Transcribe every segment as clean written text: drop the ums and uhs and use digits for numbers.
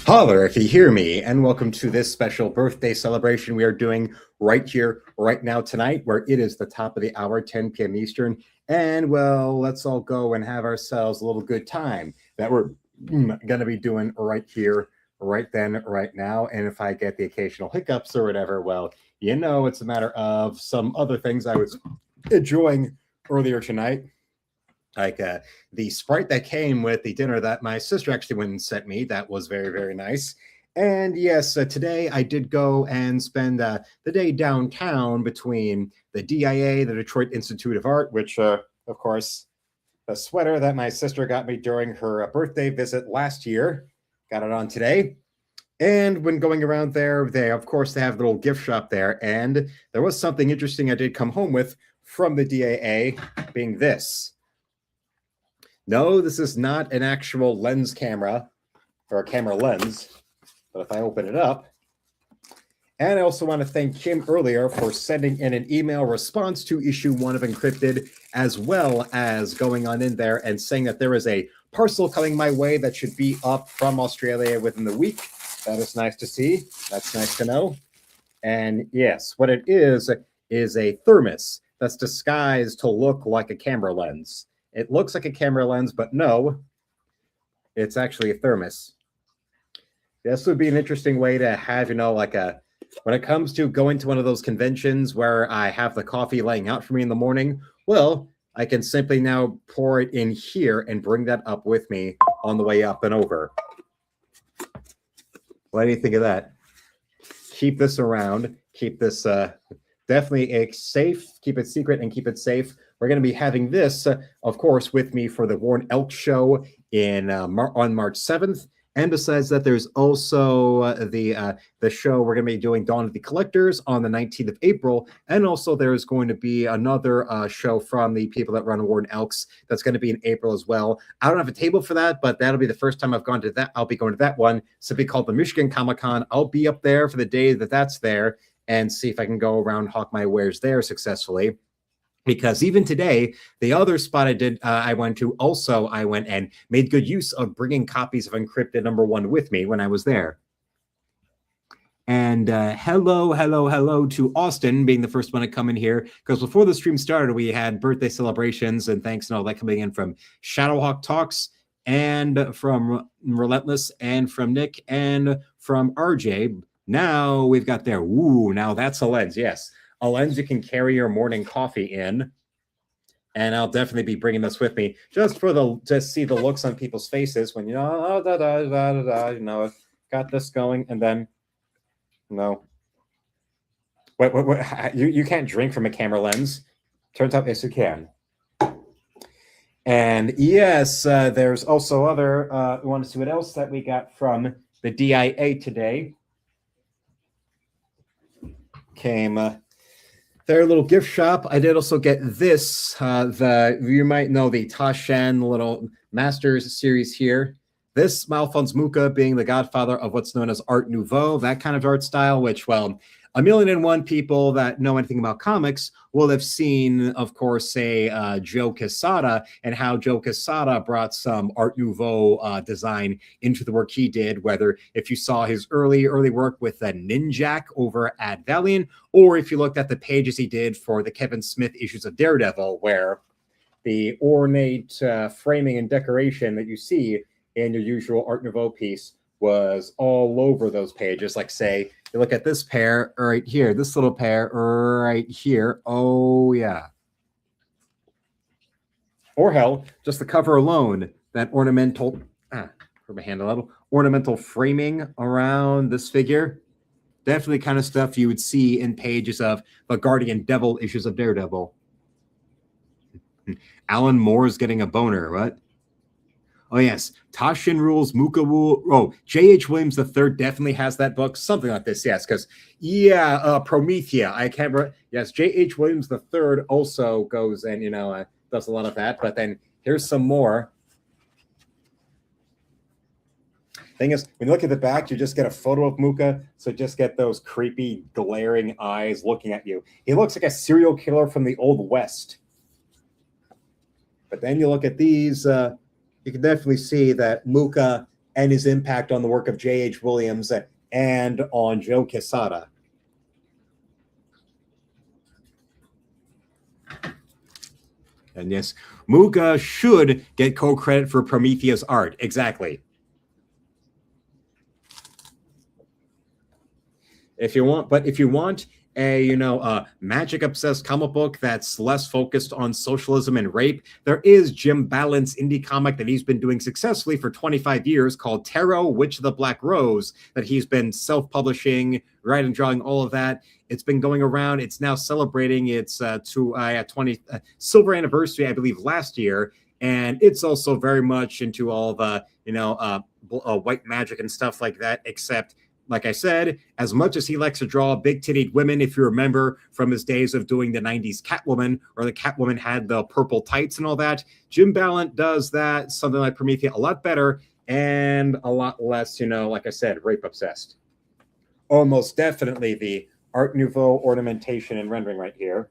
Holler if you hear me, and welcome to this special birthday celebration we are doing right here, right now, tonight, where it is the top of the hour, 10 p.m. Eastern. And well, let's all go and have ourselves a little good time that we're going to be doing right here, right then, right now. And if I get the occasional hiccups or whatever, well, you know, it's a matter of some other things I was enjoying earlier tonight. Like the Sprite that came with the dinner that my sister actually went and sent me. That was very, very nice. And yes, today I did go and spend the day downtown between the DIA, the Detroit Institute of Art, which, of course, the sweater that my sister got me during her birthday visit last year, got it on today. And when going around there, of course, they have a little gift shop there. And there was something interesting I did come home with from the DIA, being this. No, this is not an actual lens camera or a camera lens, but if I open it up, and I also want to thank Kim earlier for sending in an email response to issue 1 of Encrypted, as well as going on in there and saying that there is a parcel coming my way that should be up from Australia within the week. That is nice to see. That's nice to know. And yes, what it is a thermos that's disguised to look like a camera lens. It looks like a camera lens, but no, it's actually a thermos. This would be an interesting way to have, like when it comes to going to one of those conventions where I have the coffee laying out for me in the morning, well, I can simply now pour it in here and bring that up with me on the way up and over. What do you think of that? Keep this around. Keep this definitely safe. Keep it secret and keep it safe. We're going to be having this, of course, with me for the Warren Elk Show on March 7th. And besides that, there's also the show we're going to be doing, Dawn of the Collectors, on the 19th of April. And also there's going to be another show from the people that run Warren Elks that's going to be in April as well. I don't have a table for that, but that'll be the first time I've gone to that. I'll be going to that one, simply called the Michigan Comic-Con. I'll be up there for the day that's there and see if I can go around hawk my wares there successfully. Because even today, the other spot I went to, also I went and made good use of bringing copies of Encrypted #1 with me when I was there. And hello to Austin being the first one to come in here. Because before the stream started, we had birthday celebrations and thanks and all that coming in from Shadowhawk Talks and from Relentless and from Nick and from RJ. Now we've got there. Ooh, now that's a lens. Yes. A lens you can carry your morning coffee in. And I'll definitely be bringing this with me just to see the looks on people's faces when, got this going. And then, no. What? You can't drink from a camera lens. Turns out, yes, you can. And yes, there's also other, we want to see what else that we got from the DIA today. Came... their little gift shop. I did also get this. You might know the Taschen little Masters series here. This Alphonse Mucha being the godfather of what's known as Art Nouveau, that kind of art style, which, well, 1,000,001 people that know anything about comics will have seen, of course, say Joe Quesada and how Joe Quesada brought some Art Nouveau design into the work he did, whether if you saw his early work with Ninjak over at Valiant, or if you looked at the pages he did for the Kevin Smith issues of Daredevil, where the ornate framing and decoration that you see in your usual Art Nouveau piece was all over those pages. Like, say, you look at this pair right here, this little pair right here. Oh, yeah. Or hell, just the cover alone, that ornamental, put my hand a little, ornamental framing around this figure. Definitely kind of stuff you would see in pages of the Guardian Devil issues of Daredevil. Alan Moore's getting a boner, what? Oh, yes. Taschen Rules, Mucha Rule. Oh, J.H. Williams III definitely has that book. Something like this, yes. Because, yeah, Promethea. I can't remember. Yes, J.H. Williams III also goes and, does a lot of that. But then here's some more. Thing is, when you look at the back, you just get a photo of Mucha. So just get those creepy, glaring eyes looking at you. He looks like a serial killer from the Old West. But then you look at these... you can definitely see that Mucha and his impact on the work of J.H. Williams and on Joe Quesada. And yes, Mucha should get co-credit for Prometheus art. Exactly. If you want a magic obsessed comic book that's less focused on socialism and rape, there is Jim Balent's indie comic that he's been doing successfully for 25 years called Tarot Witch of the Black Rose, that he's been self-publishing, writing and drawing all of that. It's been going around. It's now celebrating its 20 silver anniversary, I believe, last year. And it's also very much into all the white magic and stuff like that, except, like I said, as much as he likes to draw big-titted women, if you remember from his days of doing the 90s Catwoman, or the Catwoman had the purple tights and all that, Jim Balent does that, something like Prometheus, a lot better and a lot less, like I said, rape-obsessed. Almost definitely the Art Nouveau ornamentation and rendering right here.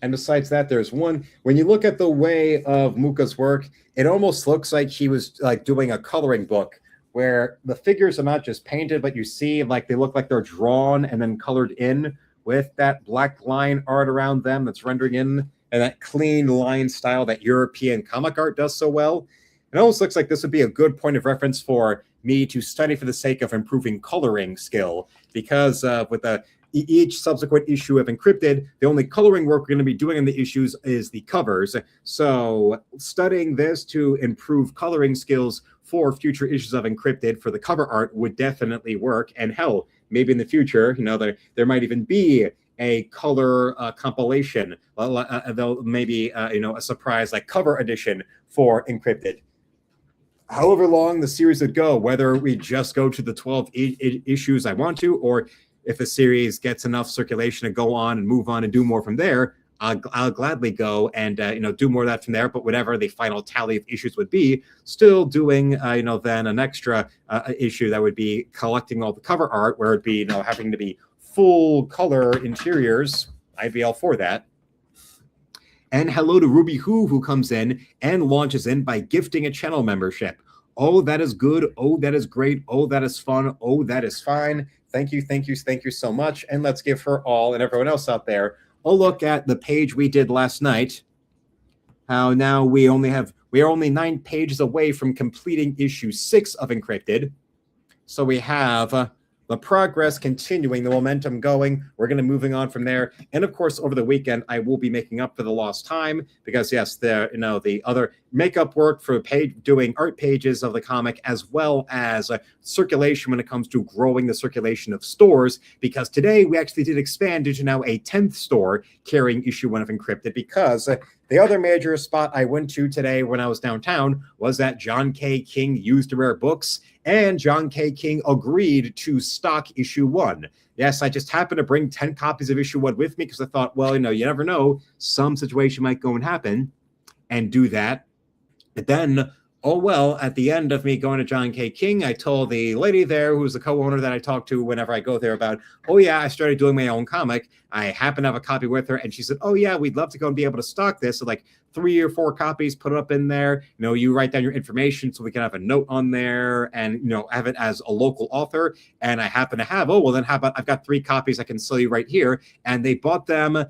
And besides that, there's one, when you look at the way of Mucha's work, it almost looks like he was like doing a coloring book where the figures are not just painted, but you see like they look like they're drawn and then colored in with that black line art around them that's rendering in, and that clean line style that European comic art does so well. It almost looks like this would be a good point of reference for me to study for the sake of improving coloring skill, because with each subsequent issue of Encrypted, the only coloring work we're going to be doing in the issues is the covers. So studying this to improve coloring skills for future issues of Encrypted for the cover art would definitely work. And hell, maybe in the future, there might even be a color compilation, maybe a surprise like cover edition for Encrypted. However long the series would go, whether we just go to the 12 issues I want to, or if the series gets enough circulation to go on and move on and do more from there, I'll gladly go and do more of that from there. But whatever the final tally of issues would be, still doing then an extra issue that would be collecting all the cover art, where it'd be having to be full color interiors. I'd be all for that. And hello to Ruby who comes in and launches in by gifting a channel membership. Oh, that is good. Oh, that is great. Oh, that is fun. Oh, that is fine. Thank you so much. And let's give her all and everyone else out there a look at the page we did last night. How now we are only 9 pages away from completing issue 6 of Encrypted. So we have the progress continuing, the momentum going. We're going to moving on from there. And of course, over the weekend, I will be making up for the lost time, because yes, the other makeup work for doing art pages of the comic, as well as circulation when it comes to growing the circulation of stores, because today we actually did expand into now a 10th store carrying issue 1 of Encrypted, because the other major spot I went to today when I was downtown was that John K. King Used to Rare Books, and John K. King agreed to stock issue 1. Yes, I just happened to bring 10 copies of issue 1 with me, because I thought, well, you never know, some situation might go and happen, and do that. But then, oh well, at the end of me going to John K. King, I told the lady there, who's the co-owner that I talk to whenever I go there, about, oh yeah, I started doing my own comic. I happen to have a copy with her, and she said, oh yeah, we'd love to go and be able to stock this. So like 3 or 4 copies, put it up in there. You write down your information so we can have a note on there, and have it as a local author. And I happen to have, oh well, then how about I've got 3 copies I can sell you right here. And they bought them,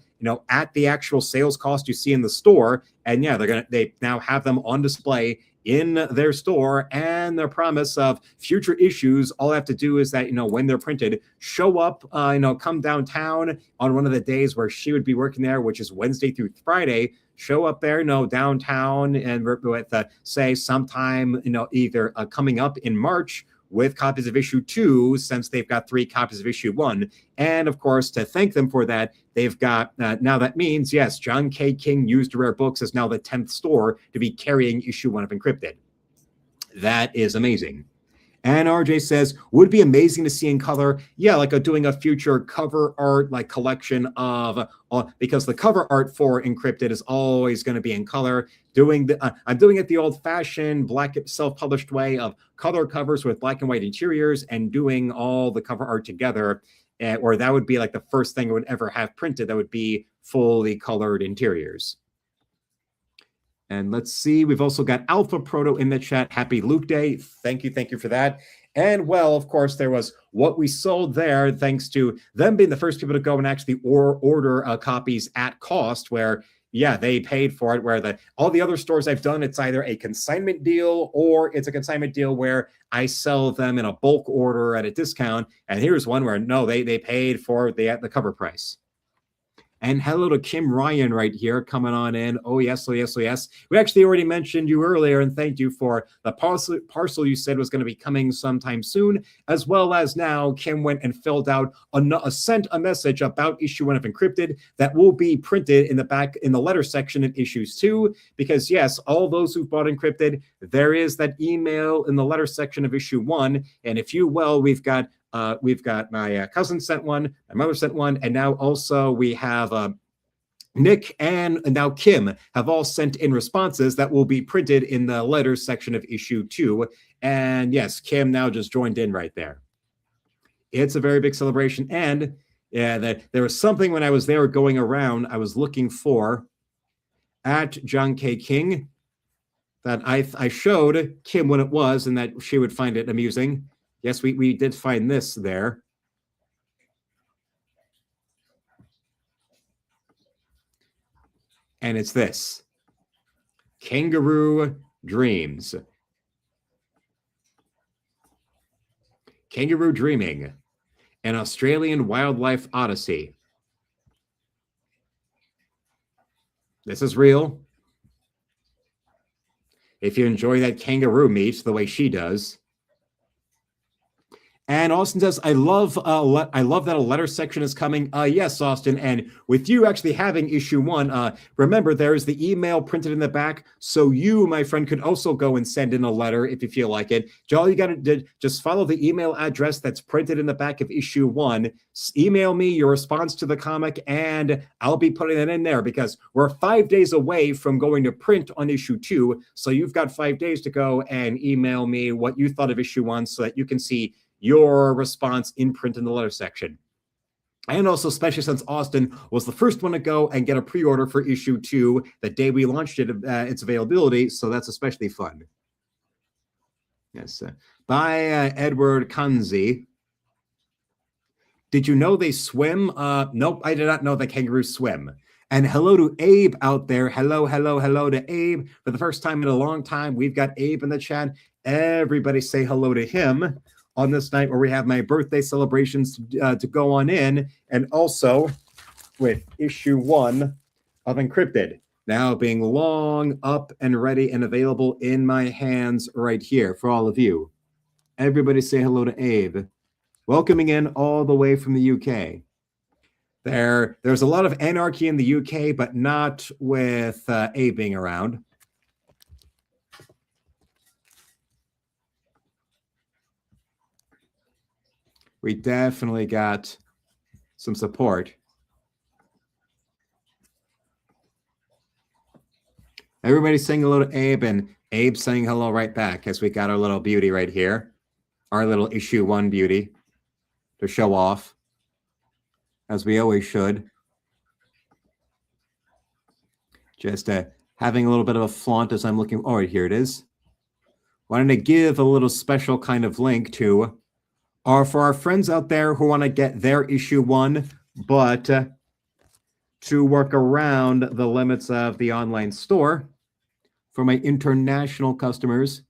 at the actual sales cost you see in the store. And yeah, they now have them on display in their store, and their promise of future issues. All I have to do is that, when they're printed, show up, come downtown on one of the days where she would be working there, which is Wednesday through Friday. Show up there, downtown, and with, say, sometime, either coming up in March, with copies of issue 2, since they've got 3 copies of issue 1. And of course, to thank them for that, they've got, now that means, yes, John K. King Used to Rare Books is now the 10th store to be carrying issue 1 of Encrypted. That is amazing. And RJ says, would be amazing to see in color. Yeah, like doing a future cover art like collection of, because the cover art for Encrypted is always going to be in color. I'm doing it the old-fashioned black self-published way of color covers with black and white interiors, and doing all the cover art together. Or that would be like the first thing I would ever have printed. That would be fully colored interiors. And let's see, we've also got Alpha Proto in the chat. Happy Luke Day. Thank you for that. And well, of course, there was what we sold there, thanks to them being the first people to go and actually order copies at cost, where yeah, they paid for it. Where all the other stores I've done, it's either a consignment deal or it's a consignment deal where I sell them in a bulk order at a discount. And here's one where no, they paid for the cover price. And hello to Kim Ryan right here coming on in. Oh, yes, oh, yes, oh, yes. We actually already mentioned you earlier, and thank you for the parcel you said was going to be coming sometime soon, as well as now Kim went and filled out, sent a message about issue 1 of Encrypted that will be printed in the back in the letter section of issues 2, because yes, all those who've bought Encrypted, there is that email in the letter section of issue 1, and if you will, we've got my cousin sent one, my mother sent one, and now also we have Nick and now Kim have all sent in responses that will be printed in the letters section of issue 2. And yes, Kim now just joined in right there. It's a very big celebration. And yeah, there was something when I was there going around, I was looking for at John K. King that I showed Kim when it was, and that she would find it amusing. Yes, we did find this there. And it's this. Kangaroo Dreams. Kangaroo Dreaming, an Australian wildlife odyssey. This is real. If you enjoy that kangaroo meat the way she does. And Austin says, I love that a letter section is coming. Yes, Austin. And with you actually having issue 1, remember, there is the email printed in the back. So you, my friend, could also go and send in a letter if you feel like it. All you got to do, just follow the email address that's printed in the back of issue 1. Email me your response to the comic, and I'll be putting that in there, because we're 5 days away from going to print on issue 2. So you've got 5 days to go and email me what you thought of issue 1 so that you can see your response in print in the letter section. And also, especially since Austin was the first one to go and get a pre-order for issue 2 the day we launched it, its availability, so that's especially fun. Yes, by Edward Kanzi. Did you know they swim? Nope, I did not know that kangaroos swim. And hello to Abe out there. Hello to Abe. For the first time in a long time, we've got Abe in the chat. Everybody say hello to him on this night where we have my birthday celebrations to go on in, and also with issue 1 of Encrypted now being long up and ready and available in my hands right here for all of you. Everybody say hello to Abe. Welcoming in all the way from the UK. There's a lot of anarchy in the UK, but not with Abe being around. We definitely got some support. Everybody's saying hello to Abe, and Abe saying hello right back as we got our little beauty right here. Our little issue 1 beauty to show off, as we always should. Just having a little bit of a flaunt as I'm looking. Oh, here it is. Wanted to give a little special kind of link to for our friends out there who want to get their issue 1, but to work around the limits of the online store. For my international customers,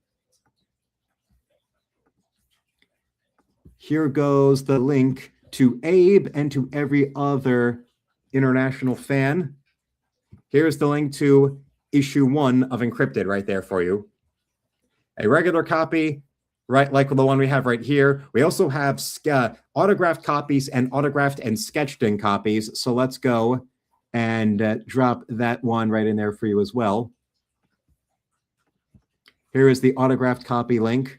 here goes the link to Abe and to every other international fan. Here's the link to issue 1 of Encrypted right there for you. A regular copy, right, like the one we have right here. We also have autographed copies and autographed and sketched in copies. So let's go and drop that one right in there for you as well. Here is the autographed copy link.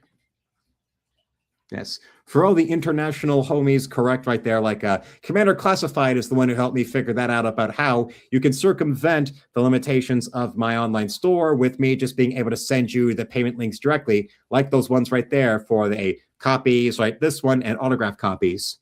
Yes, for all the international homies, correct right there. Like Commander Classified is the one who helped me figure that out, about how you can circumvent the limitations of my online store with me just being able to send you the payment links directly, like those ones right there for the copies, right? This one and autograph copies.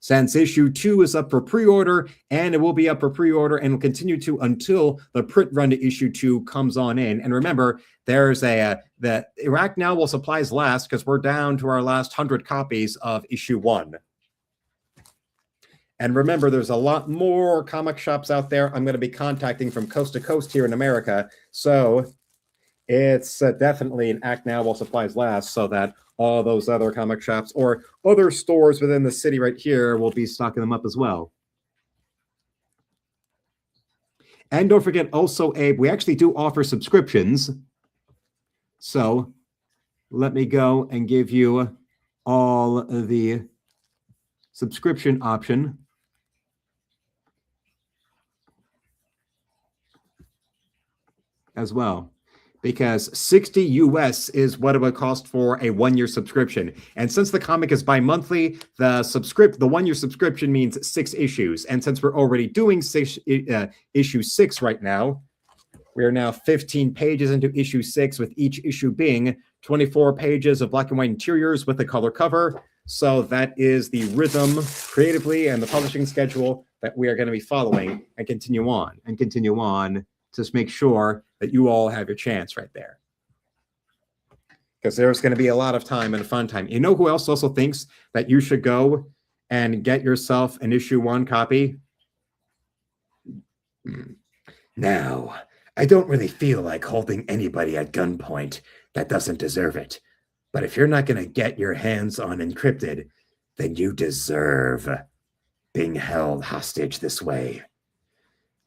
since issue 2 is up for pre-order, and it will be up for pre-order and will continue to until the print run to issue 2 comes on in. And remember, there's the Iraq Now while supplies last, because we're down to our last 100 copies of issue 1. And remember, there's a lot more comic shops out there I'm going to be contacting from coast to coast here in America. So it's definitely an act now while supplies last, so that all those other comic shops or other stores within the city right here will be stocking them up as well. And don't forget also, Abe, we actually do offer subscriptions. So let me go and give you all the subscription option. As well, because $60 US is what it would cost for a 1-year subscription. And since the comic is bi-monthly, the 1-year subscription means 6 issues. And since we're already doing issue 6 right now, we are now 15 pages into issue 6, with each issue being 24 pages of black and white interiors with a color cover. So that is the rhythm creatively and the publishing schedule that we are going to be following, and continue on to just make sure that you all have your chance right there. Because there's going to be a lot of time and a fun time. You know who else also thinks that you should go and get yourself an issue 1 copy? Now, I don't really feel like holding anybody at gunpoint that doesn't deserve it. But if you're not going to get your hands on Encrypted, then you deserve being held hostage this way.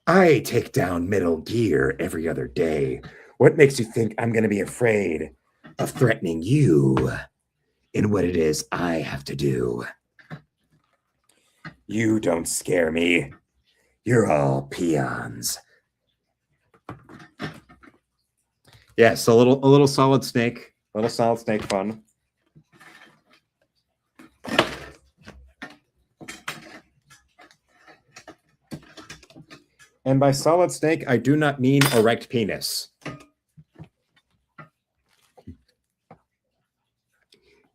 I take down Metal Gear every other day. What makes you think I'm going to be afraid of threatening you in what it is I have to do? You don't scare me. You're all peons. Yes, a little Solid Snake. A little Solid Snake fun. And by Solid Snake, I do not mean erect penis.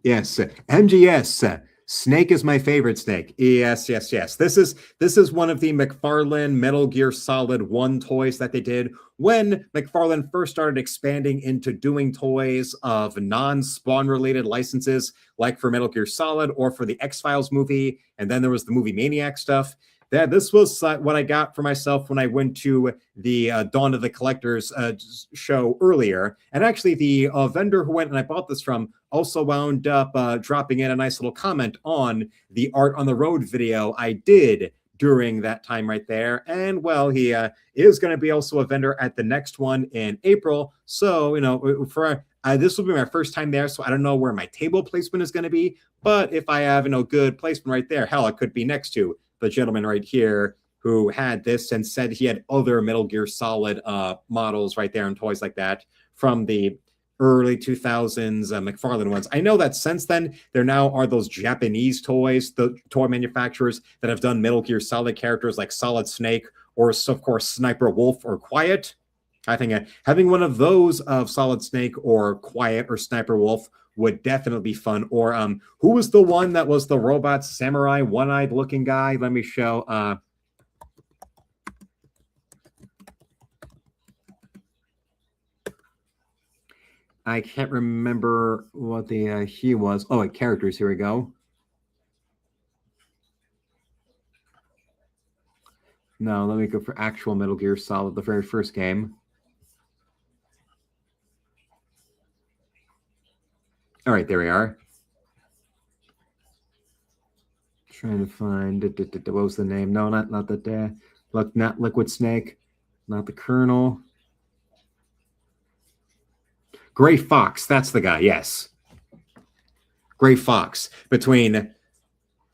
Yes, MGS. Snake is my favorite snake. Yes. This is one of the McFarlane Metal Gear Solid 1 toys that they did when McFarlane first started expanding into doing toys of non-Spawn related licenses, like for Metal Gear Solid or for the X-Files movie. And then there was the movie Maniac stuff. This was what I got for myself when I went to the Dawn of the Collectors show earlier. And actually, the vendor who went and I bought this from also wound up dropping in a nice little comment on the Art on the Road video I did during that time right there. And, well, he is going to be also a vendor at the next one in April. So, you know, for this will be my first time there, so I don't know where my table placement is going to be. But if I have, good placement right there, hell, it could be next to the gentleman right here who had this and said he had other Metal Gear Solid models right there and toys like that from the early 2000s McFarlane ones. I know that since then, there now are those Japanese toys, the toy manufacturers that have done Metal Gear Solid characters like Solid Snake or, of course, Sniper Wolf or Quiet. I think having one of those of Solid Snake or Quiet or Sniper Wolf would definitely be fun. Or who was the one that was the robot samurai, one-eyed looking guy? Let me show. I can't remember what the he was. Oh, characters. Here we go. No, let me go for actual Metal Gear Solid, the very first game. All right, there we are. Trying to find what was the name? No, not that. Look, not Liquid Snake, not the Colonel. Gray Fox, that's the guy. Yes, Gray Fox. Between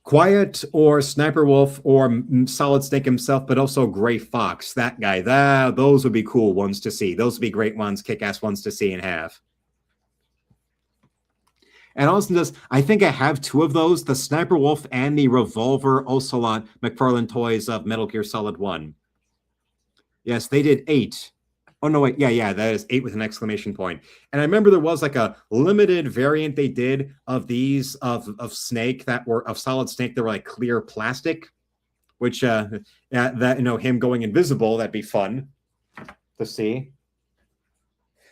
Quiet or Sniper Wolf or Solid Snake himself, but also Gray Fox, that guy. Those would be cool ones to see. Those would be great ones, kick-ass ones to see and have. And also, I think I have 2 of those, the Sniper Wolf and the Revolver Ocelot McFarlane toys of Metal Gear Solid 1. Yes, they did 8. Oh no, wait, yeah, that is 8 with an exclamation point. And I remember there was like a limited variant they did of these of snake that were of solid snake that were like clear plastic, which that him going invisible, that'd be fun to see.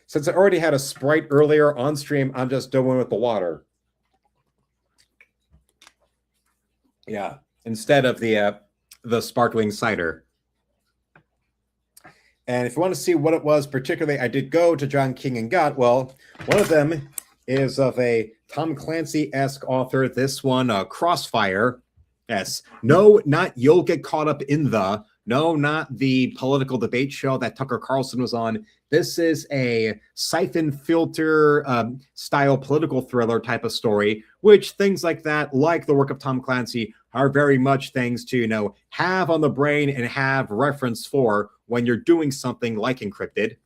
Since I already had a sprite earlier on stream, I'm just doing with the water. Yeah, instead of the sparkling cider. And if you want to see what it was particularly, I did go to John King and got, well, one of them is of a Tom Clancy-esque author. This one, Crossfire. Yes. No, not You'll Get Caught Up in the. No, not the political debate show that Tucker Carlson was on. This is a siphon filter style political thriller type of story, which things like that, like the work of Tom Clancy, are very much things to, have on the brain and have reference for when you're doing something like Encrypted.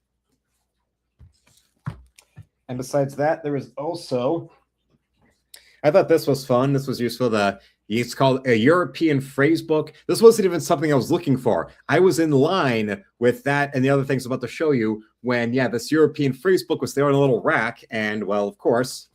And besides that, there is also, I thought this was fun. This was useful. It's called a European phrase book. This wasn't even something I was looking for. I was in line with that and the other things I'm about to show you when, this European phrase book was there on a little rack. And, well, of course,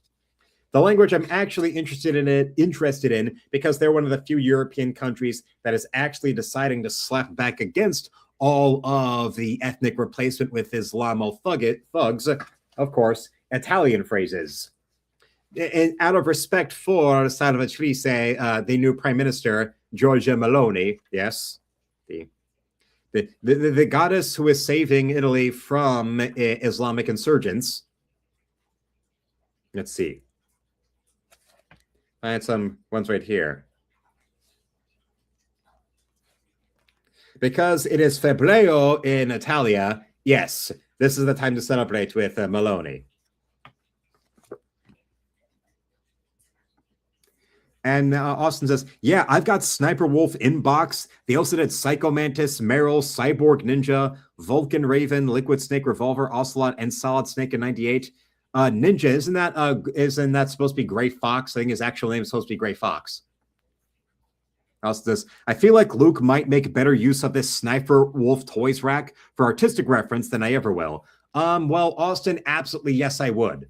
the language I'm actually interested in because they're one of the few European countries that is actually deciding to slap back against all of the ethnic replacement with Islamo thugs, of course, Italian phrases. And out of respect for Salvatrice, the new Prime Minister, Giorgia Meloni, yes, the goddess who is saving Italy from Islamic insurgents. Let's see. I had some ones right here. Because it is Febbraio in Italia, yes, this is the time to celebrate with Meloni. And Austin says, yeah, I've got Sniper Wolf inbox. They also did Psycho Mantis, Meryl, Cyborg Ninja, Vulcan Raven, Liquid Snake, Revolver, Ocelot, and Solid Snake in 98. Ninja, isn't that supposed to be Gray Fox? I think his actual name is supposed to be Gray Fox. I feel like Luke might make better use of this Sniper Wolf toys rack for artistic reference than I ever will. Well, Austin, absolutely, yes, I would.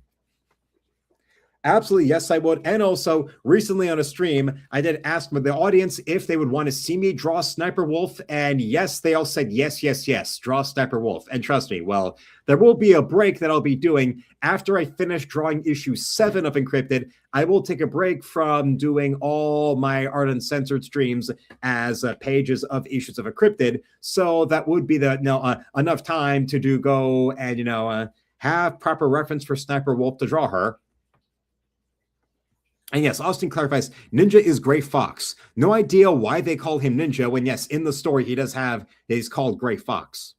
Absolutely, yes, I would. And also, recently on a stream, I did ask the audience if they would want to see me draw Sniper Wolf, and yes, they all said yes, draw Sniper Wolf. And trust me, well, there will be a break that I'll be doing after I finish drawing issue 7 of Encrypted. I will take a break from doing all my Art Uncensored streams as pages of issues of Encrypted, so that would be enough time to go and have proper reference for Sniper Wolf to draw her. And yes, Austin clarifies, Ninja is Gray Fox. No idea why they call him Ninja when, yes, in the story he's called Gray Fox.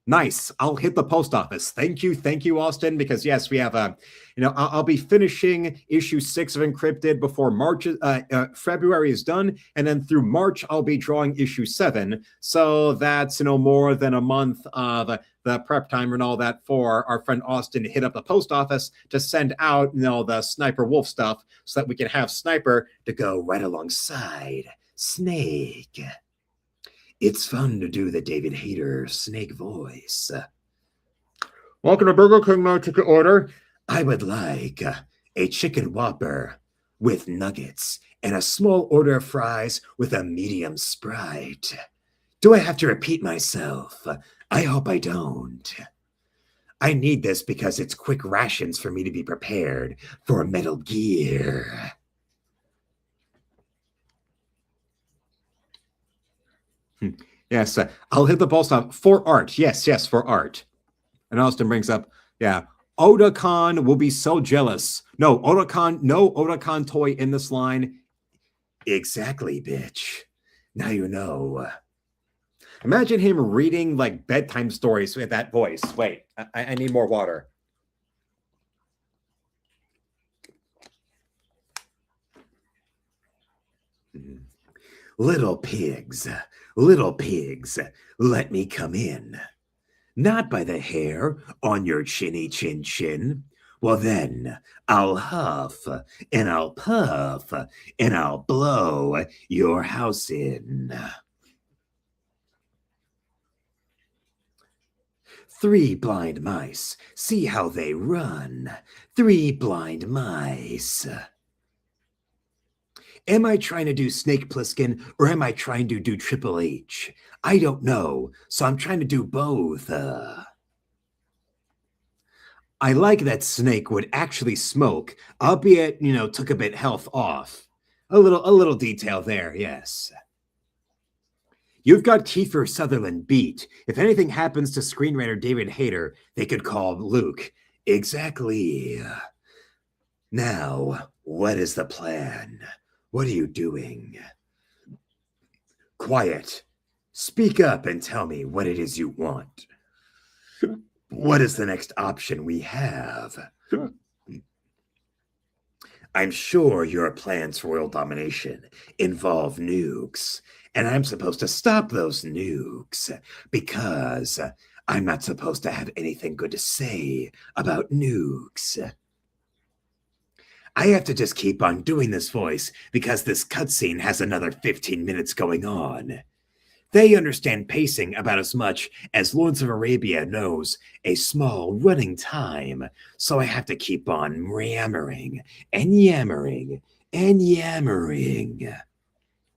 Nice. I'll hit the post office. Thank you, Austin, because yes, we have I'll be finishing issue 6 of Encrypted before February is done, and then through March I'll be drawing issue 7. So that's more than a month of the prep time and all that for our friend Austin to hit up the post office to send out the Sniper Wolf stuff so that we can have Sniper to go right alongside Snake. It's fun to do the David Hayter Snake voice. Welcome to Burger King, my ticket order. I would like a chicken Whopper with nuggets and a small order of fries with a medium Sprite. Do I have to repeat myself? I hope I don't. I need this because it's quick rations for me to be prepared for Metal Gear. Yes, I'll hit the post off for art. Yes, for art. And Austin brings up, Otakon will be so jealous. No Otakon toy in this line. Exactly, bitch. Now you know. Imagine him reading like bedtime stories with that voice. Wait, I need more water. Little pigs, let me come in. Not by the hair on your chinny chin chin. Well then, I'll huff, and I'll puff, and I'll blow your house in. Three blind mice. See how they run. Three blind mice. Am I trying to do Snake Plissken or am I trying to do Triple H? I don't know, so I'm trying to do both. I like that Snake would actually smoke, albeit, took a bit health off. A little detail there, yes. You've got Kiefer Sutherland beat. If anything happens to screenwriter David Hayter, they could call Luke. Exactly. Now, what is the plan? What are you doing? Quiet. Speak up and tell me what it is you want. What is the next option we have? I'm sure your plans for world domination involve nukes, and I'm supposed to stop those nukes because I'm not supposed to have anything good to say about nukes. I have to just keep on doing this voice because this cutscene has another 15 minutes going on. They understand pacing about as much as Lawrence of Arabia knows a small running time, so I have to keep on yammering and yammering and yammering.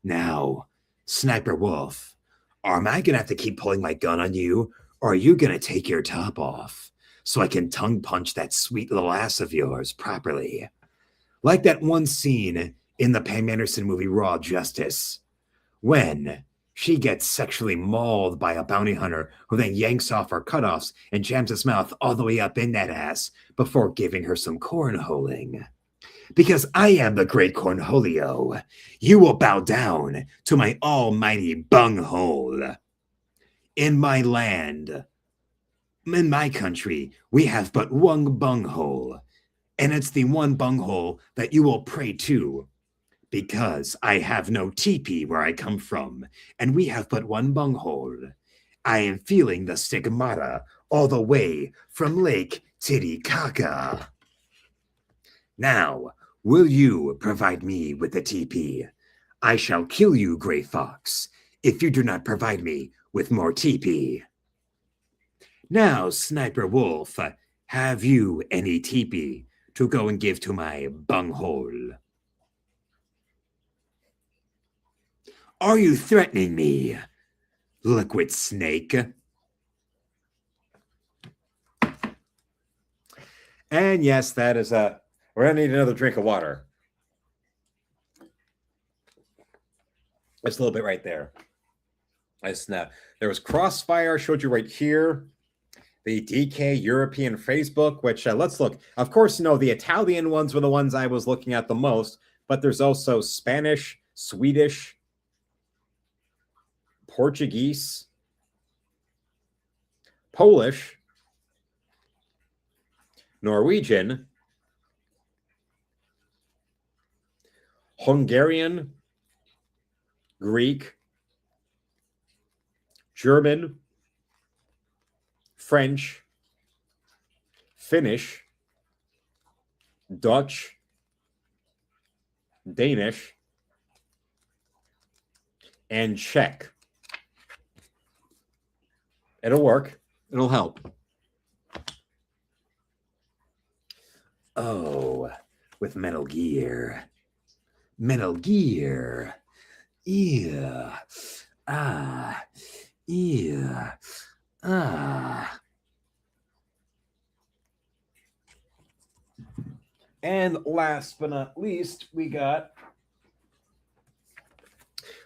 Now, Sniper Wolf, am I going to have to keep pulling my gun on you, or are you going to take your top off so I can tongue punch that sweet little ass of yours properly? Like that one scene in the Pam Anderson movie Raw Justice, when she gets sexually mauled by a bounty hunter who then yanks off her cutoffs and jams his mouth all the way up in that ass before giving her some cornholing. Because I am the great cornholio, you will bow down to my almighty bunghole. In my land, in my country, we have but one bunghole, and it's the one bunghole that you will pray to. Because I have no teepee where I come from, and we have but one bunghole. I am feeling the stigmata all the way from Lake Titicaca. Now, will you provide me with the teepee? I shall kill you, Gray Fox, if you do not provide me with more teepee. Now, Sniper Wolf, have you any teepee to go and give to my bunghole? Are you threatening me, Liquid Snake? And yes, that is we're going to need another drink of water. Just a little bit right there. There was Crossfire, I showed you right here. The DK European Facebook, which let's look. Of course, the Italian ones were the ones I was looking at the most, but there's also Spanish, Swedish, Portuguese, Polish, Norwegian, Hungarian, Greek, German, French, Finnish, Dutch, Danish, and Czech. It'll work. It'll help. Oh, with Metal Gear. Metal Gear. Yeah. Ah. Yeah. Ah. And last but not least, we got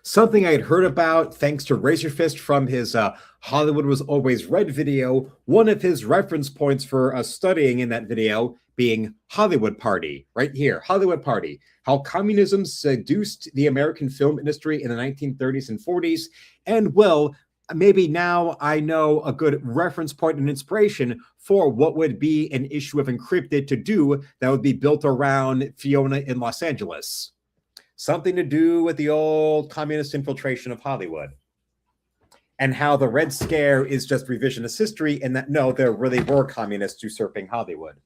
something I had heard about thanks to Razorfist from his Hollywood Was Always Red video. One of his reference points for studying in that video being Hollywood Party, right here, Hollywood Party, how communism seduced the American film industry in the 1930s and 40s. And well, maybe now I know a good reference point and inspiration for what would be an issue of Encrypted to do that would be built around Fiona in Los Angeles. Something to do with the old communist infiltration of Hollywood. And how the Red Scare is just revisionist history and that, no, there really were communists usurping Hollywood.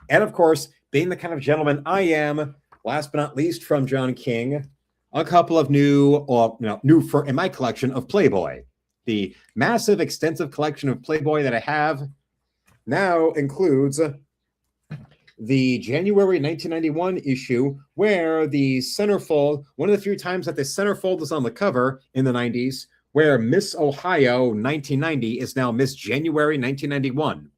And of course, being the kind of gentleman I am, last but not least from John King, a couple of new for in my collection of Playboy. the massive, extensive collection of Playboy that I have now includes the January 1991 issue, where the centerfold, one of the few times that the centerfold was on the cover in the 90s, where Miss Ohio 1990 is now Miss January 1991.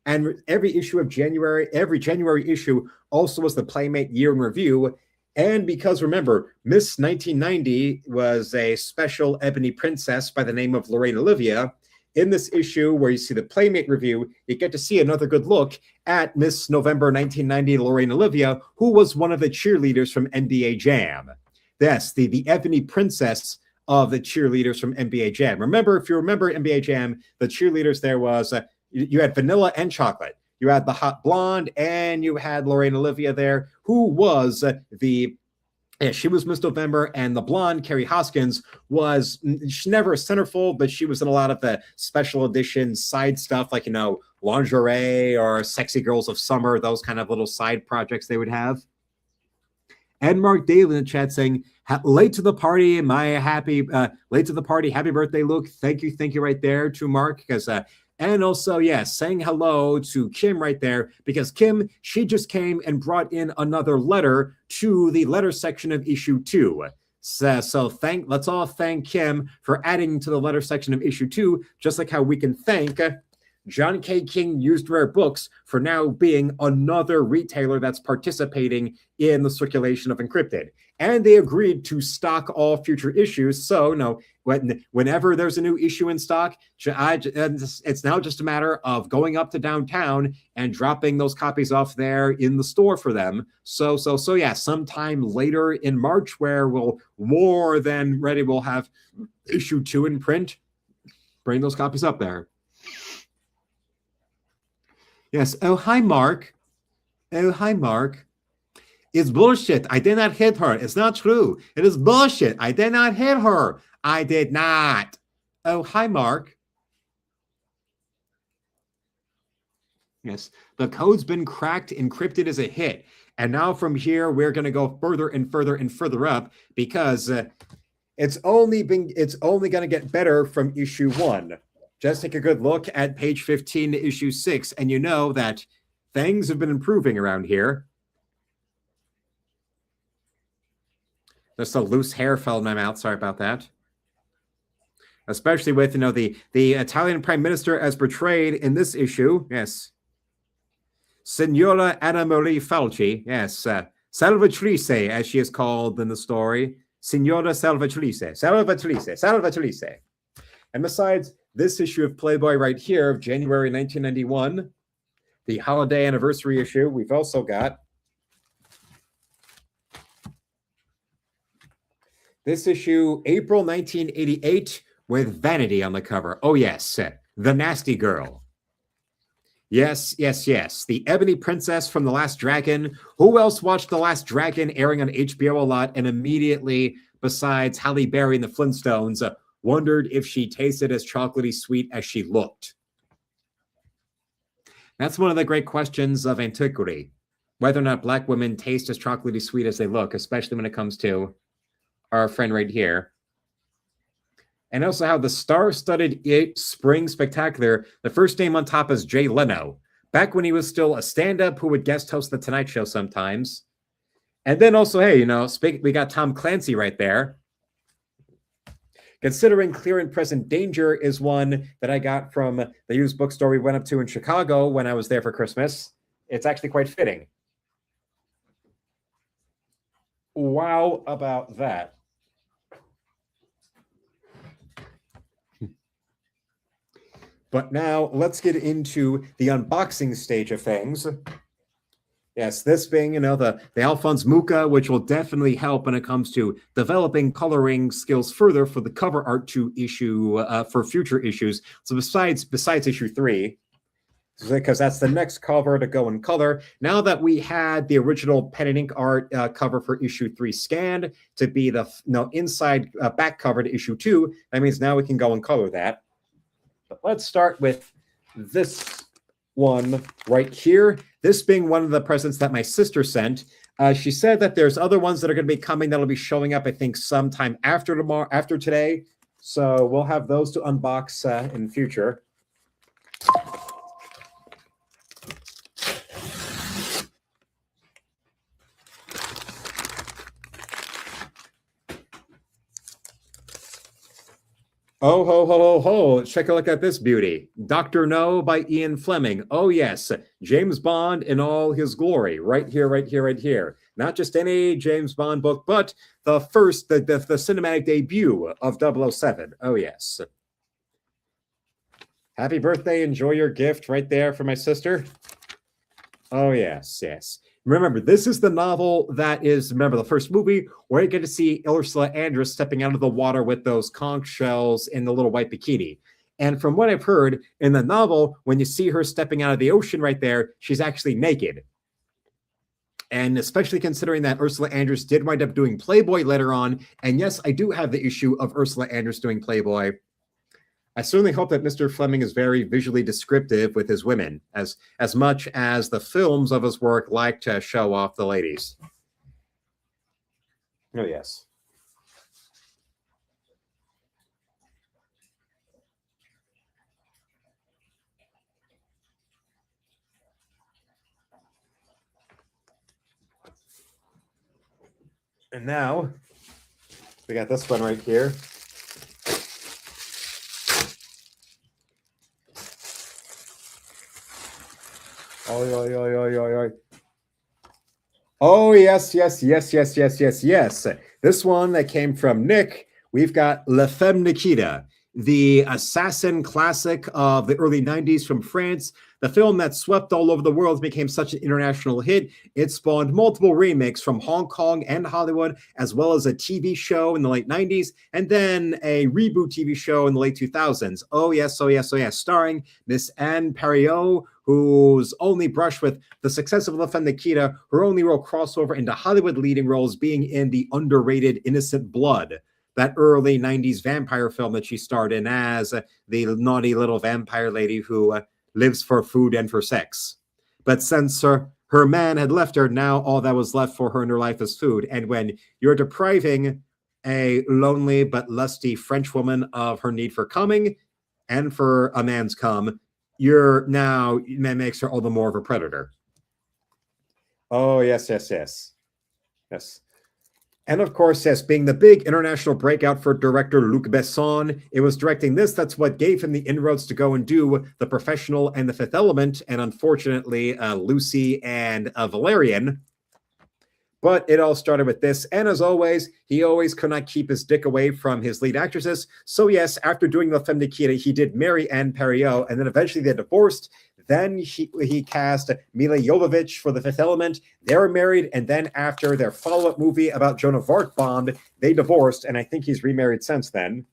And every January issue also was the Playmate Year in Review. And because remember, Miss 1990 was a special ebony princess by the name of Lorraine Olivia. In this issue, where you see the Playmate review, you get to see another good look at Miss November 1990 Lorraine Olivia, who was one of the cheerleaders from NBA Jam. Yes, the ebony princess of the cheerleaders from NBA Jam. Remember, if you remember NBA Jam, the cheerleaders there was, you had vanilla and chocolate. You had the hot blonde, and you had Lorraine Olivia there, who was she was Miss November, and the blonde, Carrie Hoskins, was never a centerfold, but she was in a lot of the special edition side stuff, like, lingerie or Sexy Girls of Summer, those kind of little side projects they would have. And Mark Daly in the chat saying, late to the party, happy birthday, Luke. Thank you right there to Mark, because and also, yes, saying hello to Kim right there, because Kim, she just came and brought in another letter to the letter section of issue 2. So let's all thank Kim for adding to the letter section of issue 2, just like how we can thank John K. King Used Rare Books for now being another retailer that's participating in the circulation of Encrypted. And they agreed to stock all future issues. So, whenever there's a new issue in stock, it's now just a matter of going up to downtown and dropping those copies off there in the store for them. So yeah, sometime later in March, where we'll more than ready, we'll have issue 2 in print. Bring those copies up there. Yes. Oh, hi, Mark. It's bullshit. I did not hit her. It's not true. It is bullshit. I did not hit her. I did not. Oh, hi, Mark. Yes. The code's been cracked. Encrypted is a hit. And now from here, we're going to go further and further and further up, because it's only going to get better from issue 1. Just take a good look at page 15 to issue 6, and you know that things have been improving around here. Just a loose hair fell in my mouth. Sorry about that. Especially with, the Italian Prime Minister as portrayed in this issue. Yes. Signora Anna Marie Falci. Yes. Salvatrice, as she is called in the story. Signora Salvatrice. And besides this issue of Playboy right here of January 1991, the holiday anniversary issue, we've also got this issue, April 1988, with Vanity on the cover. Oh, yes, the nasty girl. Yes. The Ebony Princess from The Last Dragon. Who else watched The Last Dragon airing on HBO a lot and immediately, besides Halle Berry and the Flintstones, wondered if she tasted as chocolatey sweet as she looked? That's one of the great questions of antiquity, whether or not Black women taste as chocolatey sweet as they look, especially when it comes to our friend right here. And also how the star-studded Spring Spectacular, the first name on top is Jay Leno, back when he was still a stand-up who would guest host The Tonight Show sometimes. And then also, hey, we got Tom Clancy right there. Considering Clear and Present Danger is one that I got from the used bookstore we went up to in Chicago when I was there for Christmas, it's actually quite fitting. Wow about that. But now let's get into the unboxing stage of things. Yes, this being, the Alphonse Mucha, which will definitely help when it comes to developing coloring skills further for the cover art to issue for future issues. So besides issue 3, because that's the next cover to go in color. Now that we had the original pen and ink art cover for issue 3 scanned to be the inside back cover to issue 2, that means now we can go and color that. But let's start with this one right here. This being one of the presents that my sister sent. She said that there's other ones that are going to be coming that'll be showing up, I think, sometime after today. So we'll have those to unbox in future. Oh, ho, ho, ho, ho. Let's take a look at this beauty. Dr. No by Ian Fleming. Oh, yes. James Bond in all his glory. Right here, right here, right here. Not just any James Bond book, but the first, the cinematic debut of 007. Oh, yes. Happy birthday. Enjoy your gift right there for my sister. Oh, yes, yes. Remember, this is the novel that is, remember, the first movie where you get to see Ursula Andress stepping out of the water with those conch shells in the little white bikini. And from what I've heard, in the novel, when you see her stepping out of the ocean right there, she's actually naked. And especially considering that Ursula Andress did wind up doing Playboy later on. And yes, I do have the issue of Ursula Andress doing Playboy. I certainly hope that Mr. Fleming is very visually descriptive with his women, as much as the films of his work like to show off the ladies. Oh, yes. And now, we got this one right here. Oh, yes, yes, yes, yes, yes, yes, yes. This one that came from Nick, we've got La Femme Nikita, the assassin classic of the early 90s from France. The film that swept all over the world became such an international hit. It spawned multiple remakes from Hong Kong and Hollywood, as well as a TV show in the late 90s, and then a reboot TV show in the late 2000s. Oh, yes, oh, yes, oh, yes, starring Miss Anne Perriot, whose only brush with the success of La Femme Nikita, her only real crossover into Hollywood leading roles being in the underrated Innocent Blood, that early 90s vampire film that she starred in as the naughty little vampire lady who lives for food and for sex. But since her man had left her, now all that was left for her in her life is food. And when you're depriving a lonely but lusty French woman of her need for coming and for a man's cum, that makes her all the more of a predator. Oh, yes, yes, yes. Yes. And of course, yes, being the big international breakout for director Luc Besson, it was directing this that's what gave him the inroads to go and do The Professional and The Fifth Element, and unfortunately, Lucy and Valerian. But it all started with this, and as always, he always could not keep his dick away from his lead actresses. So yes, after doing La Femme Nikita, he did marry Anne Perriot, and then eventually they divorced. Then he cast Mila Jovovich for The Fifth Element. They were married, and then after their follow-up movie about Joan of Arc bombed, they divorced, and I think he's remarried since then.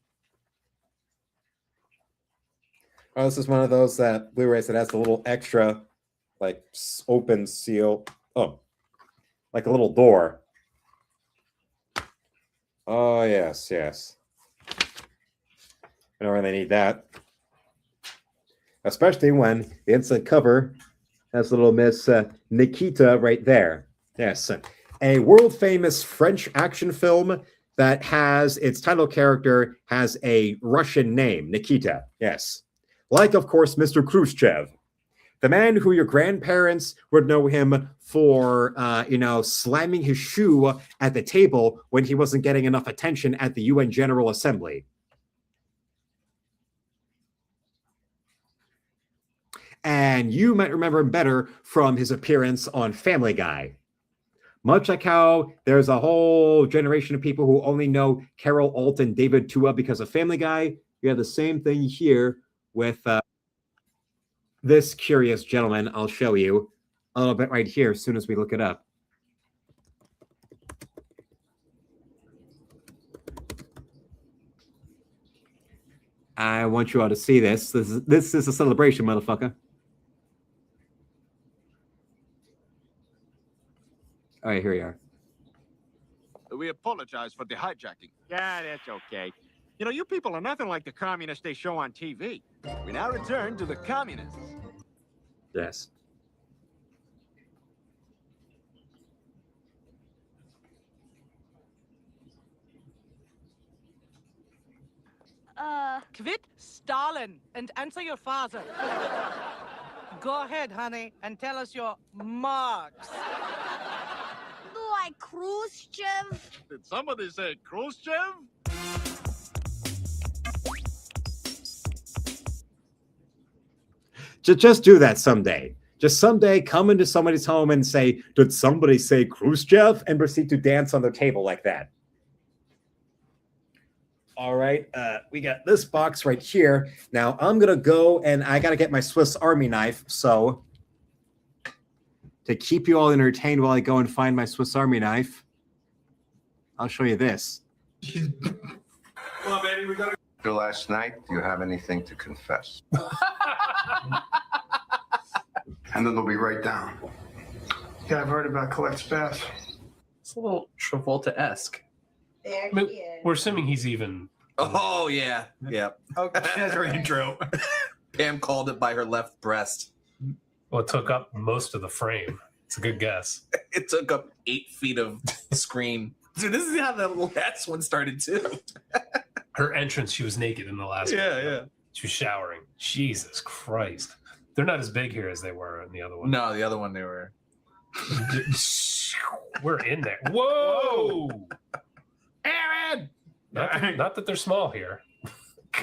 Oh, this is one of those Blu-rays that has the little extra, like, open seal. Oh, like a little door. Oh, yes, yes. I don't really need that. Especially when the inside cover has little Miss Nikita right there. Yes, a world-famous French action film that has its title character has a Russian name, Nikita. Yes. Like, of course, Mr. Khrushchev. The man who your grandparents would know him for, slamming his shoe at the table when he wasn't getting enough attention at the UN General Assembly. And you might remember him better from his appearance on Family Guy. Much like how there's a whole generation of people who only know Carol Alt and David Tua because of Family Guy, you have the same thing here with this curious gentleman. I'll show you a little bit right here as soon as we look it up. I want you all to see this. This is a celebration, motherfucker. All right, here we are. We apologize for the hijacking. Yeah, that's okay. You know, you people are nothing like the communists they show on TV. We now return to the communists. Yes. Quit Stalin and answer your father. Go ahead, honey, and tell us your marks. Like Khrushchev? Did somebody say Khrushchev? Just do that someday. Just someday come into somebody's home and say, "Did somebody say Khrushchev?" and proceed to dance on their table like that. All right, we got this box right here. Now I'm gonna go and I gotta get my Swiss Army knife. So to keep you all entertained while I go and find my Swiss Army knife, I'll show you this. Come on, baby, we gotta. After last night, do you have anything to confess? And then they'll be right down. Yeah, I've heard about Colette's bath. It's a little Travolta-esque. There I mean, he is. We're assuming he's even. Oh, yeah. Yep. Okay, that's our intro. Pam called it by her left breast. Well, it took up most of the frame. It's a good guess. It took up 8 feet of screen. Dude, this is how the last one started, too. Her entrance, she was naked in the last one. Yeah. She was showering. Jesus Christ. They're not as big here as they were in the other one. No, the other one they were. We're in there. Whoa! Aaron! Not that they're small here.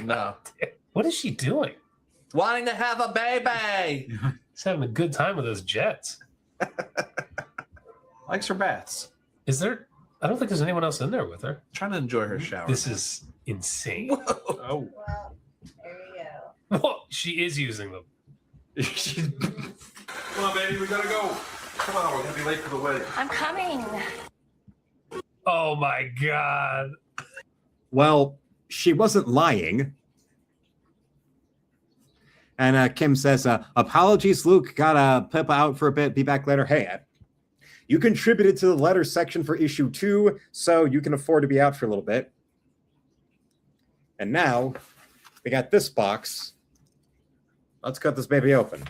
No. What is she doing? Wanting to have a baby. She's having a good time with those jets. Likes her baths. Is there? I don't think there's anyone else in there with her. Trying to enjoy her shower. This is insane. Whoa. Oh, Well, there you go. well, she is using them. Come on, baby, we gotta go. Come on, we're gonna be late for the wedding. I'm coming. Oh my God. Well, she wasn't lying. And Kim says, apologies, Luke. Gotta pip out for a bit. Be back later. Hey, you contributed to the letter section for issue 2, so you can afford to be out for a little bit. And now we got this box. Let's cut this baby open.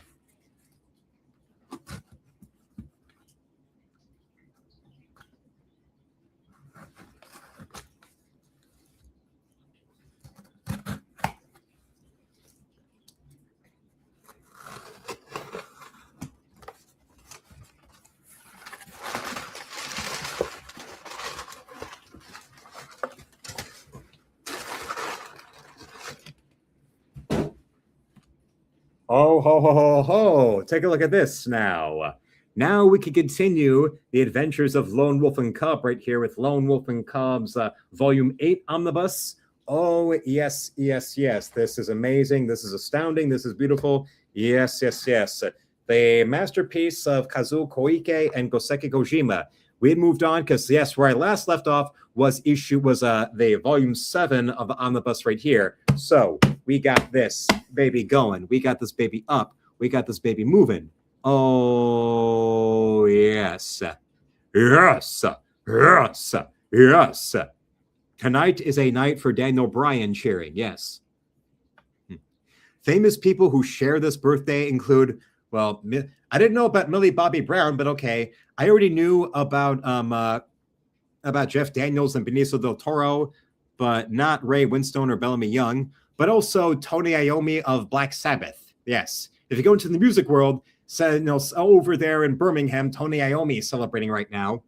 Oh, ho, ho, ho, ho. Take a look at this now. Now we can continue the adventures of Lone Wolf and Cub right here with Lone Wolf and Cub's Volume 8 Omnibus. Oh, yes, yes, yes. This is amazing. This is astounding. This is beautiful. Yes, yes, yes. The masterpiece of Kazuo Koike and Goseki Kojima. We had moved on because, yes, where I last left off was the Volume 7 of the Omnibus right here. So we got this baby going. We got this baby up. We got this baby moving. Oh, yes. Yes. Yes. Yes. Tonight is a night for Daniel Bryan cheering. Yes. Famous people who share this birthday include, well, I didn't know about Millie Bobby Brown, but okay. I already knew about Jeff Daniels and Benicio del Toro, but not Ray Winstone or Bellamy Young, but also Tony Iommi of Black Sabbath. Yes. If you go into the music world, over there in Birmingham, Tony Iommi is celebrating right now.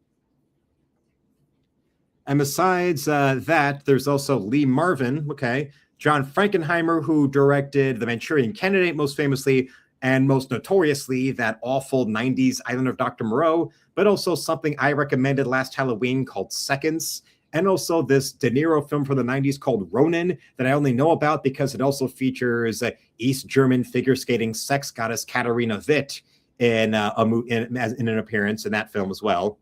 And besides that, there's also Lee Marvin, okay, John Frankenheimer, who directed The Manchurian Candidate most famously, and most notoriously, that awful 90s Island of Dr. Moreau, but also something I recommended last Halloween called Seconds, and also this De Niro film from the 90s called Ronin that I only know about because it also features East German figure skating sex goddess Katharina Witt in an appearance in that film as well.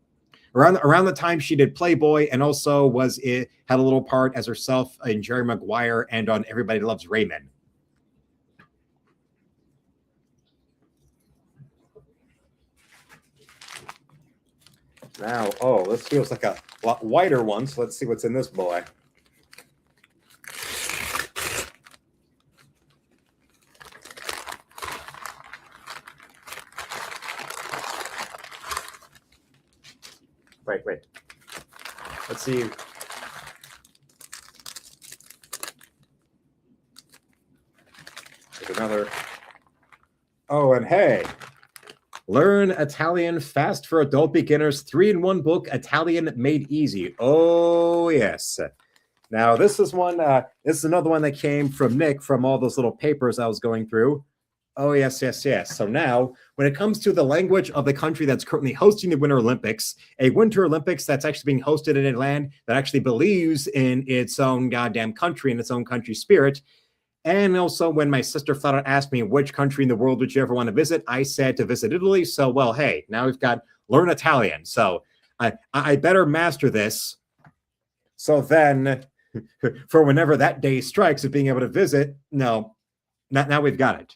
Around the time she did Playboy, and also had a little part as herself in Jerry Maguire and on Everybody Loves Raymond. Now, this feels like a lot wider one, so let's see what's in this boy. Wait. Let's see. another. Oh, and hey, learn Italian fast for adult beginners. 3-in-1 book, Italian made easy. Oh, yes. Now, this is one. This is another one that came from Nick from all those little papers I was going through. Oh, yes, yes, yes. So now, when it comes to the language of the country that's currently hosting the Winter Olympics, a Winter Olympics that's actually being hosted in a land that actually believes in its own goddamn country and its own country spirit. And also, when my sister flat out asked me which country in the world would you ever want to visit, I said to visit Italy. So, well, hey, now we've got learn Italian. So I better master this. So then, for whenever that day strikes of being able to visit, no, not now we've got it.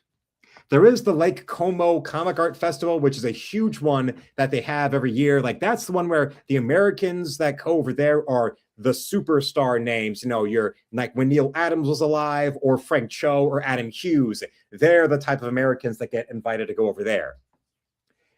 There is the Lake Como Comic Art Festival, which is a huge one that they have every year. Like, that's the one where the Americans that go over there are the superstar names. You know, you're like when Neil Adams was alive, or Frank Cho, or Adam Hughes. They're the type of Americans that get invited to go over there.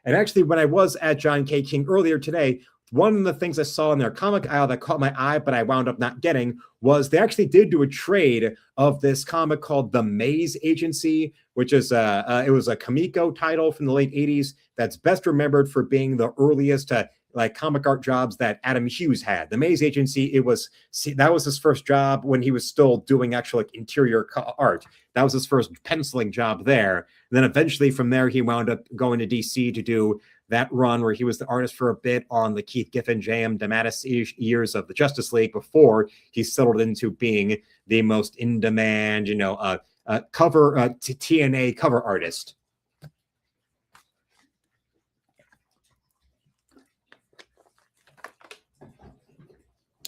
And actually, when I was at John K. King earlier today, one of the things I saw in their comic aisle that caught my eye, but I wound up not getting, was they actually did do a trade of this comic called The Maze Agency, which is it was a Comico title from the late 80s that's best remembered for being the earliest like comic art jobs that Adam Hughes had. The Maze Agency, that was his first job when he was still doing actual like interior art. That was his first penciling job there. And then eventually from there, he wound up going to DC to do that run where he was the artist for a bit on the Keith Giffen, J.M. DeMatteis years of the Justice League before he settled into being the most in-demand, TNA cover artist.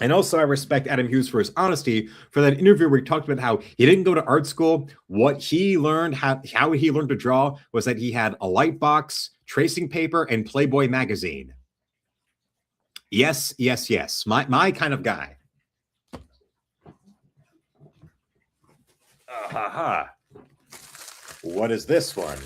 And also, I respect Adam Hughes for his honesty for that interview where he talked about how he didn't go to art school. What he learned, how he learned to draw, was that he had a light box, tracing paper, and Playboy magazine. Yes, yes, yes. My kind of guy. What is this one?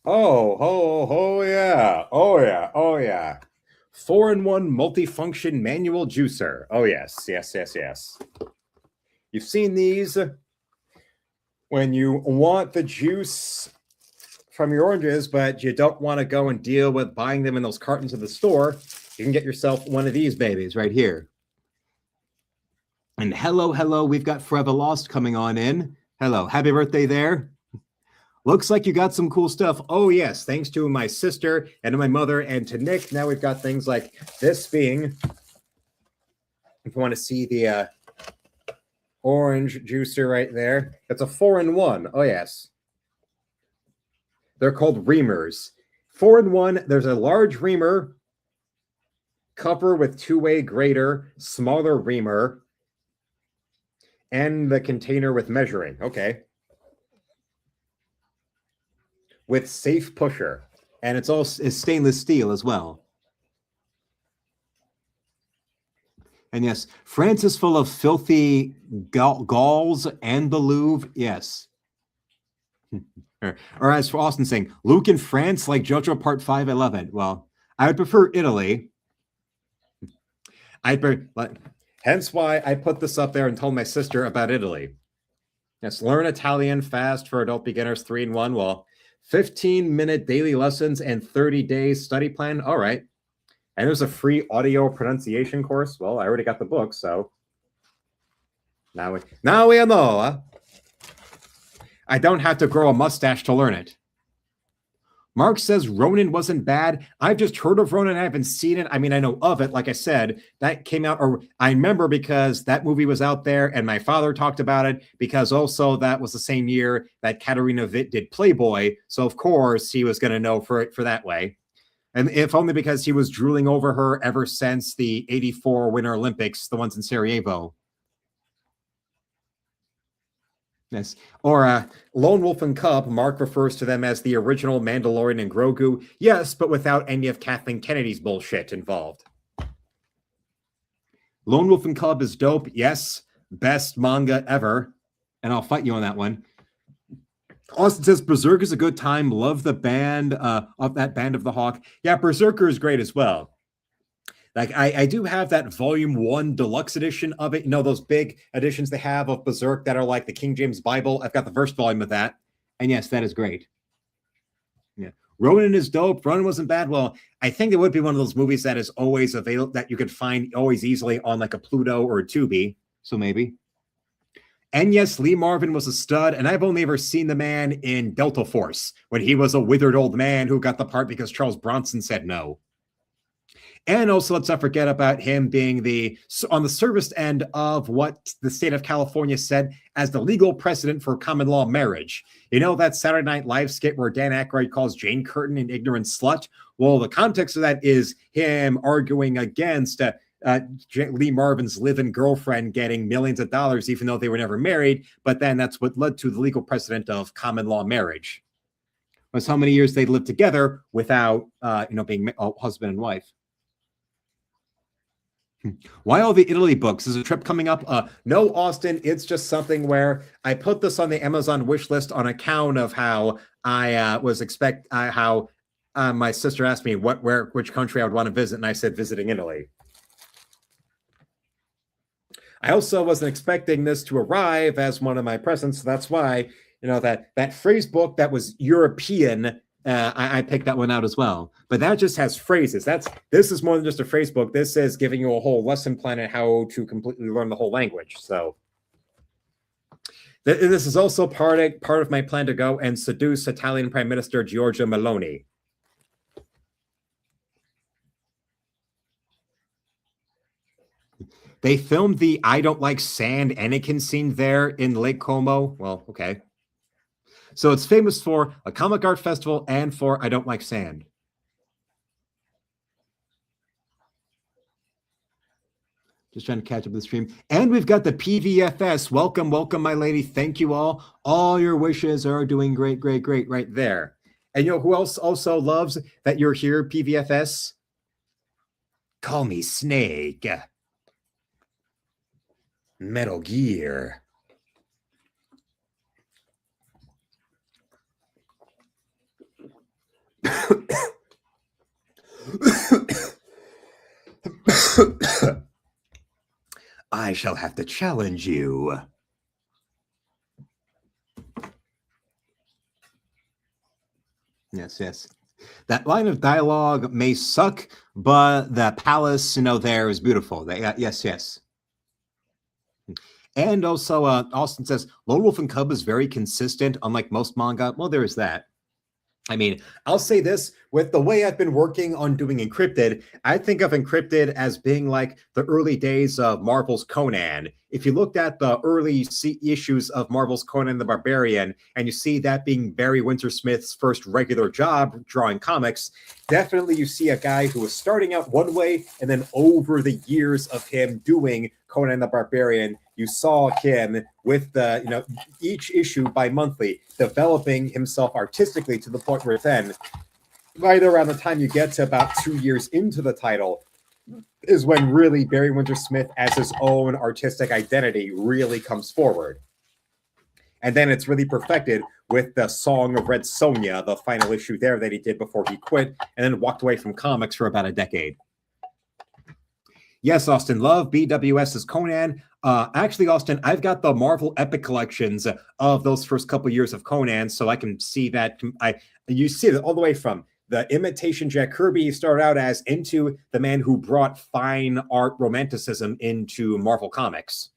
Oh. Oh, yeah. Oh, yeah. Oh, yeah. 4-in-1 multifunction manual juicer. Oh, yes. Yes, yes, yes. You've seen these when you want the juice from your oranges, but you don't want to go and deal with buying them in those cartons at the store. You can get yourself one of these babies right here. And hello, we've got Forever Lost coming on in. Hello, happy birthday there. Looks like you got some cool stuff. Oh, yes. Thanks to my sister and to my mother and to Nick. Now we've got things like this being, if you want to see the orange juicer right there. It's a 4-in-1. Oh, yes. They're called reamers. 4-in-1. There's a large reamer, cover with two-way grater, smaller reamer, and the container with measuring. Okay. With safe pusher, and it's stainless steel as well. And yes, France is full of filthy Gauls and the Louvre. Yes. Or as for Austin saying, Luke in France, like JoJo Part 5, I love it. Well, I would prefer Italy. Hence why I put this up there and told my sister about Italy. Yes, learn Italian fast for adult beginners, 3-in-1. Well, 15-minute daily lessons and 30-day study plan. All right. And there's a free audio pronunciation course. Well, I already got the book, so now we know. Huh? I don't have to grow a mustache to learn it. Mark says Ronin wasn't bad. I've just heard of Ronin. I haven't seen it. I mean, I know of it. Like I said, that came out, or I remember because that movie was out there and my father talked about it, because also that was the same year that Katarina Witt did Playboy. So of course he was going to know for that way. And if only because he was drooling over her ever since the 84 Winter Olympics, the ones in Sarajevo. Yes. Or Lone Wolf and Cub, Mark refers to them as the original Mandalorian and Grogu. Yes, but without any of Kathleen Kennedy's bullshit involved. Lone Wolf and Cub is dope. Yes. Best manga ever. And I'll fight you on that one. Austin says Berserk is a good time. Love the band of that Band of the Hawk. Yeah, Berserker is great as well. Like I do have that volume 1 deluxe edition of it. You know, those big editions they have of Berserk that are like the King James Bible. I've got the first volume of that. And yes, that is great. Yeah. Ronin is dope. Ronin wasn't bad. Well, I think it would be one of those movies that is always available, that you could find always easily on like a Pluto or a Tubi. So maybe. And yes, Lee Marvin was a stud, and I've only ever seen the man in Delta Force when he was a withered old man who got the part because Charles Bronson said no. And also, let's not forget about him being on the service end of what the state of California said as the legal precedent for common law marriage. You know that Saturday Night Live skit where Dan Aykroyd calls Jane Curtin an ignorant slut? Well, the context of that is him arguing against Lee Marvin's live-in girlfriend getting millions of dollars even though they were never married. But then that's what led to the legal precedent of common law marriage. Was how many years they lived together without being husband and wife. Why all the Italy books? Is a trip coming up? No, Austin. It's just something where I put this on the Amazon wish list on account of how I my sister asked me which country I would want to visit, and I said visiting Italy. I also wasn't expecting this to arrive as one of my presents, so that's why that phrase book that was European. I picked that one out as well, but that just has phrases. This is more than just a phrase book. This is giving you a whole lesson plan on how to completely learn the whole language. So this is also part of my plan to go and seduce Italian Prime Minister Giorgia Meloni. They filmed the I Don't Like Sand Anakin scene there in Lake Como. Well, okay. So it's famous for a comic art festival and for I Don't Like Sand. Just trying to catch up with the stream. And we've got the PVFS. Welcome, my lady. Thank you all. All your wishes are doing great, great, great right there. And who else also loves that you're here, PVFS? Call me Snake. Metal Gear. I shall have to challenge you. Yes. That line of dialogue may suck, but the palace, there is beautiful. Yes. And also, Austin says, Lone Wolf and Cub is very consistent, unlike most manga. Well, there is that. I mean, I'll say this, with the way I've been working on doing Encrypted, I think of Encrypted as being like the early days of Marvel's Conan. If you looked at the early issues of Marvel's Conan the Barbarian, and you see that being Barry Windsor-Smith's first regular job drawing comics, definitely you see a guy who was starting out one way, and then over the years of him doing Conan the Barbarian, you saw him with the, each issue bi-monthly, developing himself artistically to the point where then, right around the time you get to about 2 years into the title, is when really Barry Windsor-Smith as his own artistic identity really comes forward. And then it's really perfected with the Song of Red Sonja, the final issue there that he did before he quit, and then walked away from comics for about a decade. Yes, Austin, love BWS's Conan. Actually, Austin, I've got the Marvel Epic collections of those first couple years of Conan, so I can see that. You see it all the way from the imitation Jack Kirby started out as into the man who brought fine art romanticism into Marvel Comics.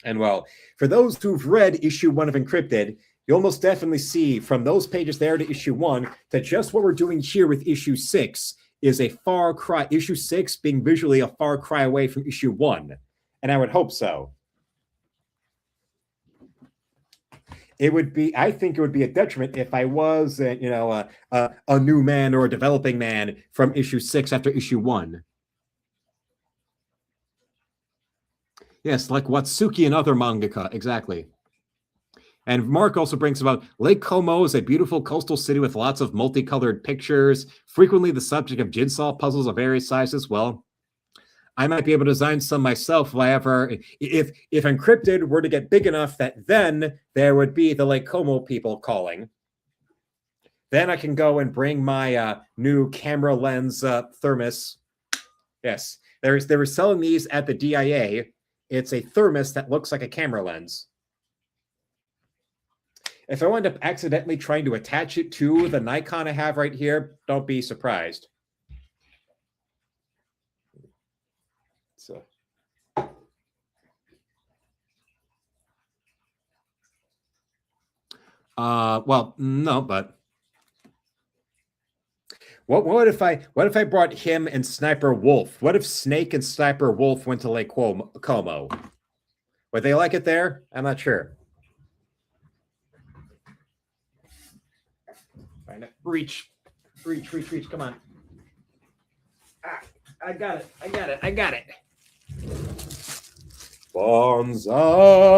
And well, for those who've read issue 1 of Encrypted, you'll most definitely see from those pages there to issue 1 that just what we're doing here with issue 6 is a far cry, issue 6 being visually a far cry away from issue 1. And I would hope so. I think it would be a detriment if I was, a new man or a developing man from issue 6 after issue 1. Yes, like Watsuki and other mangaka, exactly. And Mark also brings about Lake Como is a beautiful coastal city with lots of multicolored pictures, frequently the subject of jigsaw puzzles of various sizes. Well, I might be able to design some myself if Encrypted were to get big enough that then there would be the Lake Como people calling. Then I can go and bring my new camera lens thermos. Yes, they were selling these at the DIA. It's a thermos that looks like a camera lens. If I wind up accidentally trying to attach it to the Nikon I have right here, don't be surprised. So. Well, no, but what if I brought him and Sniper Wolf? What if Snake and Sniper Wolf went to Lake Como? Would they like it there? I'm not sure. Find it. Reach. Come on. I got it. Bonsai.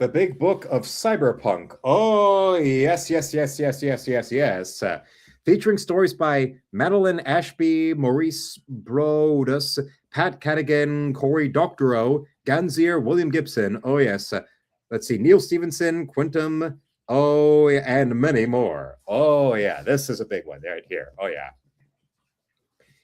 The Big Book of Cyberpunk. Oh, yes. Featuring stories by Madeline Ashby, Maurice Brodus, Pat Cadigan, Cory Doctorow, Ganzier, William Gibson. Oh, yes. Let's see. Neil Stevenson, Quintum. Oh, and many more. Oh, yeah. This is a big one right here. Oh, yeah.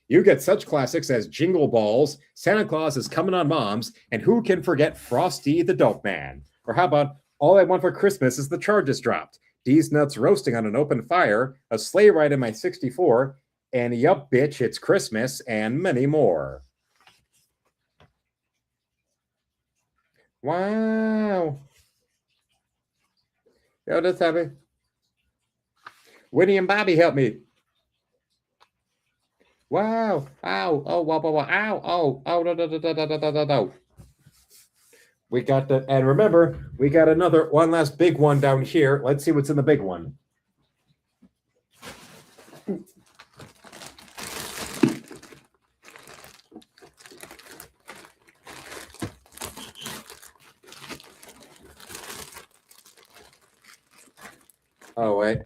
You get such classics as Jingle Balls, Santa Claus is Coming on Moms, and who can forget Frosty the Dope Man? Or how about All I Want for Christmas is the Charges Dropped, D's Nuts Roasting on an Open Fire, A Sleigh Ride in My 64, and Yup Bitch, It's Christmas, and many more. Wow. Yo, that's happy. Winnie and Bobby help me. Wow. Ow. Oh, wow, wow, wow. Ow. Oh, no. We got the, and remember, we got one last big one down here. Let's see what's in the big one. Oh, wait.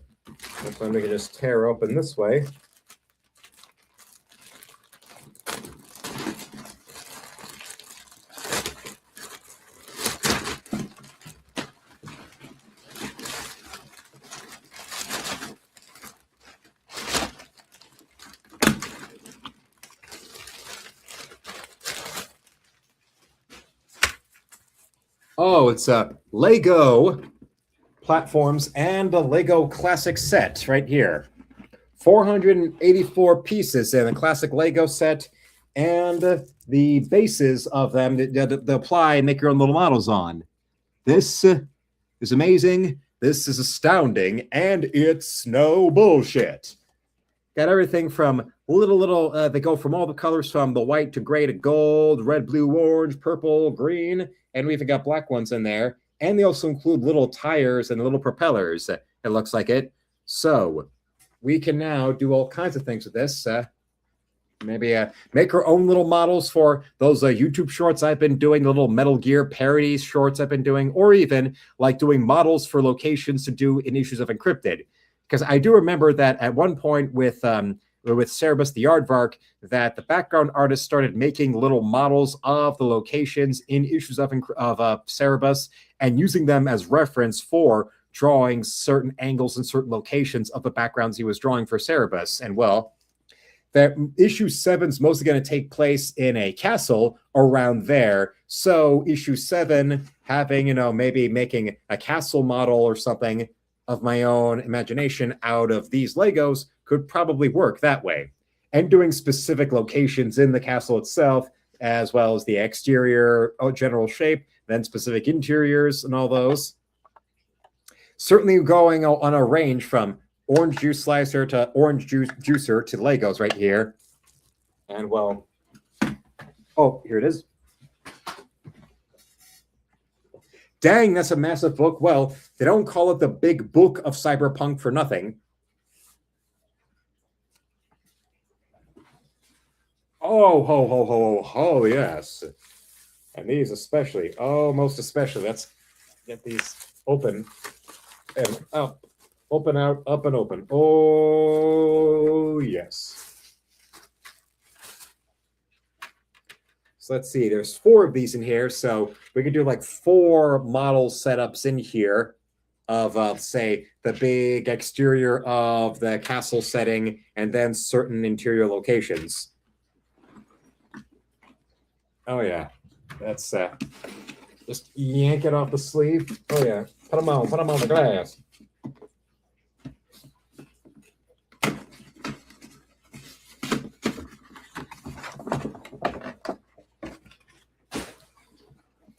This one we can just tear open this way. Oh, it's a Lego platforms and the Lego classic set right here. 484 pieces in the classic Lego set, and the bases of them that apply and make your own little models on. This is amazing. This is astounding, and it's no bullshit. Got everything from they go from all the colors from the white to gray to gold, red, blue, orange, purple, green, and we even got black ones in there. And they also include little tires and little propellers, it looks like it. So we can now do all kinds of things with this. Maybe make our own little models for those YouTube shorts I've been doing, little Metal Gear parodies shorts I've been doing, or even like doing models for locations to do in Issues of Encrypted. Because I do remember that at one point with Cerebus the Aardvark, that the background artist started making little models of the locations in Issues of Cerebus and using them as reference for drawing certain angles and certain locations of the backgrounds he was drawing for Cerebus. And well, that issue 7 is mostly going to take place in a castle around there. So issue 7 having, maybe making a castle model or something of my own imagination out of these Legos could probably work that way. And doing specific locations in the castle itself, as well as the exterior general shape, then specific interiors and all those. certainly going on a range from orange juice slicer to orange juice juicer to Legos right here. And well, oh, here it is. Dang, that's a massive book. Well, they don't call it the Big Book of Cyberpunk for nothing. Oh, ho, ho, ho, ho, yes. And these especially. Oh, most especially. Let's get these open and up. Open out, up and open. Oh, yes. So let's see, there's 4 of these in here. So we can do like 4 model setups in here of, say, the big exterior of the castle setting and then certain interior locations. Oh, yeah. That's, just yank it off the sleeve. Oh, yeah. Put them on the glass.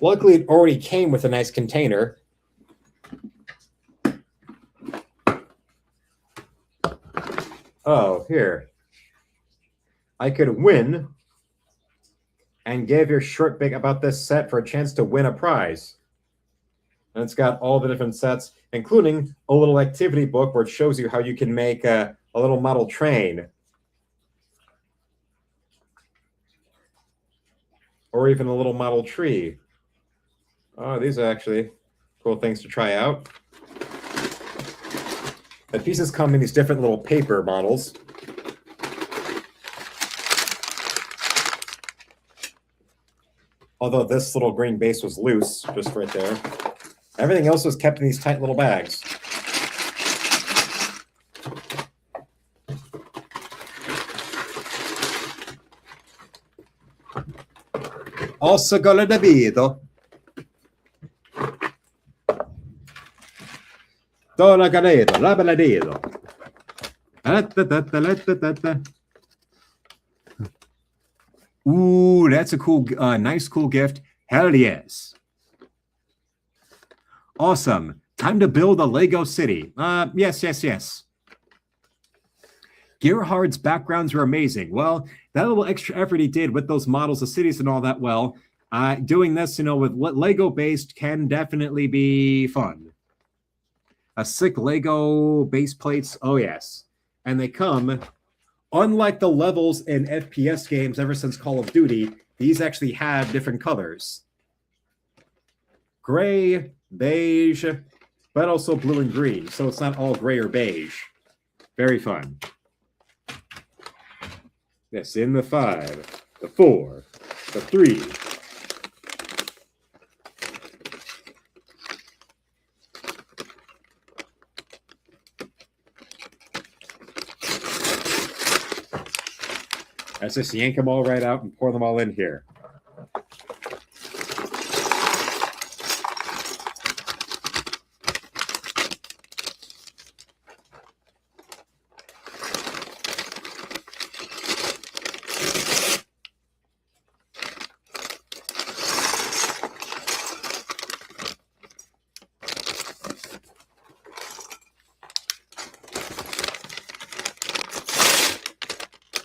Luckily, it already came with a nice container. Oh, here. I could win and give your short big about this set for a chance to win a prize. And it's got all the different sets, including a little activity book where it shows you how you can make a little model train. Or even a little model tree. Oh, these are actually cool things to try out. The pieces come in these different little paper models. Although this little green base was loose, just right there. Everything else was kept in these tight little bags. Also con la Davido. Dona Canedo, la Beladito. Ooh, that's a cool, nice, cool gift. Hell yes. Awesome. Time to build a Lego city. Yes. Gerhard's backgrounds were amazing. Well, that little extra effort he did with those models of cities and all that, well, doing this, with Lego-based can definitely be fun. A sick Lego base plates, oh yes. And they come, unlike the levels in FPS games ever since Call of Duty, these actually have different colors. Gray, beige, but also blue and green. So it's not all gray or beige. Very fun. Yes, in the 5, the 4, the 3. Let's just yank them all right out and pour them all in here.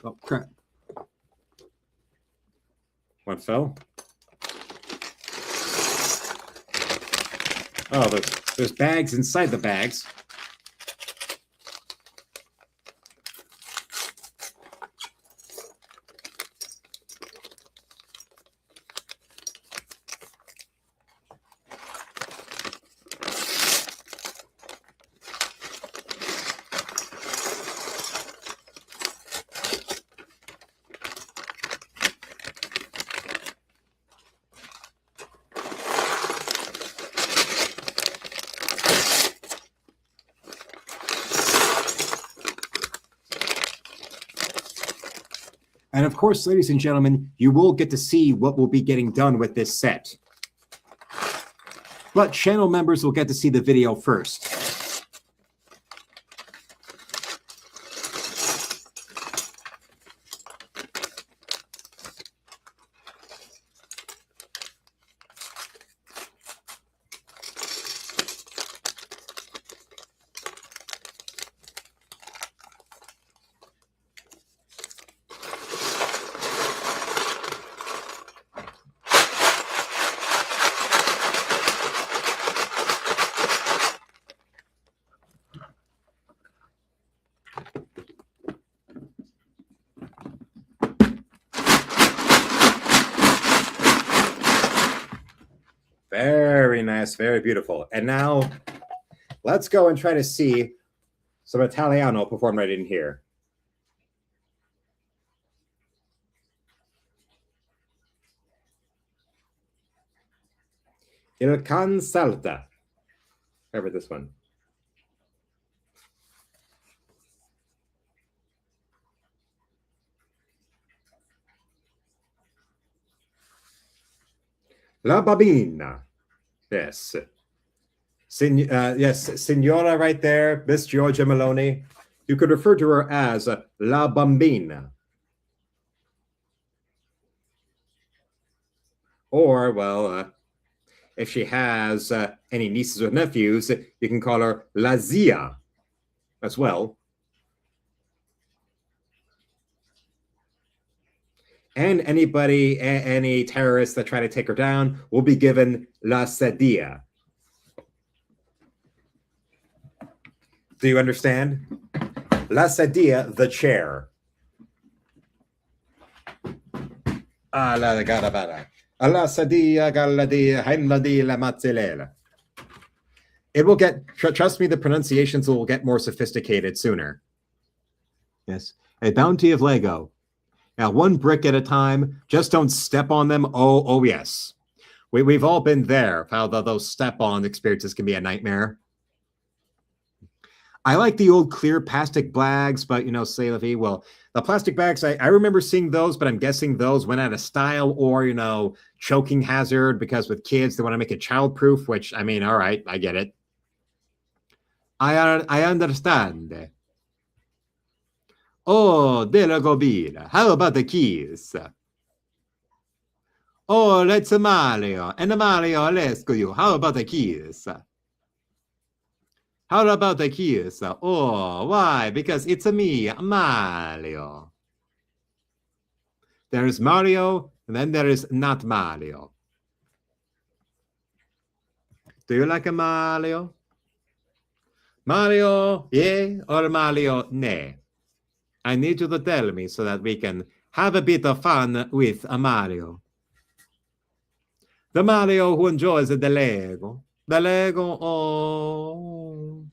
Oh, crap. One fell. Oh, there's bags inside the bags. And of course, ladies and gentlemen, you will get to see what will be getting done with this set. But channel members will get to see the video first. Very nice, very beautiful. And now let's go and try to see some Italiano perform right in here. Il can salta. Cover this one. La Babina. Yes. Yes, Signora right there, Miss Georgia Maloney. You could refer to her as La Bambina. Or, well, if she has any nieces or nephews, you can call her La Zia as well. And anybody, any terrorists that try to take her down will be given La Sedia. Do you understand? La Sedia, the chair. La Garabara. La Sedia, Galadia, Heimladi, La Mazzilela. It will get, trust me, the pronunciations will get more sophisticated sooner. Yes. A bounty of Lego. Now, one brick at a time. Just don't step on them. Oh yes. We've all been there. How those step-on experiences can be a nightmare. I like the old clear plastic bags, but, you know, say la vie. Well, the plastic bags, I remember seeing those, but I'm guessing those went out of style or, you know, choking hazard, because with kids, they want to make it childproof, which, I mean, all right, I get it. I understand. Oh, della Gobila. How about the keys? Oh, let's Mario. And Mario, let's go you. How about the keys? How about the keys? Oh, why? Because it's me, Mario. There is Mario, and then there is not Mario. Do you like a Mario? Mario, yeah, or Mario, nay? I need you to tell me so that we can have a bit of fun with a Mario. The Mario who enjoys the Lego. The Lego, oh.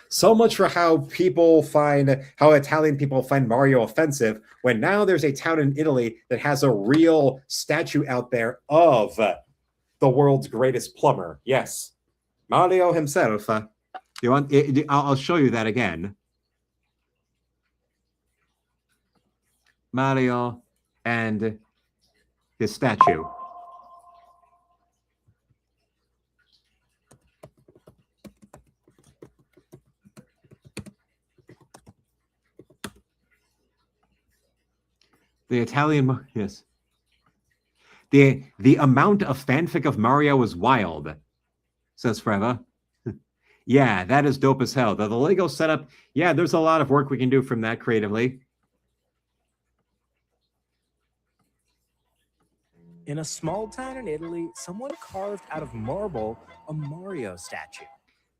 So much for how Italian people find Mario offensive, when now there's a town in Italy that has a real statue out there of the world's greatest plumber. Yes, Mario himself. You want? I'll show you that again. Mario and his statue. The Italian, yes. The amount of fanfic of Mario is wild, says Freva. Yeah, that is dope as hell. The Lego setup, yeah, there's a lot of work we can do from that creatively. In a small town in Italy, someone carved out of marble a Mario statue.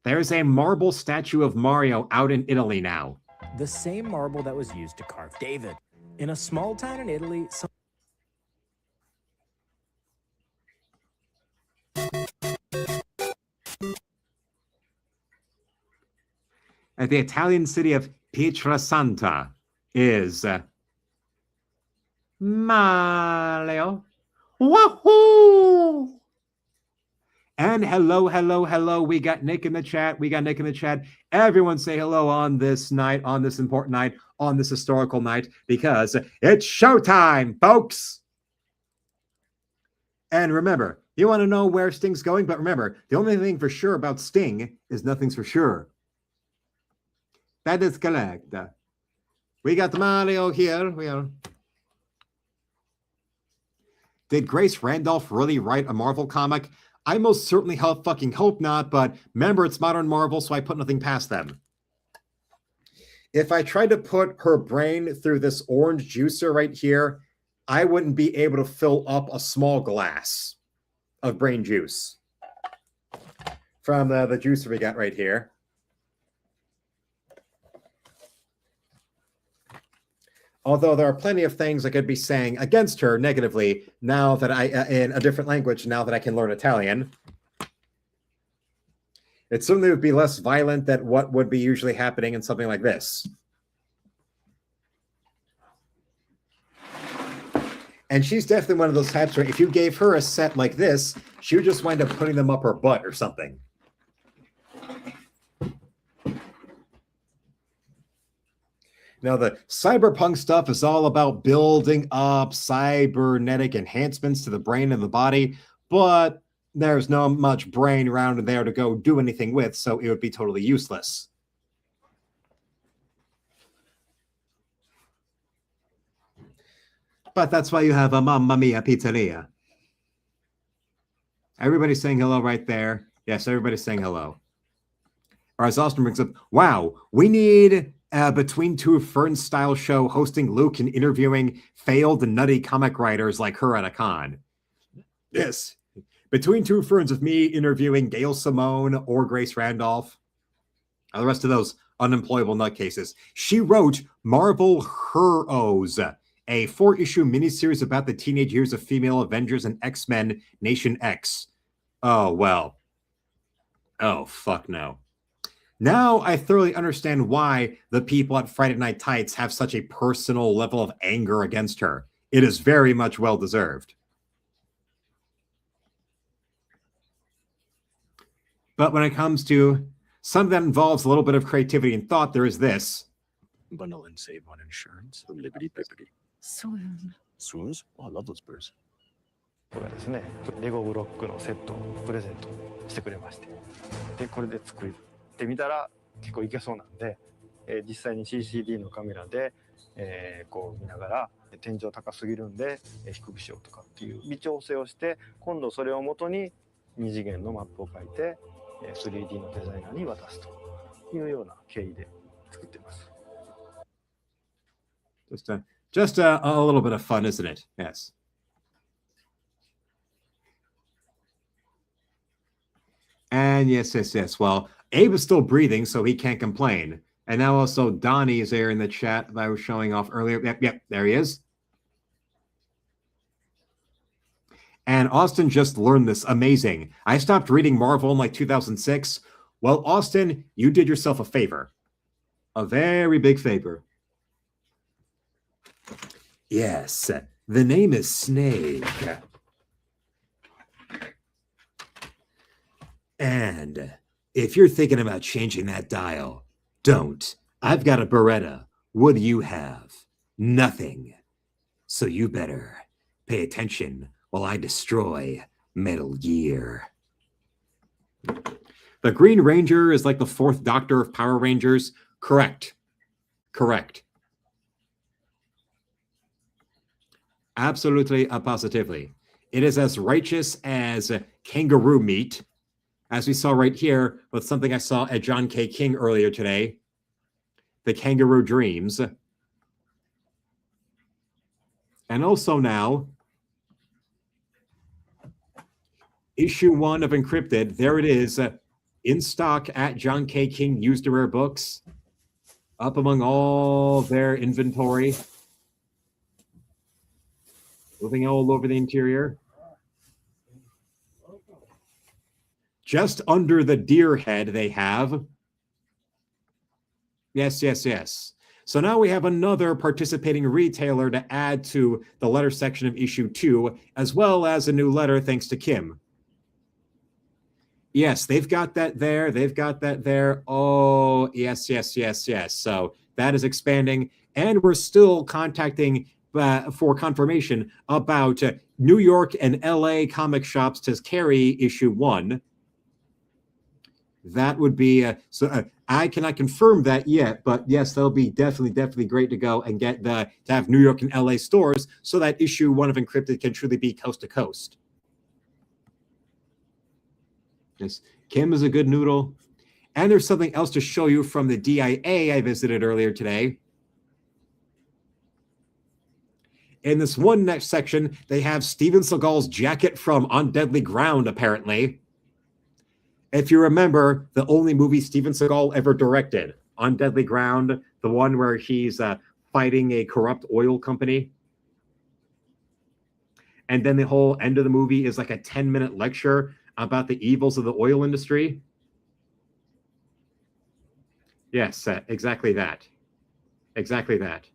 There's a marble statue of Mario out in Italy now. The same marble that was used to carve David. In a small town in Italy, At the Italian city of Pietrasanta is Mario. Wahoo! And hello. We got Nick in the chat. Everyone say hello on this night, on this important night, on this historical night, because it's showtime, folks. And remember, you want to know where Sting's going, but remember, the only thing for sure about Sting is nothing's for sure. That is correct. We got Mario here. Did Grace Randolph really write a Marvel comic? I most certainly fucking hope not, but remember, it's modern Marvel, so I put nothing past them. If I tried to put her brain through this orange juicer right here, I wouldn't be able to fill up a small glass of brain juice from the juicer we got right here. Although there are plenty of things I could be saying against her negatively now that in a different language, now that I can learn Italian. It certainly would be less violent than what would be usually happening in something like this. And she's definitely one of those types where if you gave her a set like this, she would just wind up putting them up her butt or something. Now, the cyberpunk stuff is all about building up cybernetic enhancements to the brain and the body, but there's not much brain around there to go do anything with, so it would be totally useless. But that's why you have a Mamma Mia Pizzeria. Everybody's saying hello right there. Yes, everybody's saying hello. Or as Austin brings up, wow, we need Between Two Ferns style show hosting Luke and interviewing failed nutty comic writers like her at a con. Yes. Between Two Ferns of me interviewing Gail Simone or Grace Randolph. The rest of those unemployable nutcases. She wrote Marvel Heroes, a 4-issue miniseries about the teenage years of female Avengers and X-Men Nation X. Oh, well. Oh, fuck no. Now I thoroughly understand why the people at Friday Night Tights have such a personal level of anger against her. It is very much well-deserved. But when it comes to something that involves a little bit of creativity and thought, there is this. Bundle and save on insurance. Liberty Pippity. Swoon. Swoons? Oh, I love those birds. これはですね、レゴブロックのセットをプレゼントしてくれまして、でこれで作ってみたら結構いけそうなんで、実際に CCD のカメラで、こう見ながら天井高すぎるんで、低くしようとかっていう微調整をして、今度それを元に2次元のマップを描いて、3D のデザイナーに渡すというような経緯で作っています。Just a little bit of fun, isn't it? Yes. And yes. Well, Abe is still breathing, so he can't complain. And now also Donnie is there in the chat that I was showing off earlier. Yep, there he is. And Austin just learned this. Amazing. I stopped reading Marvel in like 2006. Well, Austin, you did yourself a favor. A very big favor. Yes, the name is Snake. And if you're thinking about changing that dial, don't. I've got a Beretta. What do you have? Nothing. So you better pay attention while I destroy Metal Gear. The Green Ranger is like the 4th Doctor of Power Rangers. Correct. Absolutely, positively. It is as righteous as kangaroo meat, as we saw right here with something I saw at John K. King earlier today. The Kangaroo Dreams. And also now, issue 1 of Encrypted. There it is, in stock at John K. King Used to Rare Books, up among all their inventory. Moving all over the interior. Just under the deer head they have. Yes. So now we have another participating retailer to add to the letter section of issue 2, as well as a new letter thanks to Kim. Yes, they've got that there. Oh, yes. So that is expanding, and we're still contacting for confirmation about New York and LA comic shops to carry issue 1. That would be I cannot confirm that yet, but yes, that'll be definitely great to go and get to have New York and LA stores so that issue 1 of Encrypted can truly be coast to coast. Yes, Kim is a good noodle. And there's something else to show you from the DIA I visited earlier today. In this one next section, they have Steven Seagal's jacket from On Deadly Ground, apparently. If you remember, the only movie Steven Seagal ever directed, On Deadly Ground, the one where he's fighting a corrupt oil company. And then the whole end of the movie is like a 10-minute lecture about the evils of the oil industry. Yes, exactly that. Exactly that.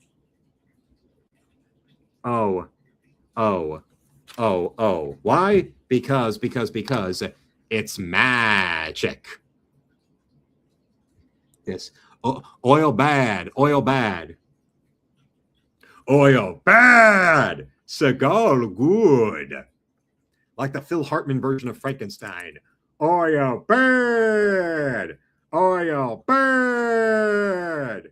Oh. Why? Because it's magic. Yes. Oil bad. Oil bad. Oil bad. Seagal good. Like the Phil Hartman version of Frankenstein. Oil bad. Oil bad.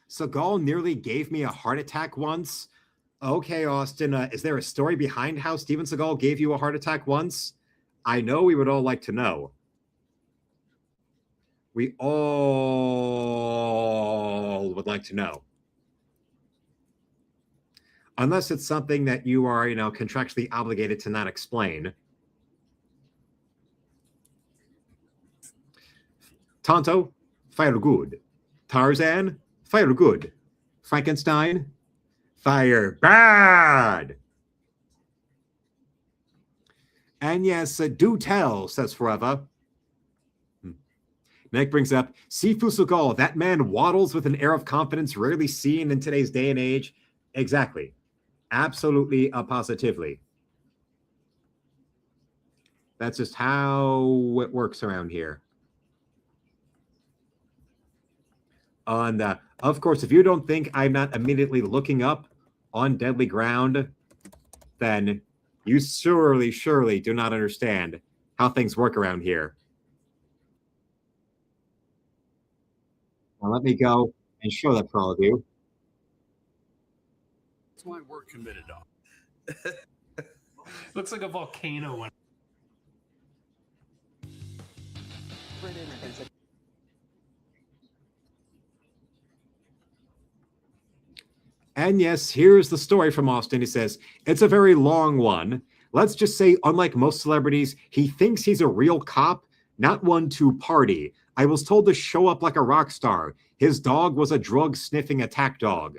Seagal nearly gave me a heart attack once. Okay, Austin, is there a story behind how Steven Seagal gave you a heart attack once? I know we would all like to know. We all would like to know. Unless it's something that you are, contractually obligated to not explain. Tonto, fire good. Tarzan, fire good. Frankenstein, fire bad. And yes, do tell, says Forever. Nick brings up, Sifu Seagal, that man waddles with an air of confidence rarely seen in today's day and age. Exactly. Absolutely, positively. That's just how it works around here. And of course, if you don't think I'm not immediately looking up on deadly ground, then you surely do not understand how things work around here. Now let me go and show that for all of you. That's why we're committed on. Looks like a volcano one. And yes, here's the story from Austin. He says, it's a very long one. Let's just say, unlike most celebrities, he thinks he's a real cop, not one to party. I was told to show up like a rock star. His dog was a drug-sniffing attack dog.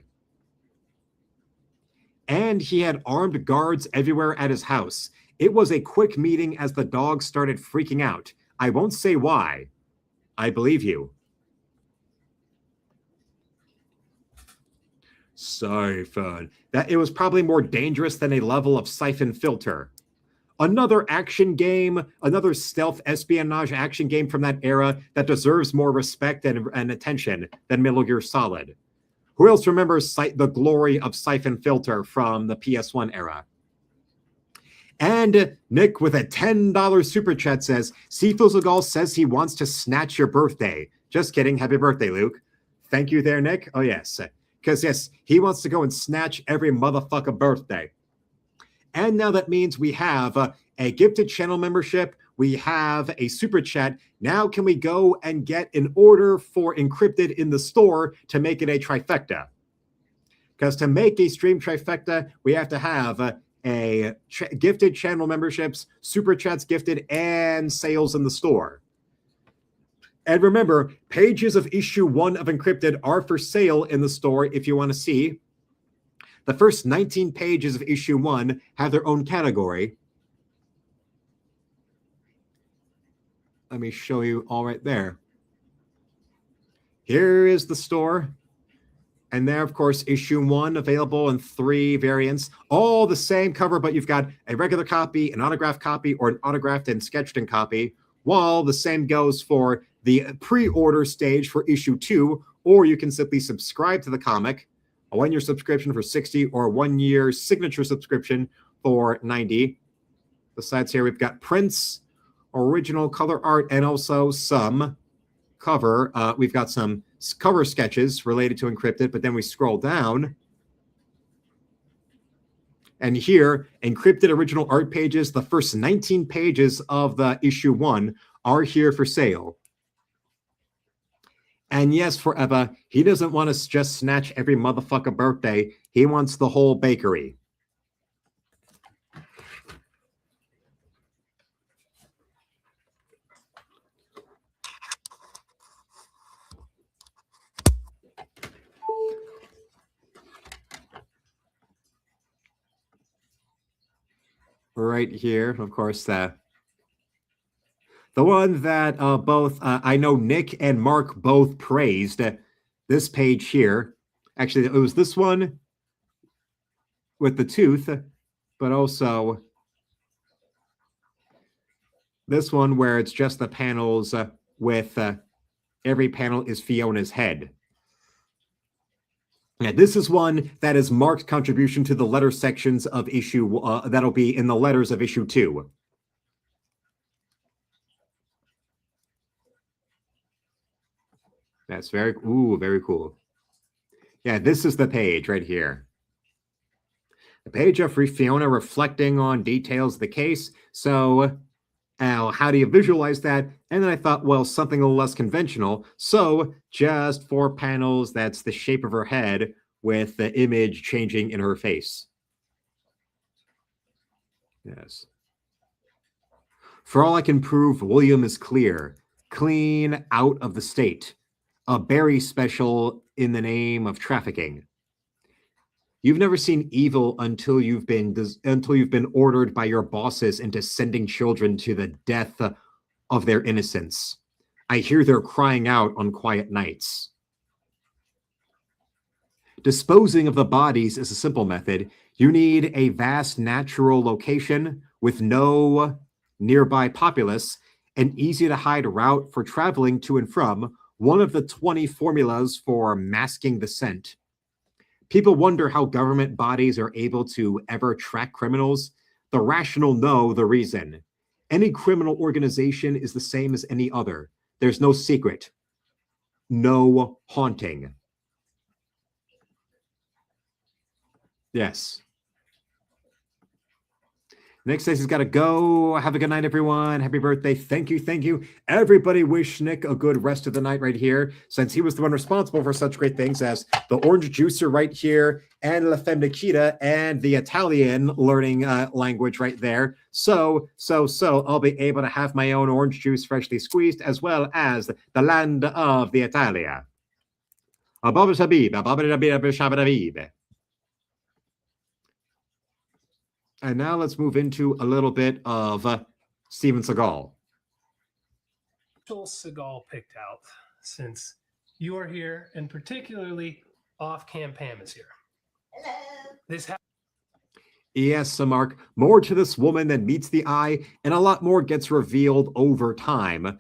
And he had armed guards everywhere at his house. It was a quick meeting as the dog started freaking out. I won't say why. I believe you. Siphon. That it was probably more dangerous than a level of Siphon Filter. Another action game, another stealth espionage action game from that era that deserves more respect and attention than Metal Gear Solid. Who else remembers the glory of Siphon Filter from the PS1 era? And Nick with a $10 super chat says, Sifu Seagal says he wants to snatch your birthday. Just kidding. Happy birthday, Luke. Thank you there, Nick. Oh, yes. Because, yes, he wants to go and snatch every motherfucker birthday. And now that means we have a gifted channel membership. We have a super chat. Now can we go and get an order for Encrypted in the store to make it a trifecta? Because to make a stream trifecta, we have to have gifted channel memberships, super chats gifted, and sales in the store. And remember, pages of issue 1 of Encrypted are for sale in the store if you want to see. The first 19 pages of issue 1 have their own category. Let me show you all right there. Here is the store. And there, of course, issue 1 available in 3 variants. All the same cover, but you've got a regular copy, an autographed copy, or an autographed and sketched in copy. While the same goes for the pre-order stage for issue 2, or you can simply subscribe to the comic, a 1-year subscription for $60 or a 1-year signature subscription for $90. Besides here, we've got prints, original color art, and also some cover. We've got some cover sketches related to Encrypted, but then we scroll down. And here, Encrypted original art pages, the first 19 pages of the issue 1 are here for sale. And yes, Forever, he doesn't want to just snatch every motherfucker birthday. He wants the whole bakery. right here, of course, the one that both I know Nick and Mark both praised. This page here, actually, it was this one with the tooth, but also this one where it's just the panels with every panel is Fiona's head. Yeah, this is one that is Mark's contribution to the letter sections of issue, that'll be in the letters of issue 2. That's very cool. Yeah, this is the page right here. The page of Fiona reflecting on details of the case. So, how do you visualize that? And then I thought, well, something a little less conventional. So, just 4 panels, that's the shape of her head with the image changing in her face. Yes. For all I can prove, William is clean out of the state. A berry special in the name of trafficking. You've never seen evil until you've been ordered by your bosses into sending children to the death of their innocence. I hear they're crying out on quiet nights. Disposing of the bodies is a simple method. You need a vast natural location with no nearby populace, an easy to hide route for traveling to and from, one of the 20 formulas for masking the scent. People wonder how government bodies are able to ever track criminals. The rational know the reason. Any criminal organization is the same as any other. There's no secret. No haunting. Yes. Nick says he's got to go. Have a good night, everyone. Happy birthday. Thank you. Everybody wish Nick a good rest of the night right here, since he was the one responsible for such great things as the orange juicer right here and La Femme Nikita and the Italian learning language right there. So I'll be able to have my own orange juice freshly squeezed, as well as the land of the Italia. And now let's move into a little bit of Steven Seagal. Seagal picked out, since you are here, and particularly off-cam Pam is here. Hello. Yes, Mark, more to this woman than meets the eye, and a lot more gets revealed over time.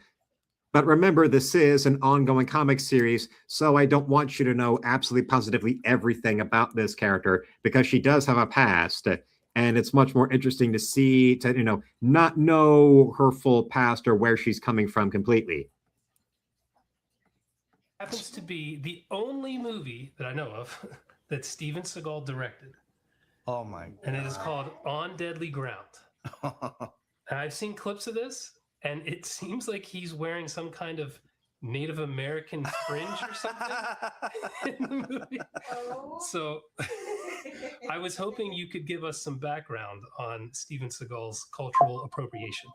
But remember, this is an ongoing comic series, so I don't want you to know absolutely positively everything about this character, because she does have a past. And it's much more interesting to see, not know her full past or where she's coming from completely. Happens to be the only movie that I know of that Steven Seagal directed. Oh my God. And it is called On Deadly Ground. And I've seen clips of this, and it seems like he's wearing some kind of Native American fringe or something in the movie. So I was hoping you could give us some background on Steven Seagal's cultural appropriation.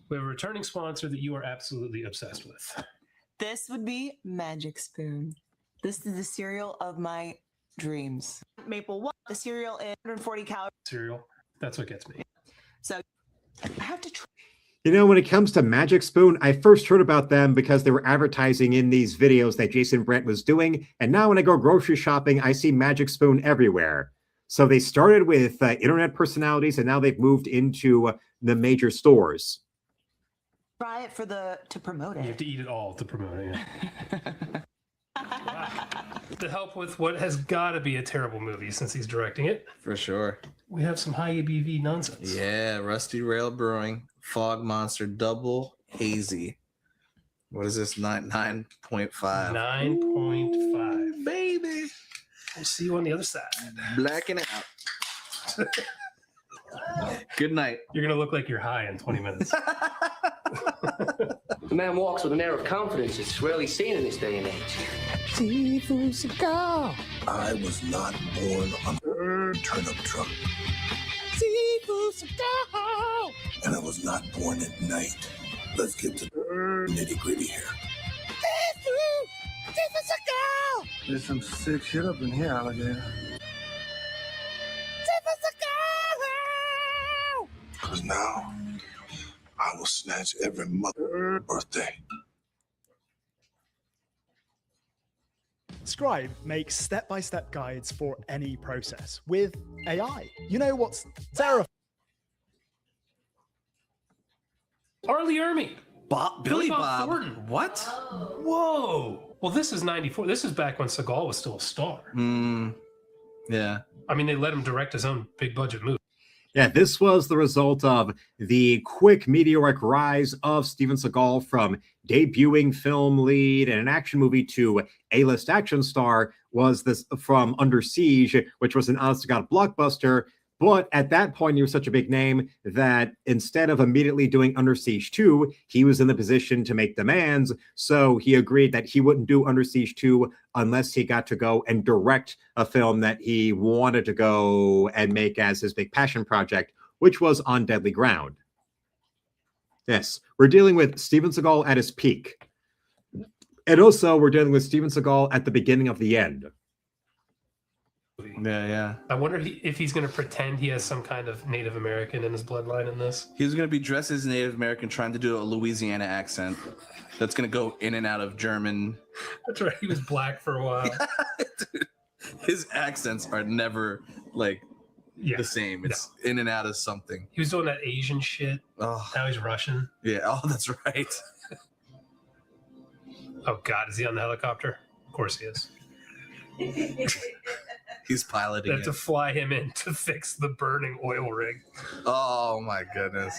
We have a returning sponsor that you are absolutely obsessed with. This would be Magic Spoon. This is the cereal of my dreams. Maple One, the cereal is 140 calories. Cereal, that's what gets me. So I have to try. When it comes to Magic Spoon, I first heard about them because they were advertising in these videos that Jason Brent was doing. And now when I go grocery shopping, I see Magic Spoon everywhere. So they started with internet personalities, and now they've moved into the major stores. Try it to promote it. You have to eat it all to promote it. To help with what has got to be a terrible movie since he's directing it. For sure. We have some high ABV nonsense. Yeah, Rusty Rail Brewing, Fog Monster Double Hazy. What is this? 9.5. 9.5. Baby. We'll see you on the other side. Blacking out. Good night. You're going to look like you're high in 20 minutes. The man walks with an air of confidence that's rarely seen in this day and age. Steven Seagal. I was not born on a turnip truck. Steven Seagal. And I was not born at night. Let's get to the nitty-gritty here. Steven Seagal. There's some sick shit up in here, alligator. Because now, I will snatch every mother birthday. Scribe makes step-by-step guides for any process with AI. You know what's terrifying? Arlie Ermy. Billy Bob. Thornton. What? Whoa. Well, this is 94. This is back when Seagal was still a star. Yeah. I mean, they let him direct his own big budget movie. Yeah, this was the result of the quick meteoric rise of Steven Seagal from debuting film lead in an action movie to A-list action star. Was this from Under Siege, which was an honest-to-God blockbuster. But at that point, he was such a big name that instead of immediately doing Under Siege 2, he was in the position to make demands. So he agreed that he wouldn't do Under Siege 2 unless he got to go and direct a film that he wanted to go and make as his big passion project, which was On Deadly Ground. Yes, we're dealing with Steven Seagal at his peak. And also, we're dealing with Steven Seagal at the beginning of the end. Yeah. I wonder if he's going to pretend he has some kind of Native American in his bloodline in this. He's going to be dressed as Native American, trying to do a Louisiana accent that's going to go in and out of German. That's right. He was black for a while. Dude, his accents are never like the same. It's in and out of something. He was doing that Asian shit. Oh. Now he's Russian. Yeah. Oh, that's right. Oh, God. Is he on the helicopter? Of course he is. He's piloting They have it. to fly him in to fix the burning oil rig. Oh, my goodness.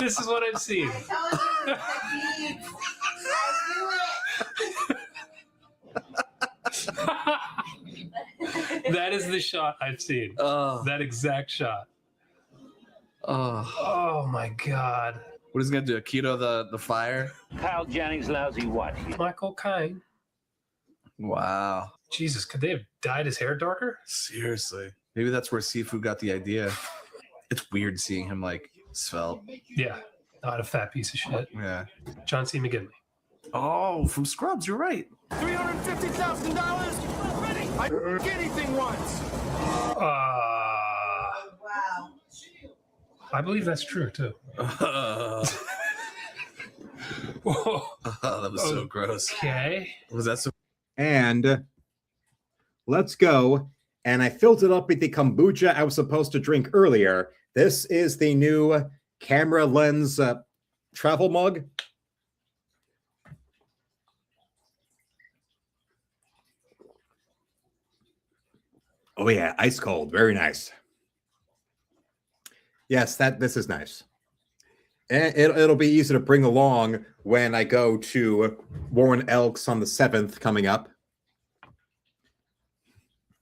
This is what I've seen. That is the shot I've seen. That exact shot. Oh my God. What is he going to do? Aikido the fire? Kyle Jennings lousy what? Michael Caine. Wow. Jesus, could they have dyed his hair darker? Seriously. Maybe that's where Sifu got the idea. It's weird seeing him like svelte. Yeah. Not a fat piece of shit. Yeah. John C. McGinley. Oh, from Scrubs, you're right. $350,000? Ready? I anything once. Wow. I believe that's true too. Whoa. That was so gross. Okay. Was that so? And let's go. And I filled it up with the kombucha I was supposed to drink earlier. This is the new camera lens travel mug. Oh yeah, ice cold, very nice. Yes, this is nice. And it'll be easy to bring along when I go to Warren Elks on the 7th coming up.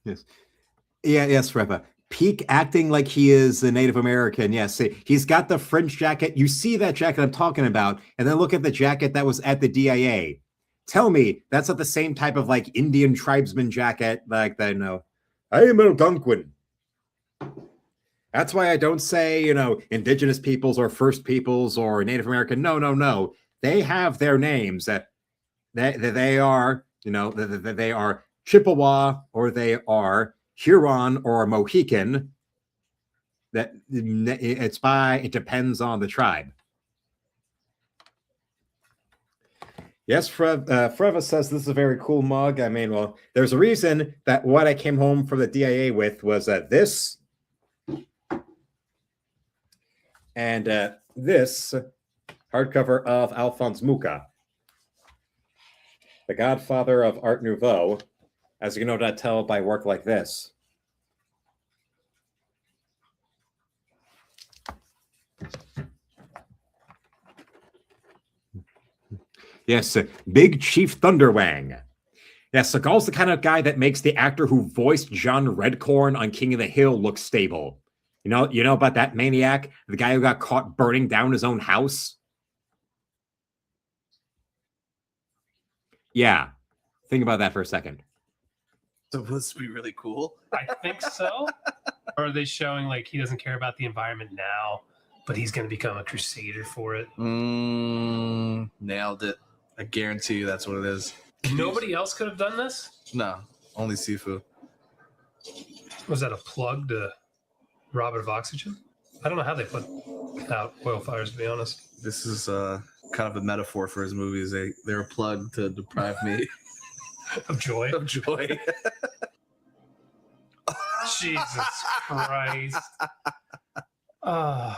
Yes. Yeah, yes, Reva. Peak acting like he is a Native American. Yes, see, he's got the French jacket. You see that jacket I'm talking about, and then look at the jacket that was at the DIA. Tell me that's not the same type of like Indian tribesman jacket like that. No, I am Algonquin. That's why I don't say, indigenous peoples or first peoples or Native American. No. They have their names that they are, they are Chippewa or they are Huron or Mohican. That it depends on the tribe. Yes, Freva says this is a very cool mug. I mean, well, there's a reason that what I came home from the DIA with was this. And this hardcover of Alphonse Mucha, the godfather of Art Nouveau, as you can no doubt tell by work like this. Yes, Big Chief Thunderwang. Yeah, Seagal's the kind of guy that makes the actor who voiced John Redcorn on King of the Hill look stable. You know about that maniac, the guy who got caught burning down his own house? Yeah. Think about that for a second. Supposed to be really cool. I think so. Or are they showing like he doesn't care about the environment now, but he's going to become a crusader for it? Nailed it. I guarantee you that's what it is. Nobody else could have done this? No, only Sifu. Was that a plug to Robbed of oxygen? I don't know how they put out oil fires, to be honest. This is kind of a metaphor for his movies. They were plugged to deprive me of joy. Of joy. Jesus Christ. Oh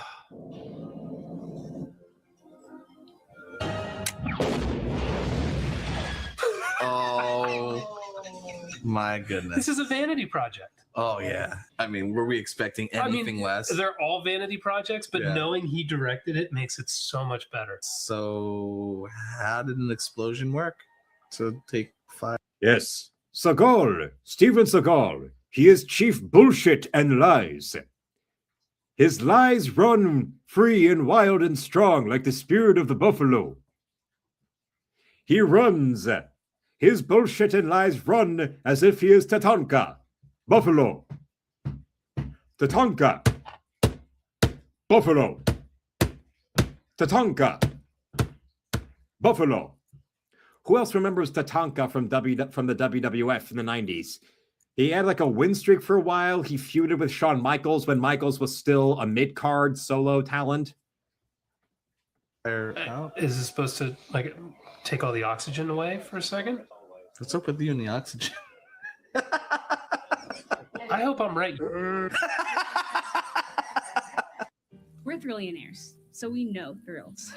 my goodness. This is a vanity project. Oh yeah. I mean, were we expecting anything less? They're all vanity projects, but Yeah. knowing he directed it makes it so much better. So how did an explosion work to take fire? Yes, Seagal, Steven Seagal. He is chief bullshit and lies. His lies run free and wild and strong like the spirit of the buffalo. He runs. His bullshit and lies run as if he is Tatanka. Buffalo. Tatanka. Buffalo. Tatanka. Buffalo. Who else remembers Tatanka from the WWF in the 90s? He had like a win streak for a while. He feuded with Shawn Michaels when Michaels was still a mid-card solo talent. Is it supposed to like take all the oxygen away for a second? What's up with you and the oxygen? I hope I'm right. We're thrillionaires, so we know thrills.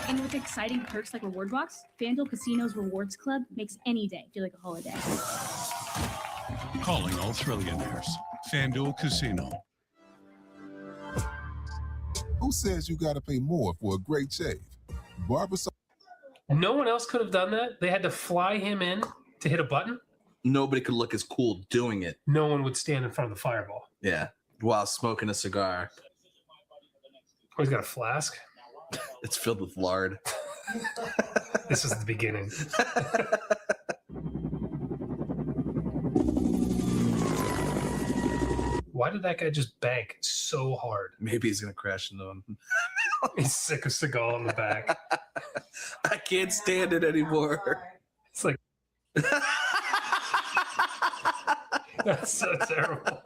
And with exciting perks like Reward Box, FanDuel Casino's Rewards Club makes any day feel like a holiday. Calling all thrillionaires. FanDuel Casino. Who says you got to pay more for a great shave? Barbasol. No one else could have done that. They had to fly him in to hit a button. Nobody could look as cool doing it. No one would stand in front of the fireball. Yeah, while smoking a cigar. Oh, he's got a flask. It's filled with lard. This is the beginning. Why did that guy just bank so hard? Maybe he's gonna crash into him. He's sick of Seagal in the back. I can't stand it anymore. It's like that's so terrible.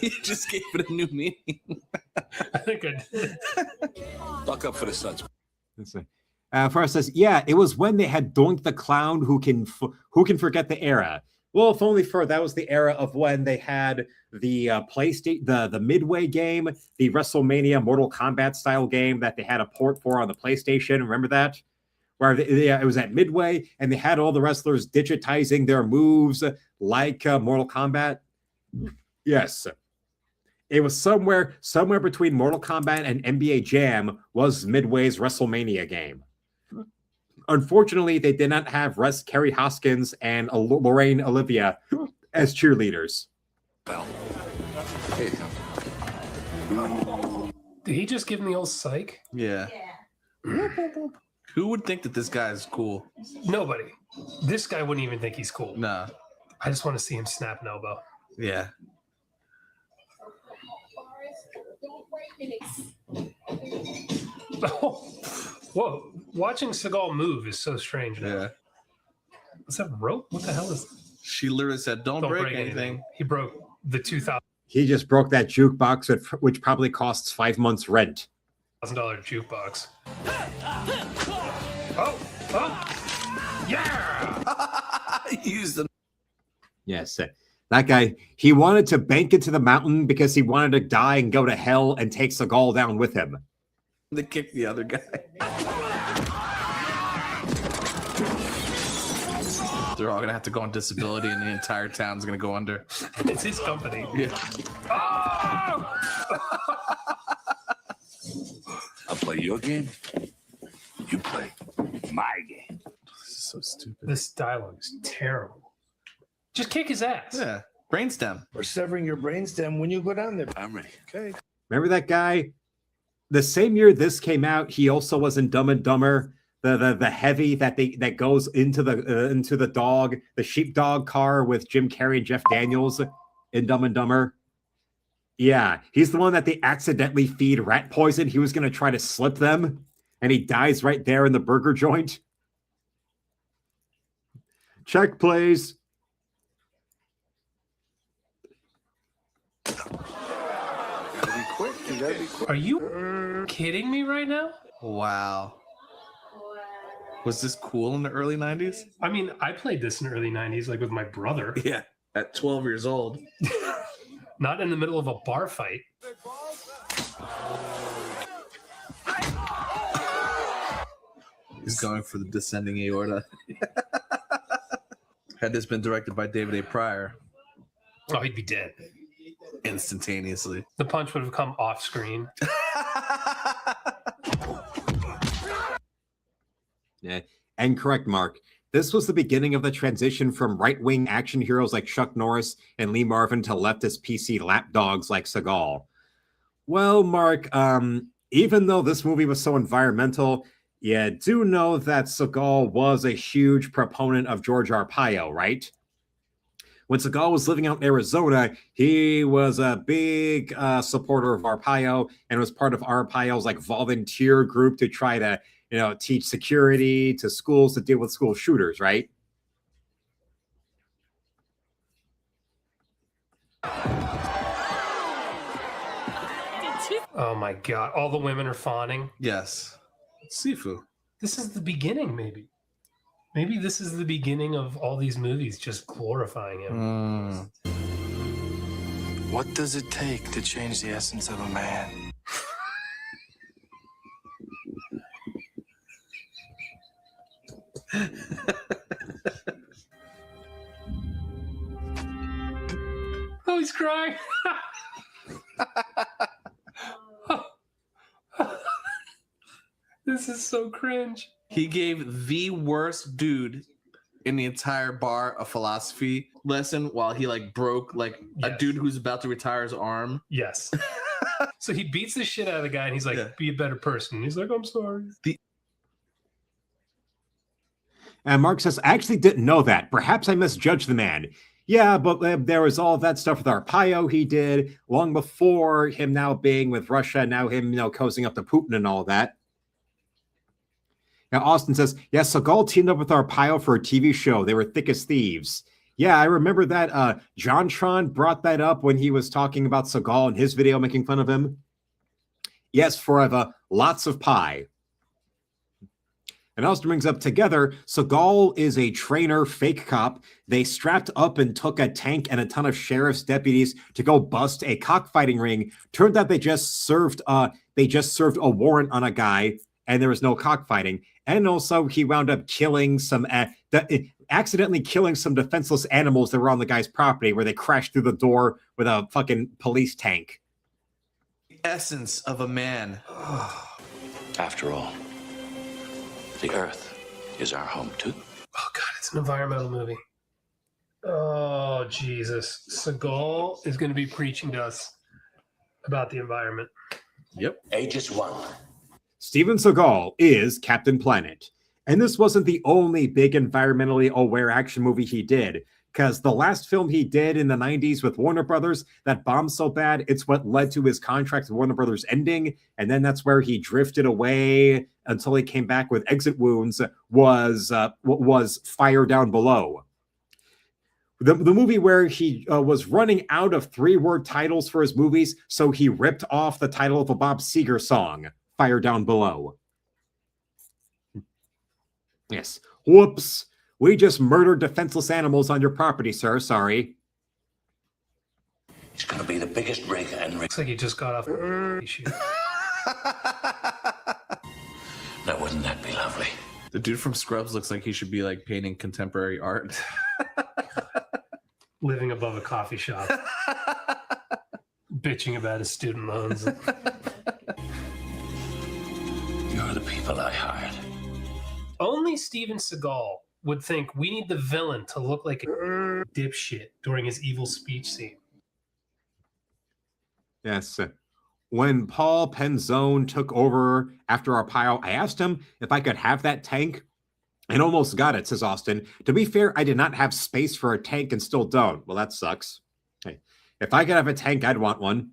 You just gave it a new meaning. I think I did. Buck up for the Suns. Forrest says, yeah, it was when they had Doink the Clown who can forget the era. Well, if only for that was the era of when they had the PlayStation, the Midway game, the WrestleMania Mortal Kombat style game that they had a port for on the PlayStation. Remember that? Where it was at Midway, and they had all the wrestlers digitizing their moves like Mortal Kombat. Yes. It was somewhere between Mortal Kombat and NBA Jam was Midway's WrestleMania game. Unfortunately, they did not have Kerry Hoskins and Lorraine Olivia as cheerleaders. Did he just give him the old psych? Yeah. Who would think that this guy is cool? Nobody. This guy wouldn't even think he's cool. Nah. I just want to see him snap an elbow. Yeah. Oh, whoa. Watching Seagal move is so strange now. Yeah. Is that rope? What the hell is She literally said, don't break anything. He broke the $2,000 He just broke that jukebox, which probably costs 5 months' rent. jukebox. Oh, yeah! Use them. Yes, that guy, he wanted to bank into the mountain because he wanted to die and go to hell and take Seagal down with him. They kicked the other guy. They're all going to have to go on disability and the entire town's going to go under. It's his company. Yeah. Oh! I'll play your game. You play my game. This is so stupid. This dialogue is terrible. Just kick his ass. Yeah. Brainstem. Or severing your brainstem when you go down there. I'm ready. Okay. Remember that guy? The same year this came out, he also was in Dumb and Dumber. The heavy that goes into the dog, the sheepdog car with Jim Carrey and Jeff Daniels in Dumb and Dumber. Yeah, he's the one that they accidentally feed rat poison. He was going to try to slip them, and he dies right there in the burger joint. Check, please. Are you kidding me right now? Wow. Was this cool in the early 90s? I mean, I played this in the early 90s, like with my brother. Yeah, at 12 years old. Not in the middle of a bar fight. He's going for the descending aorta. Had this been directed by David A. Pryor, oh, he'd be dead instantaneously. The punch would have come off screen. Yeah, and correct, Mark. This was the beginning of the transition from right-wing action heroes like Chuck Norris and Lee Marvin to leftist PC lapdogs like Seagal. Well, Mark, even though this movie was so environmental, you do know that Seagal was a huge proponent of George Arpaio, right? When Seagal was living out in Arizona, he was a big supporter of Arpaio and was part of Arpaio's like volunteer group to try to, teach security to schools to deal with school shooters, right? Oh my God. All the women are fawning. Yes. Sifu. This is the beginning, maybe. Maybe this is the beginning of all these movies just glorifying him. What does it take to change the essence of a man? Oh, he's crying. This is so cringe. He gave the worst dude in the entire bar a philosophy lesson while he broke a dude who's about to retire his arm. Yes. So he beats the shit out of the guy and he's like, be a better person. And he's like, I'm sorry. And Mark says, I actually didn't know that. Perhaps I misjudged the man. Yeah, but there was all that stuff with Arpaio he did long before him now being with Russia, now him, cozying up to Putin and all that. Now, Austin says, yes, Seagal teamed up with Arpaio for a TV show. They were thick as thieves. Yeah, I remember that. JonTron brought that up when he was talking about Seagal in his video making fun of him. Yes, forever, lots of pie. And Austin brings up together, Seagal is a trainer fake cop. They strapped up and took a tank and a ton of sheriff's deputies to go bust a cockfighting ring. Turned out they just served a warrant on a guy, and there was no cockfighting. And also, he wound up killing accidentally killing some defenseless animals that were on the guy's property, where they crashed through the door with a fucking police tank. Essence of a man. After all, the Earth is our home too. Oh God, it's an environmental movie. Oh Jesus, Seagal is going to be preaching to us about the environment. Yep. Aegis 1. Steven Seagal is Captain Planet. And this wasn't the only big environmentally aware action movie he did, because the last film he did in the 90s with Warner Brothers that bombed so bad, it's what led to his contract with Warner Brothers ending, and then that's where he drifted away until he came back with Exit Wounds, was Fire Down Below. The movie where he was running out of 3-word titles for his movies, so he ripped off the title of a Bob Seger song, Fire Down Below. Yes. Whoops. We just murdered defenseless animals on your property, sir. Sorry. It's going to be the biggest rig and Looks like he just got off a shoot. Now, wouldn't that be lovely? The dude from Scrubs looks like he should be painting contemporary art. Living above a coffee shop. Bitching about his student loans. You're the people I hired. Only Steven Seagal would think we need the villain to look like a dipshit during his evil speech scene. Yes. When Paul Penzone took over after Arpaio, I asked him if I could have that tank and almost got it, says Austin. To be fair, I did not have space for a tank and still don't. Well, that sucks. Hey, if I could have a tank, I'd want one.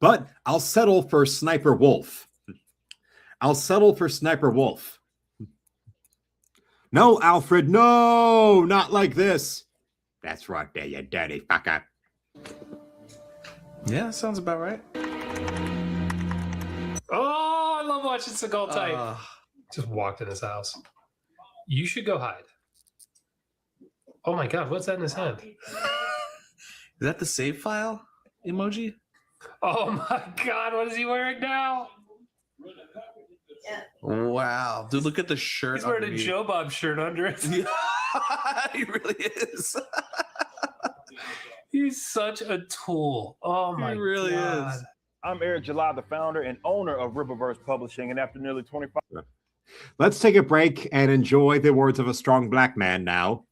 But I'll settle for Sniper Wolf. I'll settle for Sniper Wolf. No, Alfred, no, not like this. That's right there, you dirty fucker. Yeah, sounds about right. Oh, I love watching Seagal type. Just walked in his house. You should go hide. Oh my god, what's that in his hand? Is that the save file emoji? Oh my god, what is he wearing now? Wow. Dude, look at the shirt. He's wearing underneath. a Joe Bob shirt under it. He really is. He's such a tool. Oh my really god. is. I'm Eric July, the founder and owner of Riververse Publishing, and after nearly 25 Let's take a break and enjoy the words of a strong black man now.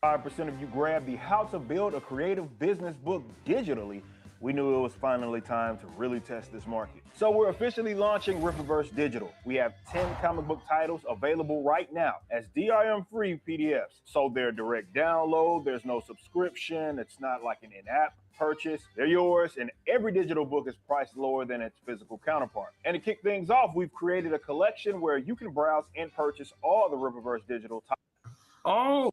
5% of you grabbed the How to Build a Creative Business book digitally, we knew it was finally time to really test this market. So we're officially launching Riververse Digital. We have 10 comic book titles available right now as DRM-free PDFs. So they're direct download, there's no subscription, it's not like an in-app purchase. They're yours, and every digital book is priced lower than its physical counterpart. And to kick things off, we've created a collection where you can browse and purchase all the Riververse Digital titles. Oh!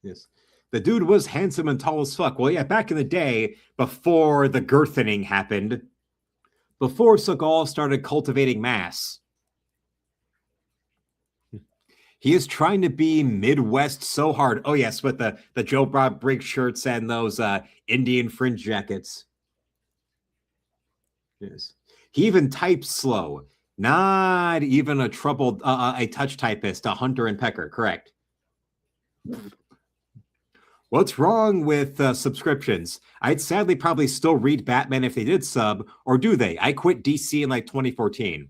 Yes. The dude was handsome and tall as fuck. Well, yeah, back in the day, before the girthening happened, before Seagal started cultivating mass, he is trying to be Midwest so hard. Oh, yes, with the Joe Bob Briggs shirts and those Indian fringe jackets. Yes. He even types slow. Not even a troubled, a touch typist, a Hunter and Pecker, correct. What's wrong with subscriptions? I'd sadly probably still read Batman if they did sub, or do they? I quit DC in like 2014.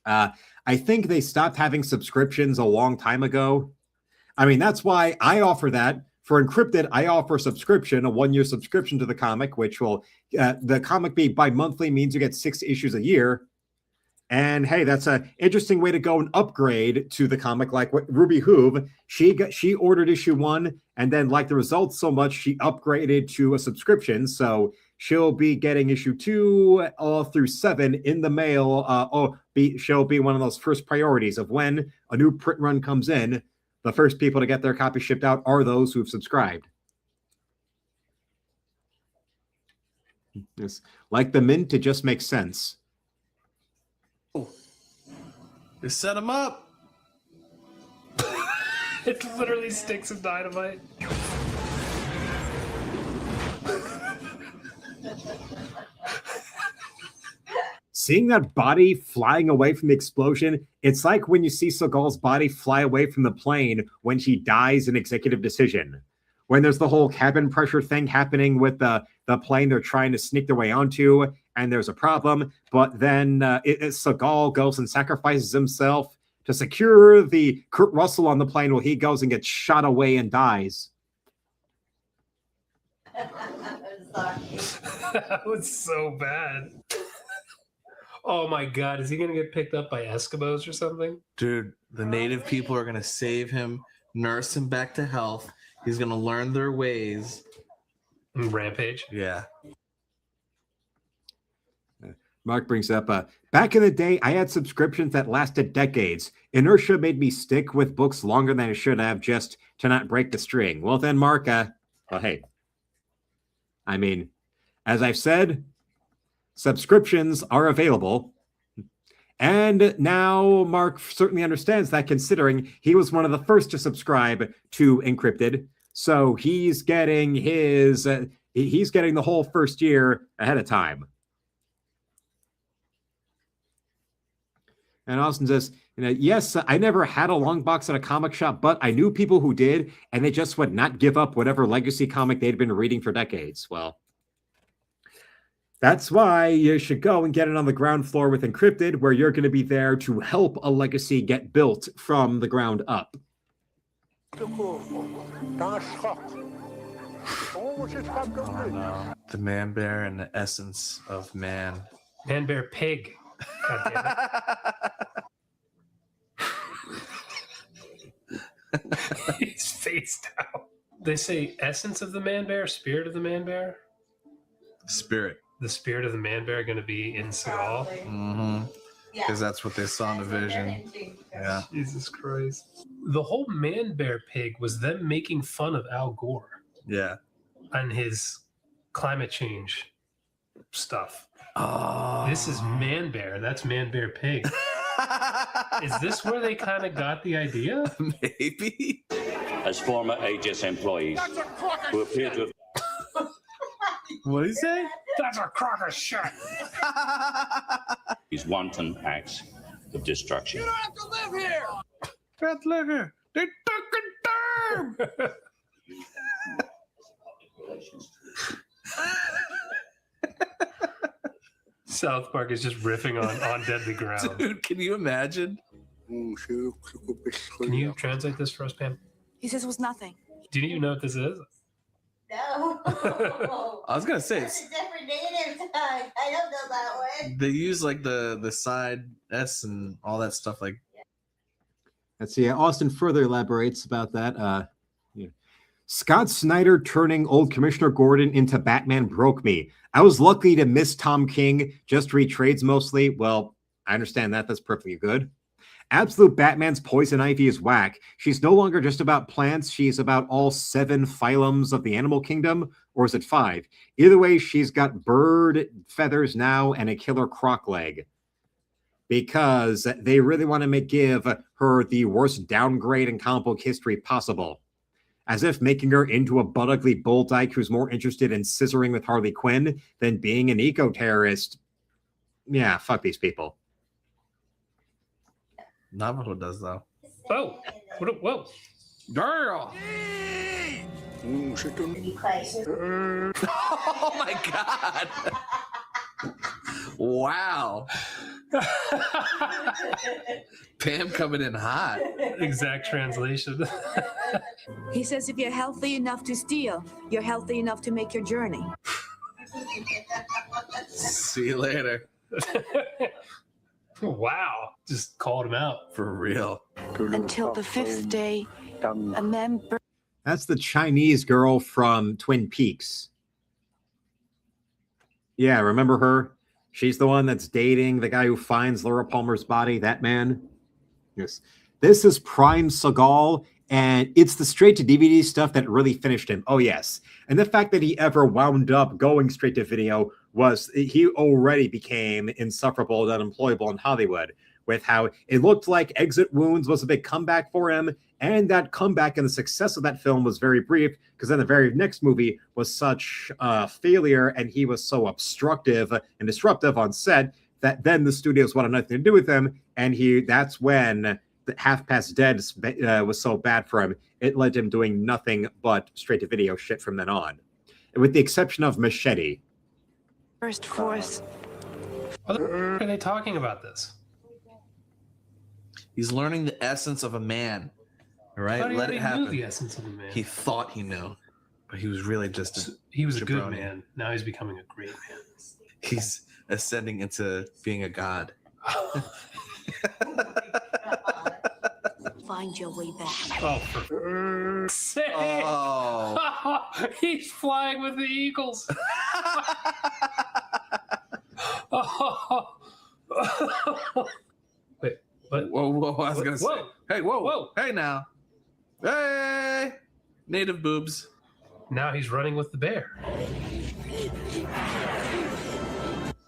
I think they stopped having subscriptions a long time ago. I mean, that's why I offer that. For Encrypted, I offer a subscription, a 1-year subscription to the comic, which will, the comic be bi-monthly means you get 6 issues a year. And hey, that's an interesting way to go and upgrade to the comic. Like what Ruby Hoove, she ordered issue 1 and then liked the results so much she upgraded to a subscription. So she'll be getting issue 2 all through 7 in the mail. She'll be one of those first priorities of when a new print run comes in. The first people to get their copy shipped out are those who've subscribed. Yes, like the mint, it just makes sense. They set him up. It literally sticks of dynamite. Seeing that body flying away from the explosion, it's like when you see Seagal's body fly away from the plane when he dies in Executive Decision. When there's the whole cabin pressure thing happening with the plane they're trying to sneak their way onto, and there's a problem, but then Seagal goes and sacrifices himself to secure the Kurt Russell on the plane while he goes and gets shot away and dies. That was so bad. Oh my god, is he gonna get picked up by Eskimos or something? Dude, the native people are going to save him, nurse him back to health. He's going to learn their ways. Rampage? Yeah. Mark brings up, back in the day, I had subscriptions that lasted decades. Inertia made me stick with books longer than I should have just to not break the string. Well then, Mark, well, hey. I mean, as I've said, subscriptions are available. And now Mark certainly understands that, considering he was one of the first to subscribe to Encrypted. So he's getting his, he's getting the whole first year ahead of time. And Austin says, yes, I never had a long box at a comic shop, but I knew people who did, and they just would not give up whatever legacy comic they'd been reading for decades. Well, that's why you should go and get it on the ground floor with Encrypted, where you're going to be there to help a legacy get built from the ground up. Oh, no. The man bear and the essence of man. Man bear pig. God damn it. He's face down. They say essence of the man bear, spirit of the man bear? Spirit. the spirit of the man bear going to be in Seagal? Mm-hmm. Because that's what they saw in the vision. Yeah. Jesus Christ. The whole man bear pig was them making fun of Al Gore. Yeah. And his climate change stuff. Oh. This is man bear. That's man bear pig. Is this where they kind of got the idea? Maybe. As former AGIS employees who appear to have What did he say? That's a crock of shit. these wanton acts of destruction. You don't have to live here. Can't live here. They took a term. South Park is just riffing on Deadly Ground. Dude, can you imagine? Can you translate this for us, Pam? He says it was nothing. Do you know what this is? No. I was gonna say That's a different native tongue. I don't know that one. they use like the side S and all that stuff. Like, Let's see. Austin further elaborates about that. Yeah. Scott Snyder turning old Commissioner Gordon into Batman broke me. I was lucky to miss Tom King, just read trades mostly. Well, I understand that. That's perfectly good. Absolute Batman's Poison Ivy is whack. She's no longer just about plants. She's about all 7 phylums of the animal kingdom. Or is it 5? Either way, she's got bird feathers now and a killer croc leg. Because they really want to give her the worst downgrade in comic book history possible. As if making her into a butt-ugly bull dyke who's more interested in scissoring with Harley Quinn than being an eco-terrorist. Yeah, fuck these people. Navajo does though. Whoa! Whoa! Girl! Oh my god! Wow! Pam coming in hot. Exact translation. He says if you're healthy enough to steal, you're healthy enough to make your journey. See you later. Wow. Just called him out. For real. Until the 5th day, a man That's the Chinese girl from Twin Peaks. Yeah, remember her? She's the one that's dating the guy who finds Laura Palmer's body, that man. Yes. This is Prime Seagal, and it's the straight-to-DVD stuff that really finished him. Oh, yes. And the fact that he ever wound up going straight to video was he already became insufferable and unemployable in Hollywood, with how it looked like Exit Wounds was a big comeback for him, and that comeback and the success of that film was very brief, because then the very next movie was such a failure, and he was so obstructive and disruptive on set that then the studios wanted nothing to do with him, and that's when the Half Past Dead was so bad for him, it led to him doing nothing but straight-to-video shit from then on, with the exception of Machete. First force. What are they talking about this? He's learning the essence of a man. All right, How do you let it think he happen. knew the essence of a man? He thought he knew, but he was really just He was a good jabroni. man. Now he's becoming a great man. He's ascending into being a god. Find your way back. Oh, for sake. Oh. He's flying with the Eagles. Wait, what? Whoa, I was gonna say. Whoa. Hey, whoa, hey now. Hey, native boobs. Now he's running with the bear.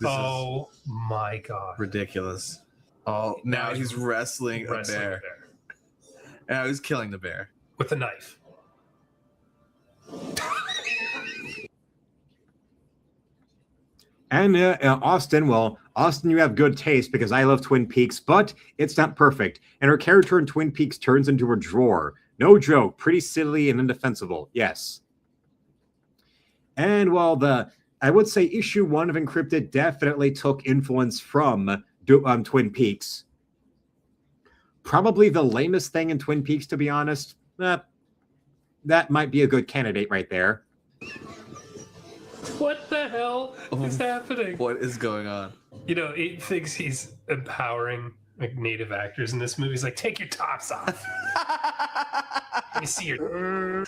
Oh my god. Ridiculous. Oh, now he's wrestling a bear. Now he's killing the bear. With a knife. And Austin, well, Austin, you have good taste because I love Twin Peaks, but it's not perfect. And her character in Twin Peaks turns into a drawer. No joke. Pretty silly and indefensible. Yes. And while I would say issue 1 of Encrypted definitely took influence from Twin Peaks. Probably the lamest thing in Twin Peaks, to be honest. That might be a good candidate right there. What the hell is happening? What is going on? You know, he thinks he's empowering like native actors in this movie. He's like, take your tops off. Let me see your.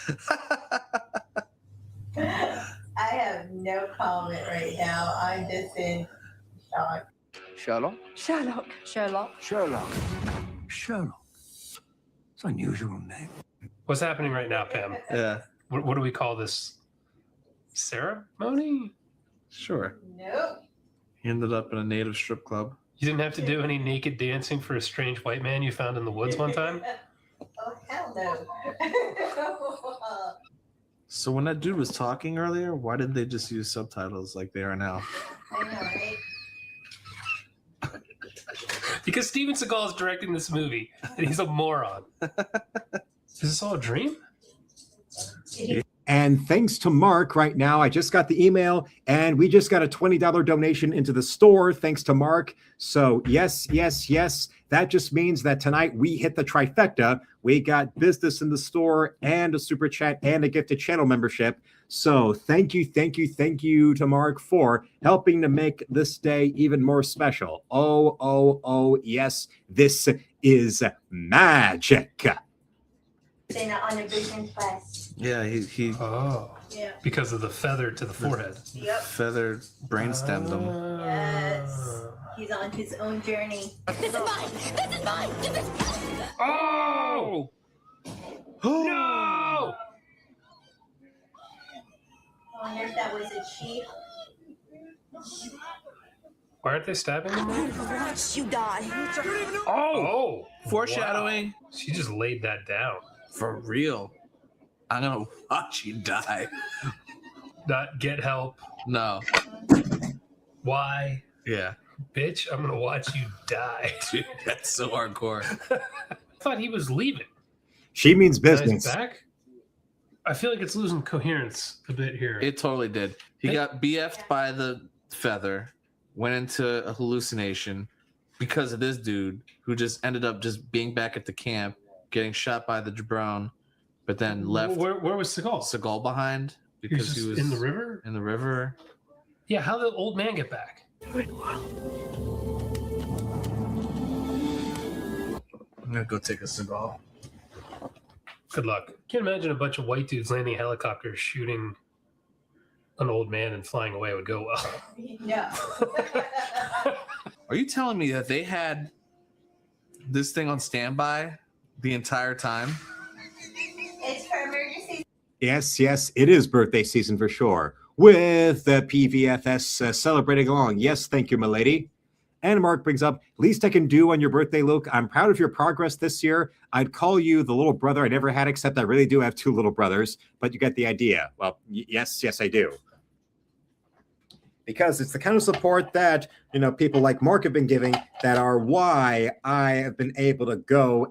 I have no comment right now. I'm Listen, Sean. Sherlock? Sherlock. Sherlock. Sherlock. Sherlock. It's an unusual name. What's happening right now, Pam? Yeah. What do we call this? Ceremony? Sure. Nope. He ended up in a native strip club. You didn't have to do any naked dancing for a strange white man you found in the woods one time? Oh, hell no. So when that dude was talking earlier, why did they just use subtitles like they are now? I know, right? Because Steven Seagal is directing this movie, and he's a moron. Is this all a dream? And thanks to Mark right now, I just got the email and we just got a $20 donation into the store. Thanks to Mark. So yes. That just means that tonight we hit the trifecta. We got business in the store and a super chat and a gifted channel membership. So thank you to Mark for helping to make this day even more special. Oh, yes, this is magic. They're not on a business class. Yeah, he Oh. Yeah. Because of the feather to the forehead. Yep. feathered brainstemmed him. Yes. He's on his own journey. This is mine. This is mine. This is Oh! No! I wonder if that was a cheat. Why aren't they stabbing him? Watch you die. Oh! Foreshadowing. Wow. She just laid that down. For real. I'm gonna watch you die. Not get help. No. Why? Yeah. Bitch, I'm gonna watch you die. Dude, that's so hardcore. I thought he was leaving. She means Now he's business. back? I feel like it's losing coherence a bit here. It totally did. He got BF'd by the feather, went into a hallucination because of this dude who just ended up just being back at the camp, getting shot by the jabron, but then left Where was Seagal? Seagal behind because he was in the river? In the river. Yeah, how did the old man get back? I'm gonna go take a Seagal. Good luck. Can't imagine a bunch of white dudes landing helicopters shooting an old man and flying away would go well. No. Are you telling me that they had this thing on standby the entire time? It's for emergency. Yes, it is birthday season for sure. With the PVFS celebrating along. Yes, thank you, milady. And Mark brings up, least I can do on your birthday, Luke. I'm proud of your progress this year. I'd call you the little brother I never had, except I really do have two little brothers. But you get the idea. Well, yes, I do. Because it's the kind of support that, people like Mark have been giving that are why I have been able to go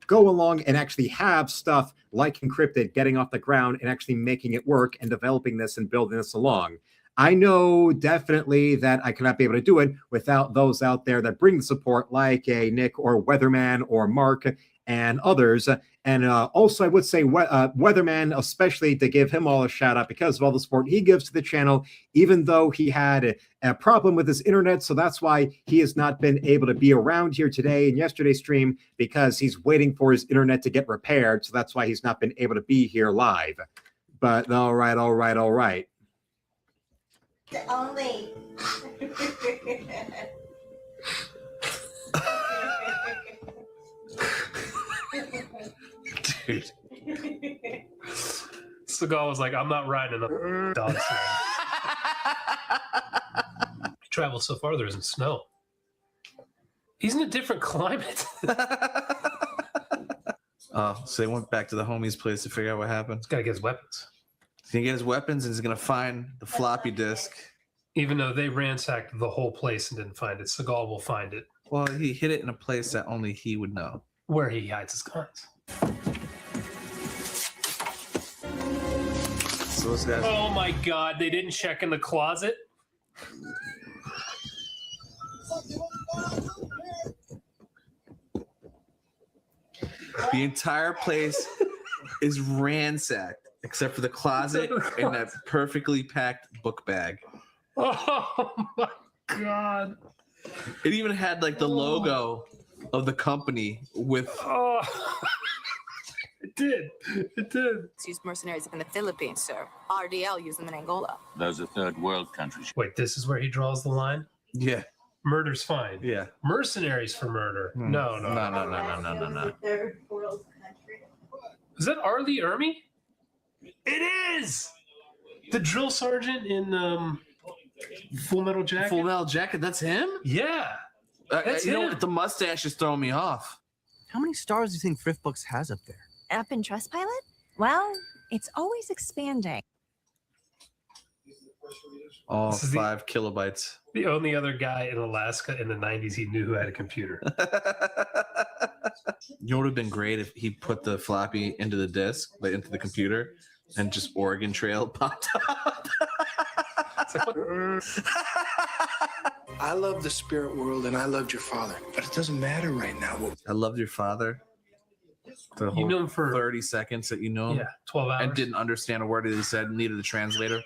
along and actually have stuff like Encrypted getting off the ground and actually making it work and developing this and building this along. I know definitely that I cannot be able to do it without those out there that bring the support like a Nick or Weatherman or Mark and others. And also I would say Weatherman, especially to give him all a shout out because of all the support he gives to the channel, even though he had a problem with his internet. So that's why he has not been able to be around here today and yesterday's stream because he's waiting for his internet to get repaired. So that's why he's not been able to be here live. But all right. Only. Dude. Seagal was like, I'm not riding another dog sled. He travels so far there isn't snow. He's in a different climate. So they went back to the homie's place to figure out what happened. He's got to get his weapons. He's going to get his weapons and he's going to find the floppy disk. Even though they ransacked the whole place and didn't find it, Seagal will find it. Well, he hid it in a place that only he would know. Where he hides his guns. So those guys... Oh my God, they didn't check in the closet? The entire place is ransacked except for the closet and that perfectly packed book bag. Oh my God. It even had like the logo of the company with It did. It did. Use mercenaries in the Philippines, sir. RDL use them in Angola. Those are third world countries. Wait, this is where he draws the line? Yeah. Murder's fine. Yeah. Mercenaries for murder. No. Third world country. Is that Arlie Ermy? It is! The drill sergeant in Full Metal Jacket? Full Metal Jacket, that's him? Yeah. That's you know him. what? The mustache is throwing me off. How many stars do you think Thrift Books has up there? Up in Trustpilot? Well, it's always expanding. Oh, This is the- 5 kilobytes. The only other guy in Alaska in the 90s he knew who had a computer. You know what would have been great if he put the floppy into the disk, like into the computer, and just Oregon Trail popped up. I love the spirit world and I loved your father, but it doesn't matter right now. I loved your father. The You whole knew him for 30 seconds that you know him. Yeah, 12 hours. And didn't understand a word that he said, needed a translator.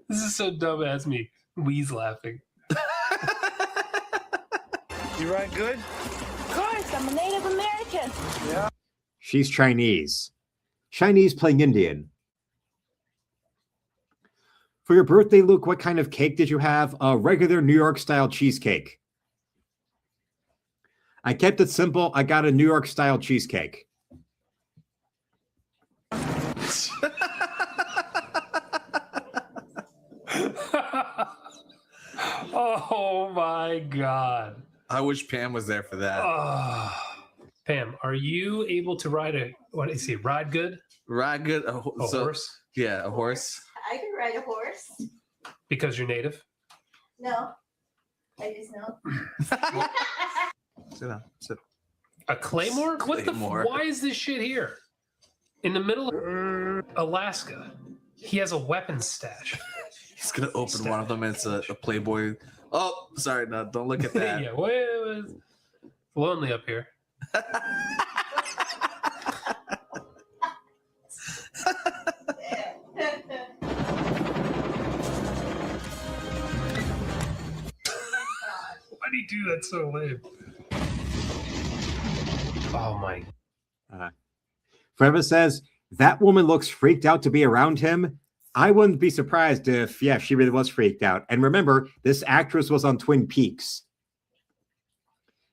This is so dumb. It has me wheeze laughing. You right good? Of course, I'm a Native American. Yeah. She's Chinese. Chinese playing Indian. For your birthday, Luke, what kind of cake did you have? A regular New York style cheesecake. I kept it simple. I got a New York style cheesecake. Oh my God. I wish Pam was there for that. Pam, are you able to ride a, what is he, ride good? Ride good? A horse? Yeah, a horse. I can ride a horse. Because you're native? No. I just know. Sit down. Sit. A claymore? What the? Claymore. Why is this shit here? In the middle of Alaska. He has a weapons stash. He's going to open one of them and it's a Playboy. Oh, sorry. No, don't look at that. Yeah, wait. Lonely up here. Why'd he do that so lame? Oh my. Forever says, that woman looks freaked out to be around him. I wouldn't be surprised if, yeah, she really was freaked out. And remember, this actress was on Twin Peaks.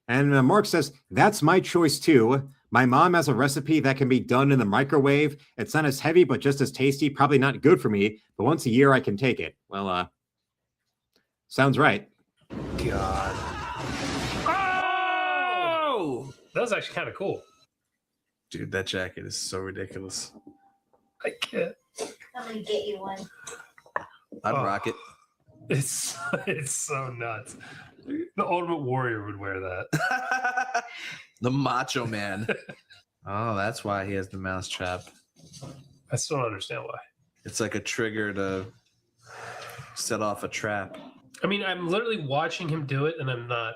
And Mark says, that's my choice too. My mom has a recipe that can be done in the microwave. It's not as heavy, but just as tasty. Probably not good for me, but once a year I can take it. Well, sounds right. God. Oh! That was actually kind of cool. Dude, that jacket is so ridiculous. I can't. I'm gonna get you one. I'd rock it. It's so nuts. The Ultimate Warrior would wear that. The Macho Man. Oh, that's why he has the mouse trap. I still don't understand why. It's like a trigger to set off a trap. I mean, I'm literally watching him do it, and I'm not.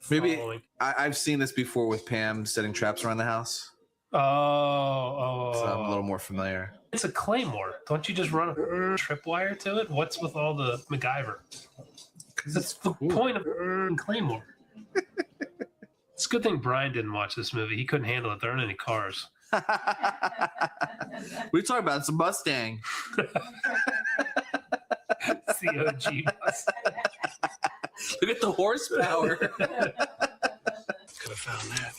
Maybe following. I've seen this before with Pam setting traps around the house. Oh. So I'm a little more familiar. It's a claymore. Don't you just run a tripwire to it? What's with all the MacGyver? That's the point of claymore. It's a good thing Brian didn't watch this movie. He couldn't handle it. There aren't any cars. What are you talking about? It's a Mustang. It's the OG Mustang. Look at the horsepower. Could have found that.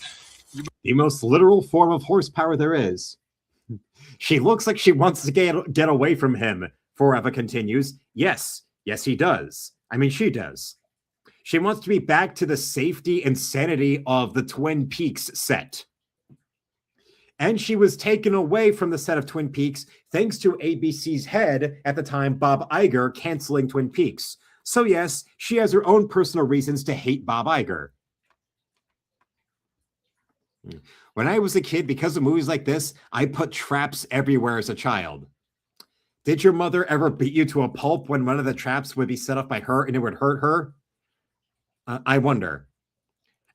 The most literal form of horsepower there is. She looks like she wants to get away from him. Forever continues. Yes, he does. I mean, she does. She wants to be back to the safety and sanity of the Twin Peaks set. And she was taken away from the set of Twin Peaks thanks to ABC's head at the time, Bob Iger, canceling Twin Peaks. So yes, she has her own personal reasons to hate Bob Iger. When I was a kid, because of movies like this, I put traps everywhere as a child. Did your mother ever beat you to a pulp when one of the traps would be set off by her and it would hurt her? I wonder.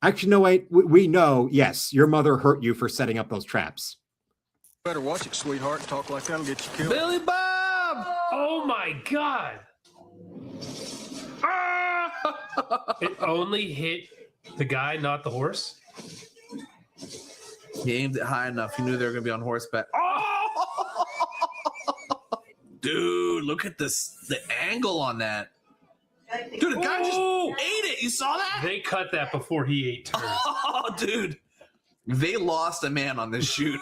Actually, no, wait, we know, yes, your mother hurt you for setting up those traps. Better watch it, sweetheart. Talk like that'll get you killed. Billy Bob! Oh my God. It only hit the guy, not the horse. He aimed it high enough. He knew they were going to be on horseback. Oh! Dude, look at this. The angle on that. Dude, the guy just ate it. You saw that? They cut that before he ate turds. Oh, dude. They lost a man on this shoot.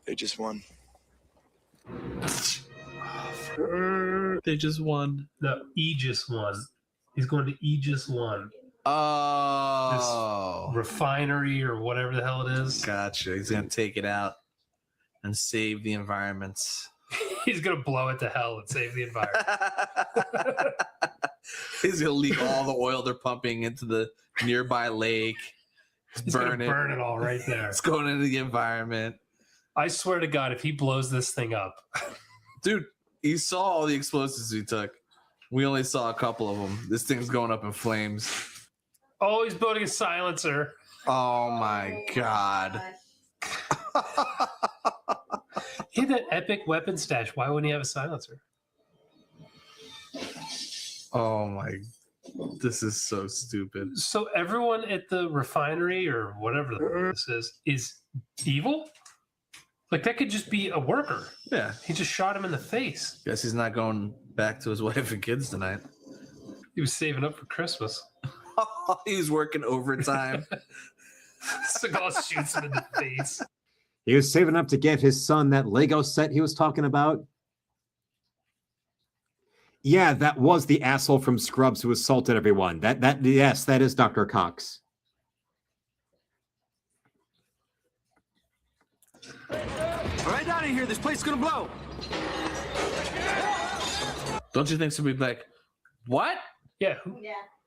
They just won. They just won. No, Aegis won. He's going to Aegis 1. Oh. This refinery or whatever the hell it is. Gotcha. He's going to take it out and save the environments. He's going to blow it to hell and save the environment. He's going to leak all the oil they're pumping into the nearby lake. He's going to burn it all right there. It's going into the environment. I swear to God, if he blows this thing up. Dude, you saw all the explosives we took. We only saw a couple of them. This thing's going up in flames. Oh, he's building a silencer. Oh, my God. He had that epic weapon stash. Why wouldn't he have a silencer? Oh, my. This is so stupid. So everyone at the refinery or whatever this is evil? Like, that could just be a worker. Yeah. He just shot him in the face. Guess he's not going back to his wife and kids tonight. He was saving up for Christmas. He was working overtime. Seagal shoots him in the face. He was saving up to get his son that Lego set he was talking about. Yeah, that was the asshole from Scrubs who assaulted everyone. Yes, that is Dr. Cox. All right, out of here. This place is gonna blow. Don't you think somebody'd be like, what? Yeah.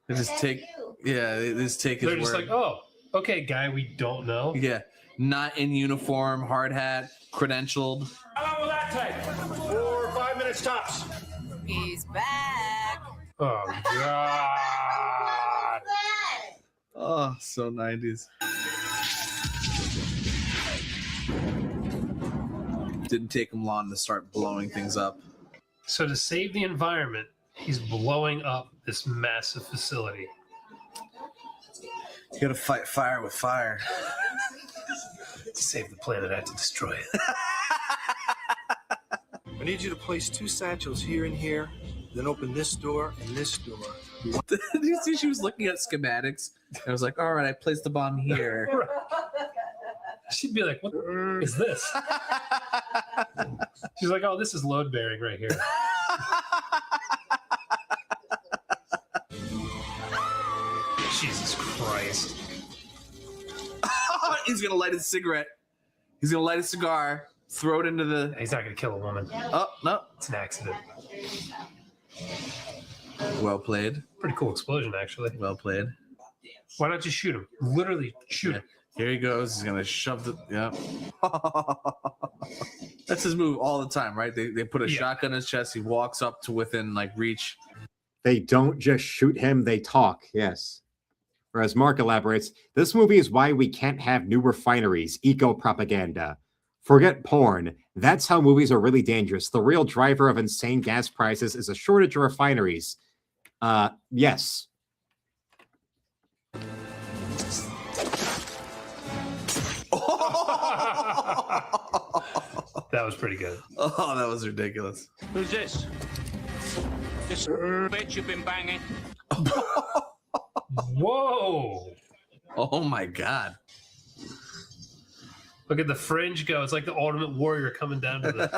They just take, they just take his They're just word. like, oh, okay, guy we don't know. Yeah, not in uniform, hard hat, credentialed. How long will that take? 4 or 5 minutes tops. He's back. Oh, God. Oh, so 90s. Didn't take him long to start blowing things up. So to save the environment, he's blowing up this massive facility. You gotta fight fire with fire. To save the planet, I have to destroy it. I need you to place 2 satchels here and here, then open this door and this door. Did you see she was looking at schematics? I was like, all right, I placed the bomb here. She'd be like, what is this? She's like, oh, this is load bearing right here. Jesus Christ. He's gonna light his cigarette. He's gonna light a cigar, throw it into the... He's not gonna kill a woman. Oh, no. It's an accident. Well played. Pretty cool explosion, actually. Well played. Why not just shoot him? Literally shoot him. Here he goes. He's gonna shove the... Yeah. That's his move all the time, right? They put a shotgun in his chest. He walks up to within, like, reach. They don't just shoot him, they talk, yes. Or as Mark elaborates, this movie is why we can't have new refineries, eco-propaganda. Forget porn. That's how movies are really dangerous. The real driver of insane gas prices is a shortage of refineries. Yes. That was pretty good. Oh, that was ridiculous. Who's this? This bitch you've been banging? Whoa! Oh my God! Look at the fringe go. It's like the Ultimate Warrior coming down to the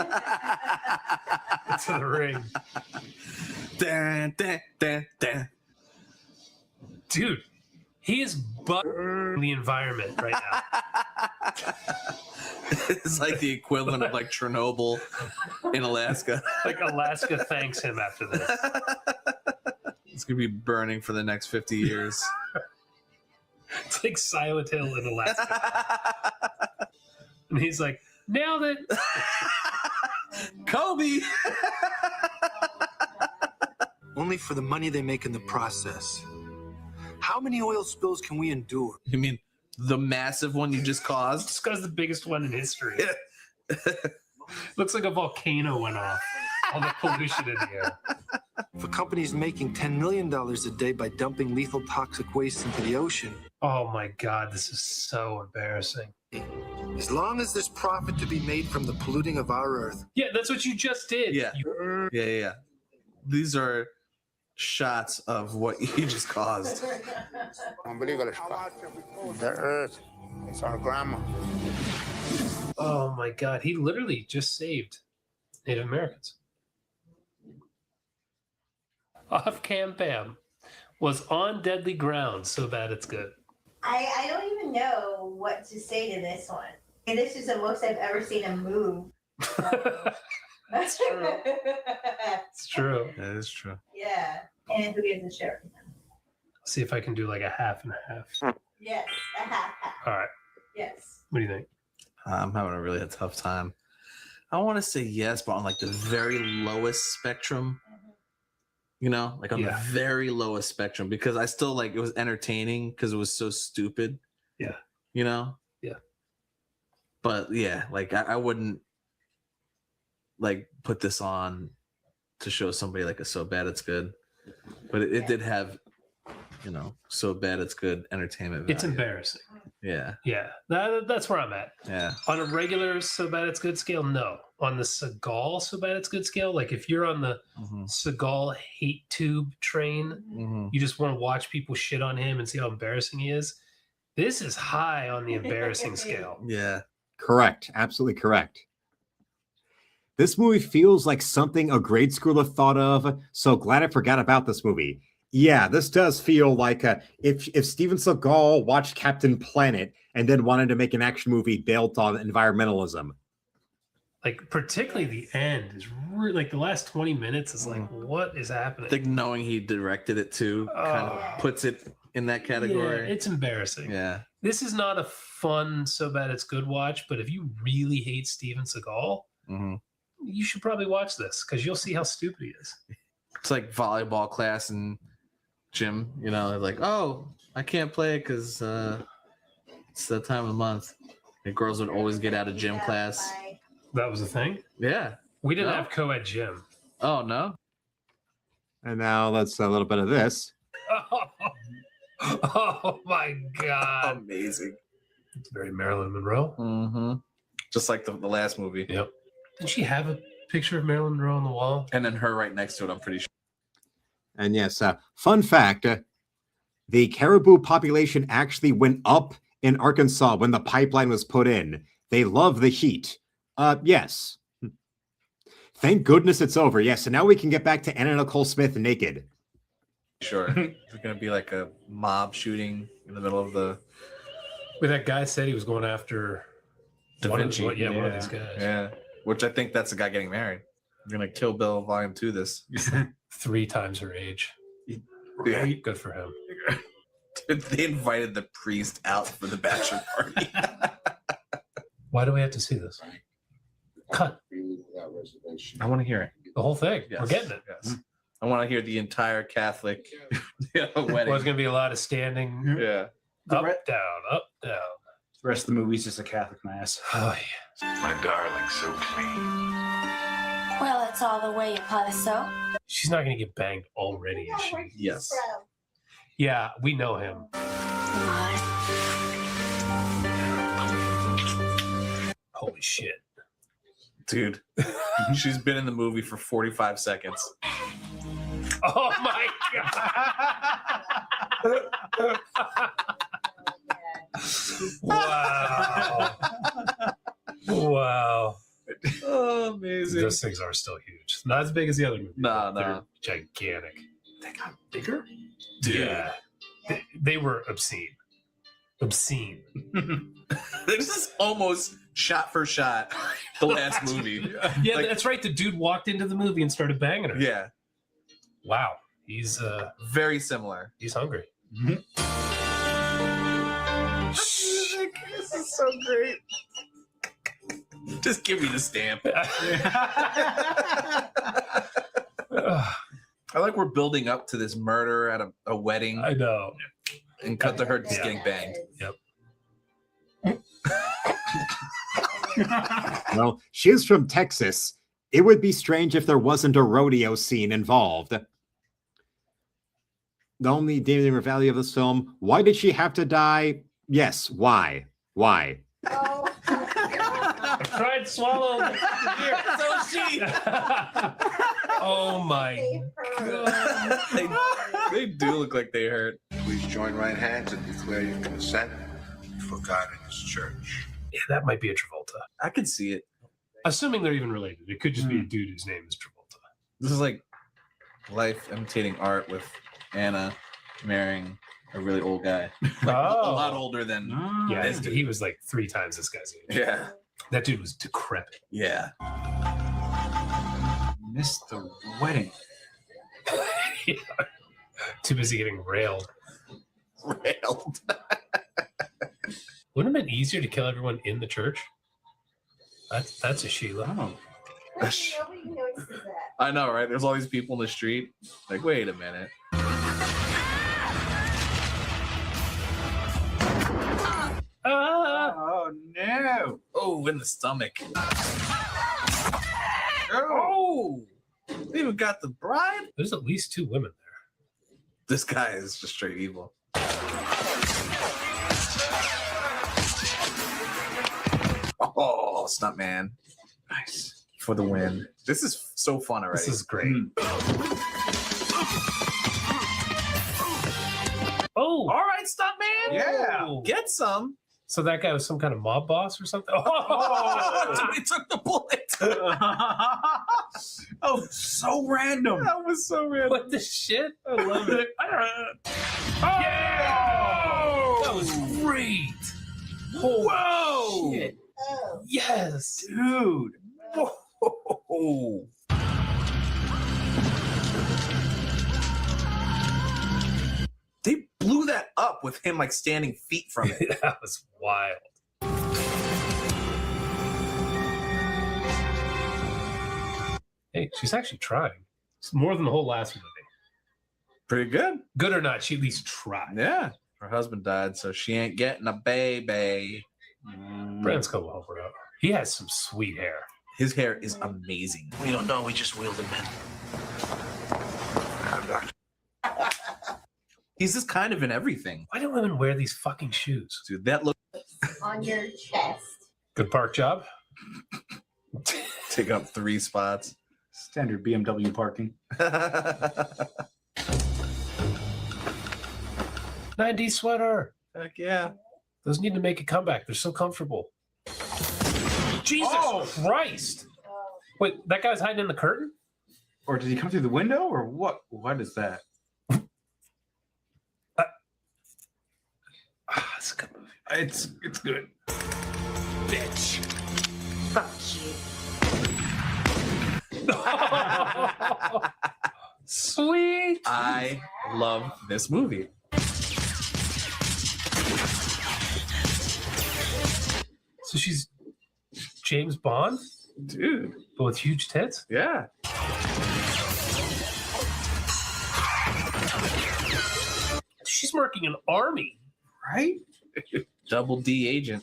to the ring. Dun, dun, dun, dun. Dude, he is buttering the environment right now. It's like the equivalent of like Chernobyl in Alaska. Like Alaska thanks him after this. It's gonna be burning for the next 50 years. It's like Silent Hill in Alaska. And he's like, nailed it. Kobe. Only for the money they make in the process. How many oil spills can we endure? You mean the massive one you just caused? This guy's the biggest one in history. Looks like a volcano went off. All the pollution in the air. For companies making $10 million a day by dumping lethal toxic waste into the ocean, Oh my God, this is so embarrassing. As long as there's profit to be made from the polluting of our earth. Yeah, that's what you just did. Yeah. Yeah. These are shots of what you just caused. The earth. It's our grandma. Oh my God, he literally just saved Native Americans. Off Cam Pam was on deadly ground, so bad it's good. I don't even know what to say to this one. And this is the most I've ever seen him move. That's true. It's true. That is true. Yeah. And who gives a shit? See if I can do like a half and a half. Yes. A half. All right. Yes. What do you think? I'm having a really tough time. I want to say yes, but on like the very lowest spectrum, you know, like on the very lowest spectrum, because I still like it was entertaining because it was so stupid. Yeah. You know? Yeah. But yeah, like I wouldn't like put this on to show somebody like a so bad it's good. But it did have, you know, so bad it's good entertainment value. It's embarrassing. Yeah. Yeah. That's where I'm at. Yeah. On a regular so bad it's good scale, no. On the Seagal so bad it's good scale, like if you're on the Seagal hate tube train, you just want to watch people shit on him and see how embarrassing he is. This is high on the embarrassing scale. Yeah. Correct. Absolutely correct. This movie feels like something a grade schooler thought of. So glad I forgot about this movie. Yeah, this does feel like if Steven Seagal watched Captain Planet and then wanted to make an action movie built on environmentalism. Like particularly the end is really, like the last 20 minutes is like, what is happening? I think knowing he directed it too kind of puts it in that category. Yeah, it's embarrassing. Yeah. This is not a fun so bad it's good watch, but if you really hate Steven Seagal, you should probably watch this because you'll see how stupid he is. It's like volleyball class and gym, you know, they're like, oh, I can't play because it's that time of the month. The girls would always get out of gym class. That was a thing? Yeah. We didn't have co-ed gym. Oh, no? And now let's a little bit of this. Oh my God. Amazing. It's very Marilyn Monroe. Just like the last movie. Yep. Did she have a picture of Marilyn Monroe on the wall? And then her right next to it, I'm pretty sure. And yes, fun fact, the caribou population actually went up in Arkansas when the pipeline was put in. They love the heat. Yes. Thank goodness it's over. Yes, so now we can get back to Anna Nicole Smith naked. Sure. There's going to be like a mob shooting in the middle of the... But that guy said he was going after Da Vinci. One of these guys. Yeah. Which I think that's the guy getting married. We're going to Kill Bill Volume 2 this. 3 times her age. Yeah. Good for him. Dude, they invited the priest out for the bachelor party. Why do we have to see this? Cut. I want to hear it. The whole thing. Yes. We're getting it. Yes. I want to hear the entire Catholic wedding. Well, there's going to be a lot of standing. Yeah. Up, down, up, down. The rest of the movie's just a Catholic mass. Oh, yeah. My darling, so clean. Well, it's all the way you pot of soap. She's not going to get banged already, is she? Yes. Yeah, we know him. Holy shit. Dude, she's been in the movie for 45 seconds. Oh my God. Wow. Wow. Oh, amazing. Those things are still huge. Not as big as the other movies. No. They're gigantic. They got bigger? Dude. Yeah. They were obscene. Obscene. This is almost shot for shot the last movie. Yeah, Like- that's right. The dude walked into the movie and started banging her. Yeah. Wow. He's Very similar. he's hungry. This is so great. Just give me the stamp. I like we're building up to this murder at a wedding. I know. And cut to her just getting banged. Yep. Well, she's from Texas. It would be strange if there wasn't a rodeo scene involved. the only damning value of this film. Why did she have to die? Yes, why? Why? I tried to swallow the beer. So she. Oh my god. They do look like they hurt. Please join right hands and declare your consent for God and His church. Yeah, that might be a Travolta. I could see it. Assuming they're even related. It could just be a dude whose name is Travolta. This is like life imitating art with Anna marrying a really old guy. Like, a lot older than Yeah, this dude. he was like 3 times this guy's age. Yeah. That dude was decrepit. Yeah. Missed the wedding. Yeah. Too busy getting railed. Railed. Wouldn't it have been easier to kill everyone in the church? That's a Sheila. Oh. Nobody notices that. I know, right? There's all these people in the street. Like, wait a minute. Oh no! Oh, in the stomach. Oh! They even got the bride? There's at least 2 women there. This guy is just straight evil. Oh, Stuntman. Nice. For the win. This is so fun already. This is great. Oh! All right, Stuntman. Yeah. Get some. So that guy was some kind of mob boss or something? Oh! He took the bullet. Oh, so random. That was so random. What the shit? I love it. Yeah! That was great. Whoa! Shit. Oh. Yes. Dude. Whoa. They blew that up with him like standing feet from it. That was wild. Hey, she's actually trying. It's more than the whole last movie. Pretty good. Good or not, she at least tried. Yeah. Her husband died, so she ain't getting a baby. Brand's gonna help her out. He has some sweet hair. His hair is amazing. We don't know. We just wheeled him in. He's just kind of in everything. Why do women wear these fucking shoes? Dude, that look On your chest. Good park job. take up 3 spots. Standard BMW parking. 90s sweater. Heck yeah. Those need to make a comeback. They're so comfortable. Jesus Christ. Wait, that guy's hiding in the curtain? Or did he come through the window, or what? What is that? It's a good movie. It's good. Bitch. Fuck you. Sweet. I love this movie. So she's James Bond? Dude. But with huge tits? Yeah. She's working an army. Right? Double D agent.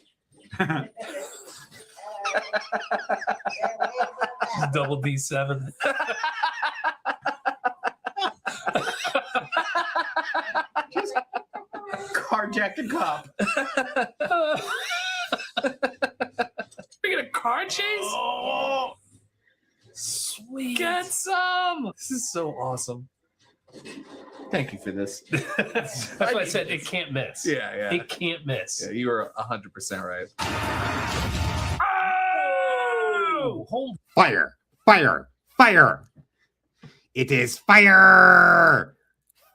Double D7. Carjacking cop. Speaking of car chase? Oh, sweet. Get some. This is so awesome. Thank you for this. That's why I said it can't miss. Yeah, yeah. It can't miss. Yeah, you were 100% right. Oh! Hold. Fire! Fire! Fire! It is fire!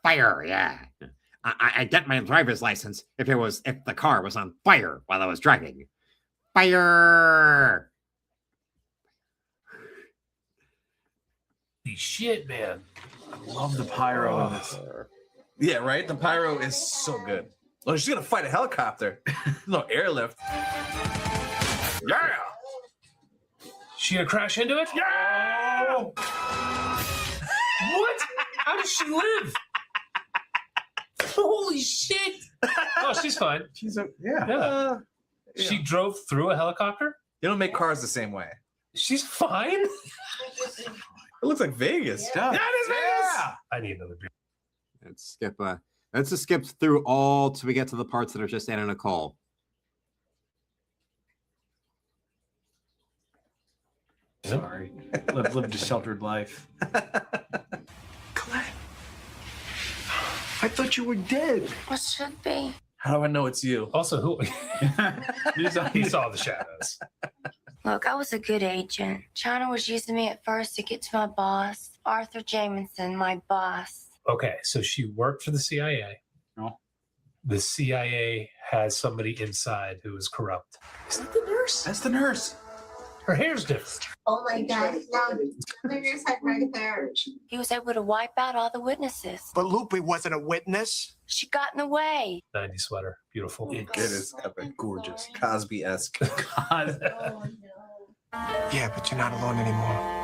Fire, yeah. I'd get my driver's license if the car was on fire while I was driving. Fire! Holy shit, man. I love the pyro of this. Yeah, right? The pyro is so good. Oh, she's gonna fight a helicopter. No airlift. Yeah! She gonna crash into it? Yeah! What? How does she live? Holy shit! Oh, she's fine. She's Yeah. She drove through a helicopter? You don't make cars the same way. She's fine? It looks like Vegas. Yeah. Yeah, it is Vegas! I need another beer. Let's just skip through all till we get to the parts that are just Anna Nicole. Sorry. Lived a sheltered life. Colette. I thought you were dead. What should be? How do I know it's you? Also, who? He saw the shadows. Look, I was a good agent. China was using me at first to get to my boss, Arthur Jamison, my boss. Okay, so she worked for the CIA. No. The CIA has somebody inside who is corrupt. Is that the nurse? That's the nurse. Her hair's different. Oh my gosh, now the nurse had red hair. He was able to wipe out all the witnesses. But Lupe wasn't a witness. She got in the way. 90s sweater. Beautiful. It is epic. Gorgeous. Cosby-esque. God. Oh no. Yeah, but you're not alone anymore.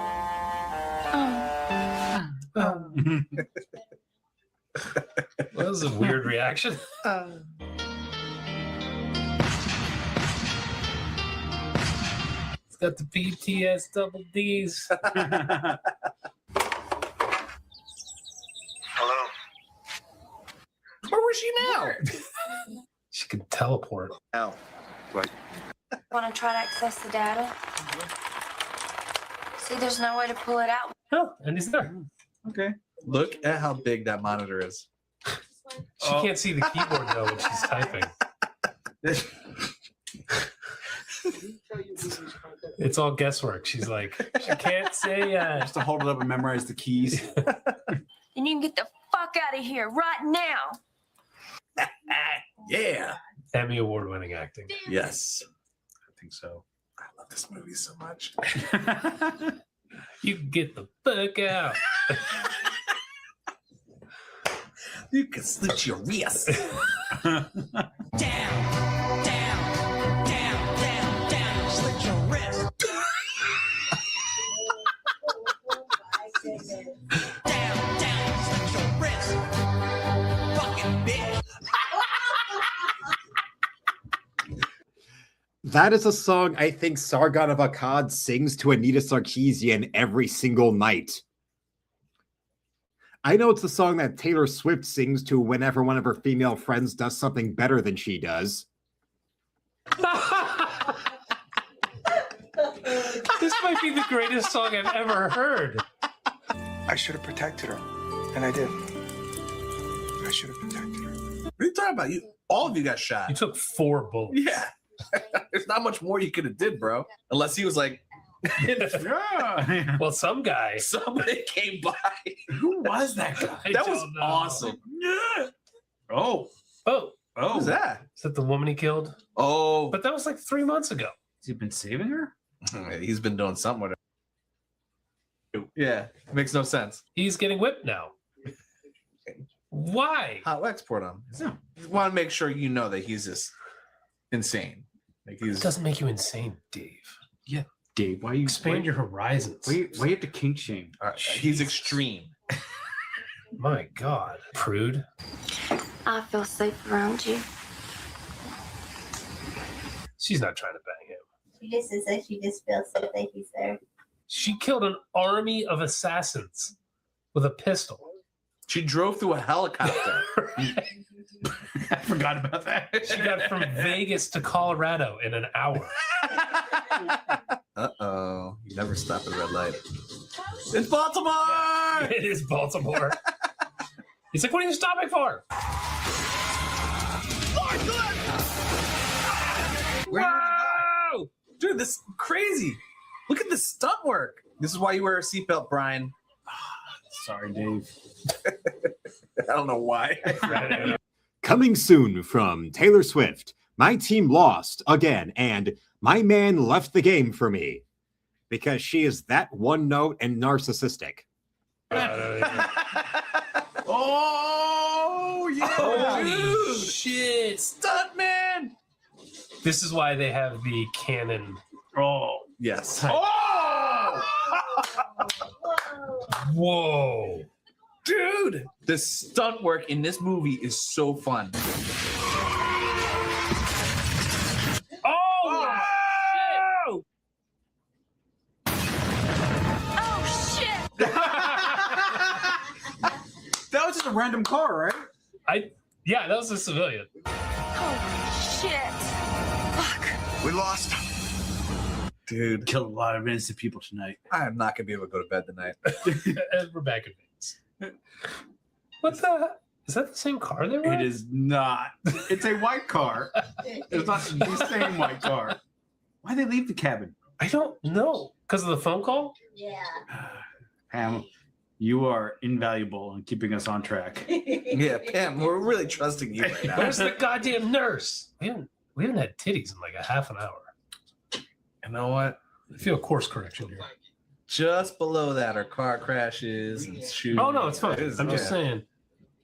That was a weird reaction. It's got the BTS double Ds. Hello. Where was she now? She could teleport. Ow. What? Want to try to access the data? See, there's no way to pull it out. Oh, and he's there. Okay. Look at how big that monitor is. She can't see the keyboard though when she's typing. It's all guesswork. She's like, she can't say Just to hold it up and memorize the keys. And you can get the fuck out of here right now. Yeah. Emmy Award winning acting. Yes. I think so. I love this movie so much. You can get the fuck out. You can slit your wrist. That is a song I think Sargon of Akkad sings to Anita Sarkeesian every single night. I know it's the song that Taylor Swift sings to whenever one of her female friends does something better than she does. This might be the greatest song I've ever heard. I should have protected her, and I did. I should have protected her. What are you talking about? All of you got shot. You took 4 bullets. Yeah. There's not much more you could have did, bro. Unless he was like, Yeah. Well, somebody came by. Who was that guy? That was don't know. awesome. Yeah. Oh. Oh, Oh. that? is that the woman he killed? Oh. But that was like 3 months ago. Has he been saving her? He's been doing something with her. Yeah. Makes no sense. He's getting whipped now. Why? How export him? No. You want to make sure you know that he's just insane. Like It doesn't make you insane, Dave. Yeah. Dave, why you Expand your horizons. why you have to kink shame? he's extreme. My God. Prude. I feel safe around you. She's not trying to bang him. She just is like she just feels so that he's there. She killed an army of assassins with a pistol. She drove through a helicopter. I forgot about that. She got from Vegas to Colorado in an hour. Uh-oh. You never stop at a red light. It's Baltimore! It is Baltimore. He's like, what are you stopping for? Whoa! Dude, this is crazy. Look at the stunt work. This is why you wear a seatbelt, Brian. Sorry, Dave. I don't know why. Coming soon from Taylor Swift, my team lost again, and my man left the game for me because she is that one note and narcissistic. Oh, yeah. Holy dude. shit. Stuntman. This is why they have the cannon. Oh. Yes. Oh! Whoa. Dude, the stunt work in this movie is so fun. Oh, Oh, shit! That was was a random car, right? Yeah, that was a civilian. Holy shit. Fuck. We lost. Dude, killed a lot of innocent people tonight. I am not gonna be able to go to bed tonight. And we're back in Vegas. What the? Is that the same car they were? It is not. It's a white car. It's not the same white car. Why'd they leave the cabin? I don't know. Because of the phone call? Yeah. Pam, you are invaluable in keeping us on track. Yeah, Pam, we're really trusting you right now. Where's the goddamn nurse? We haven't had titties in like a half an hour. You know what? I feel a course correction here. Just below that are car crashes and shootings. Oh no, it's fine. I'm just saying.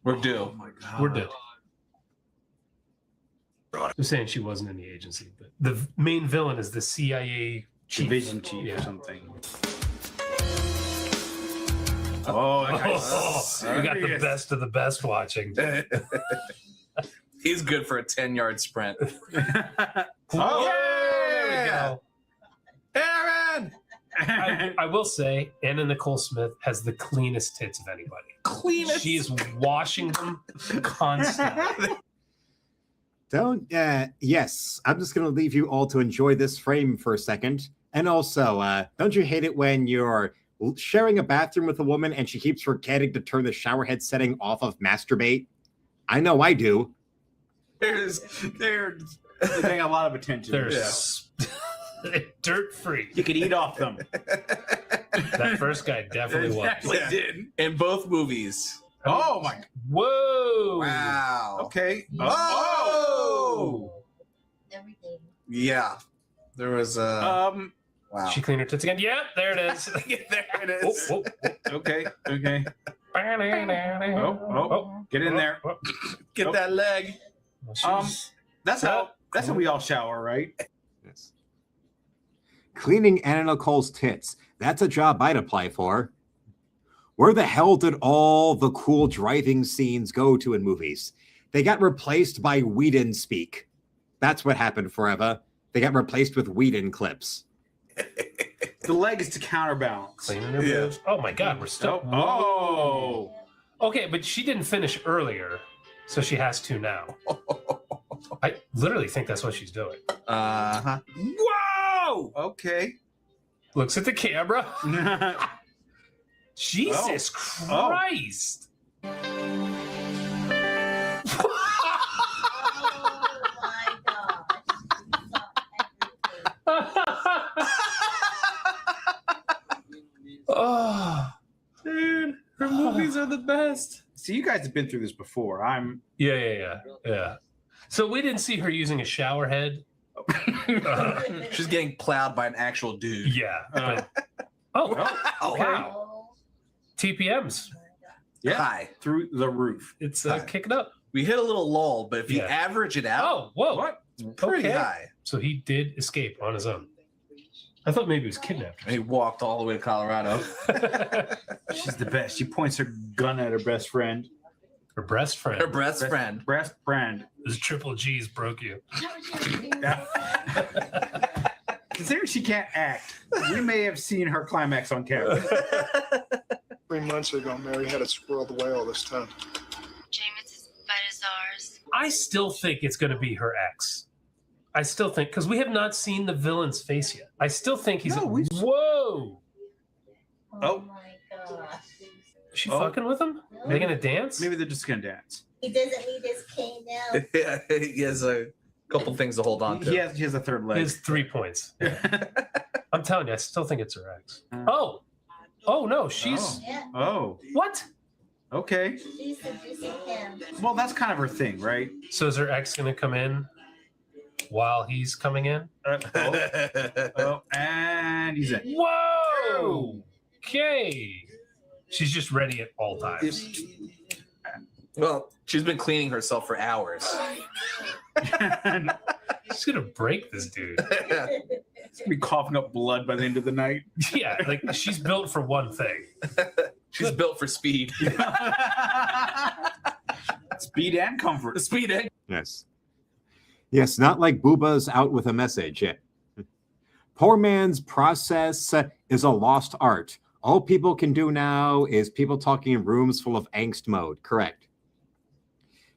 We're due. Oh my God. We're due. I'm saying she wasn't in the agency, but the main villain is the CIA chief. Division chief or something. Oh, that guy's we got the serious. best of the best watching. He's good for a 10-yard sprint. Oh, there we go. Aaron! I will say, Anna Nicole Smith has the cleanest tits of anybody. Cleanest? She is washing them constantly. Yes, I'm just going to leave you all to enjoy this frame for a second. And also, don't you hate it when you're sharing a bathroom with a woman and she keeps forgetting to turn the shower head setting off of masturbate? I know I do. They're paying a lot of attention. They're dirt free. You could eat off them. That first guy definitely was. Definitely did. In both movies. Oh my! Whoa! Wow. Okay. Oh! Everything. Yeah. There was a... wow. She cleaned her tits again. Yep, there it is. There it is. Oh, Okay. Oh, get in there. Get that leg. That's how we all shower, right? Yes. Cleaning Anna Nicole's tits. That's a job I'd apply for. Where the hell did all the cool driving scenes go to in movies? They got replaced by Whedon speak. That's what happened forever. They got replaced with Whedon clips. The leg is to counterbalance. Cleaning her boobs. Oh my God, we're still. Oh. Okay, but she didn't finish earlier, so she has to now. I literally think that's what she's doing. Uh-huh. Whoa! Okay. Looks at the camera. Jesus Christ! Oh, dude, her movies are the best. See, you guys have been through this before. Yeah. So we didn't see her using a shower head. She's getting plowed by an actual dude. Yeah. Wow. TPMs. Yeah. High. Through the roof. It's kicking up. We hit a little lull, but if you average it out, oh, whoa, what? Pretty high. So he did escape on his own. I thought maybe he was kidnapped. He walked all the way to Colorado. She's the best. She points her gun at her best friend. Her breast friend. Her breast friend. Breast friend. His triple G's broke you. Considering she can't act, we may have seen her climax on camera. 3 months ago, Mary had it squirreled away all this time. James's bed is ours. I still think it's going to be her ex. I still think, because we have not seen the villain's face yet. I still think he's. Whoa! Oh. My gosh. Is she fucking with him? Are they going to dance? Maybe they're just going to dance. He doesn't need his cane now. Yeah, he has a couple things to hold on to. He has a third leg. He has 3 points. I'm telling you, I still think it's her ex. Oh no, she's. Oh. What? Okay. She's seducing him. Well, that's kind of her thing, right? So is her ex going to come in while he's coming in? And he's in. Whoa! Okay. She's just ready at all times. Well, she's been cleaning herself for hours. She's gonna break this dude. She's gonna be coughing up blood by the end of the night. Yeah, like she's built for one thing. She's built for speed. Speed and comfort. Speed and Yes, not like Booba's out with a message. Poor man's process is a lost art. All people can do now is people talking in rooms full of angst mode. Correct.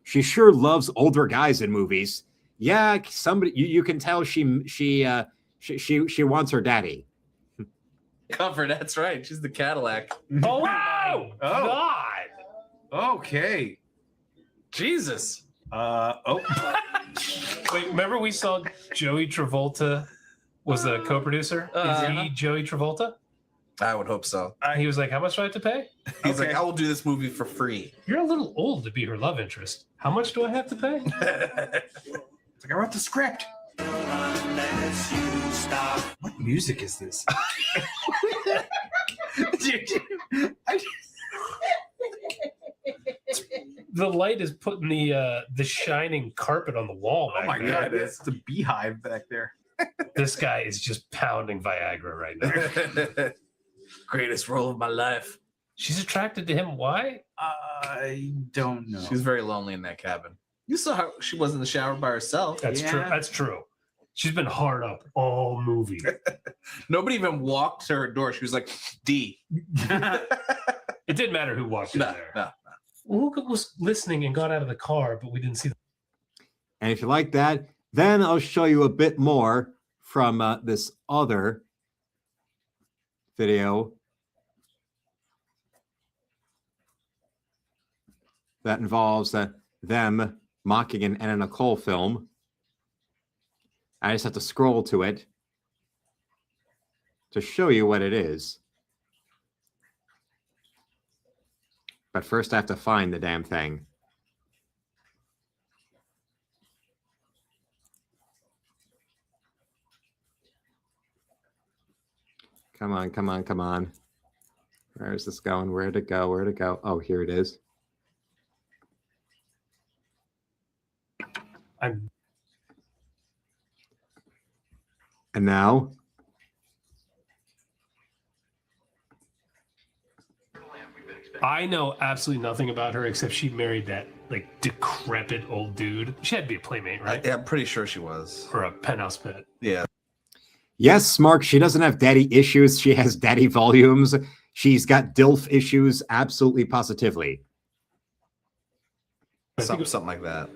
She sure loves older guys in movies. Yeah, somebody you can tell she wants her daddy. Comfort, that's right. She's the Cadillac. Oh, wow! God! Okay. Jesus. Wait, remember we saw Joey Travolta was a co-producer? Is he Joey Travolta? I would hope so. He was like, how much do I have to pay? He's like, I will do this movie for free. You're a little old to be her love interest. How much do I have to pay? It's like, I wrote the script. What music is this? The light is putting the shining carpet on the wall. Oh my God, it's the beehive back there. This guy is just pounding Viagra right now. Greatest role of my life. She's attracted to him. Why? I don't know. She's very lonely in that cabin. You saw how she was in the shower by herself. That's true. That's true. She's been hard up all movie. Nobody even walked to her door. She was like, D. It didn't matter who walked in there. No. Who was listening and got out of the car, but we didn't see them. And if you like that, then I'll show you a bit more from this other video that involves them mocking an Anna Nicole film. I just have to scroll to it to show you what it is. But first I have to find the damn thing. Come on, come on, come on. Where is this going? Where'd it go? Where'd it go? Oh, here it is. And now? I know absolutely nothing about her except she married that like decrepit old dude. She had to be a playmate, right? I'm pretty sure she was. Or a penthouse pet. Yeah. Yes, Mark, she doesn't have daddy issues. She has daddy volumes. She's got DILF issues, absolutely positively. Something like that.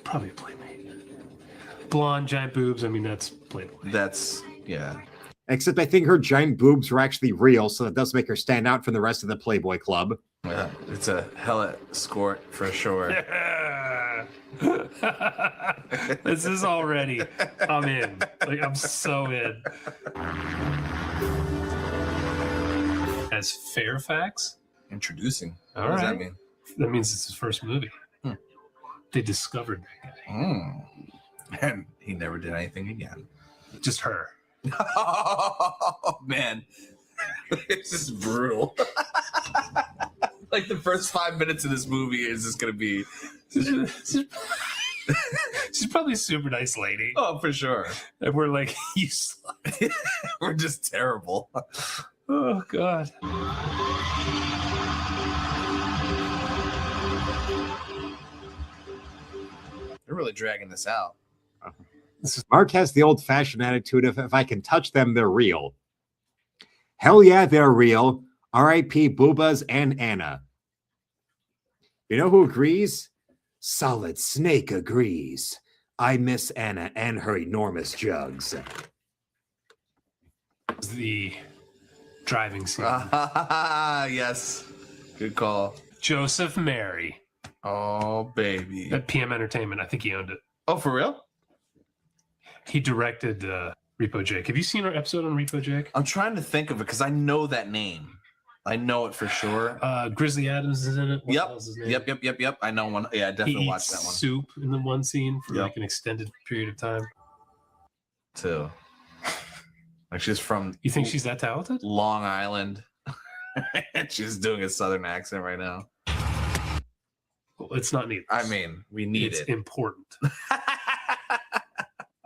Probably a playmate. Blonde, giant boobs. I mean, that's Playboy. That's, yeah. Except I think her giant boobs were actually real, so that does make her stand out from the rest of the Playboy Club. Yeah, it's a hella escort for sure. This is already, I'm in. Like, I'm so in. As Fairfax? Introducing. All what right. does that mean? That means it's his first movie. They discovered that guy. And he never did anything again. Just her. Oh, man. This is brutal. Like the first 5 minutes of this movie is just going to be... She's probably a super nice lady. Oh, for sure. And we're like, you slut. We're just terrible. Oh, God. They're really dragging this out. Mark has the old-fashioned attitude of, if I can touch them, they're real. Hell yeah, they're real. R.I.P. Boobas and Anna. You know who agrees? Solid Snake agrees. I miss Anna and her enormous jugs. The driving scene. Yes. Good call. Joseph Mary. Oh, baby. At PM Entertainment. I think he owned it. Oh, for real? He directed Repo Jake. Have you seen our episode on Repo Jake? I'm trying to think of it because I know that name. I know it for sure. Grizzly Adams is in it. What Yep. else is his name? Yep. I know one. Yeah, I definitely He watched eats that one. soup in the one scene for Yep. like an extended period of time. Too. Like she's from. You think she's that talented? Long Island. She's doing a southern accent right now. Well, it's not needed. I mean, we need It's it. important.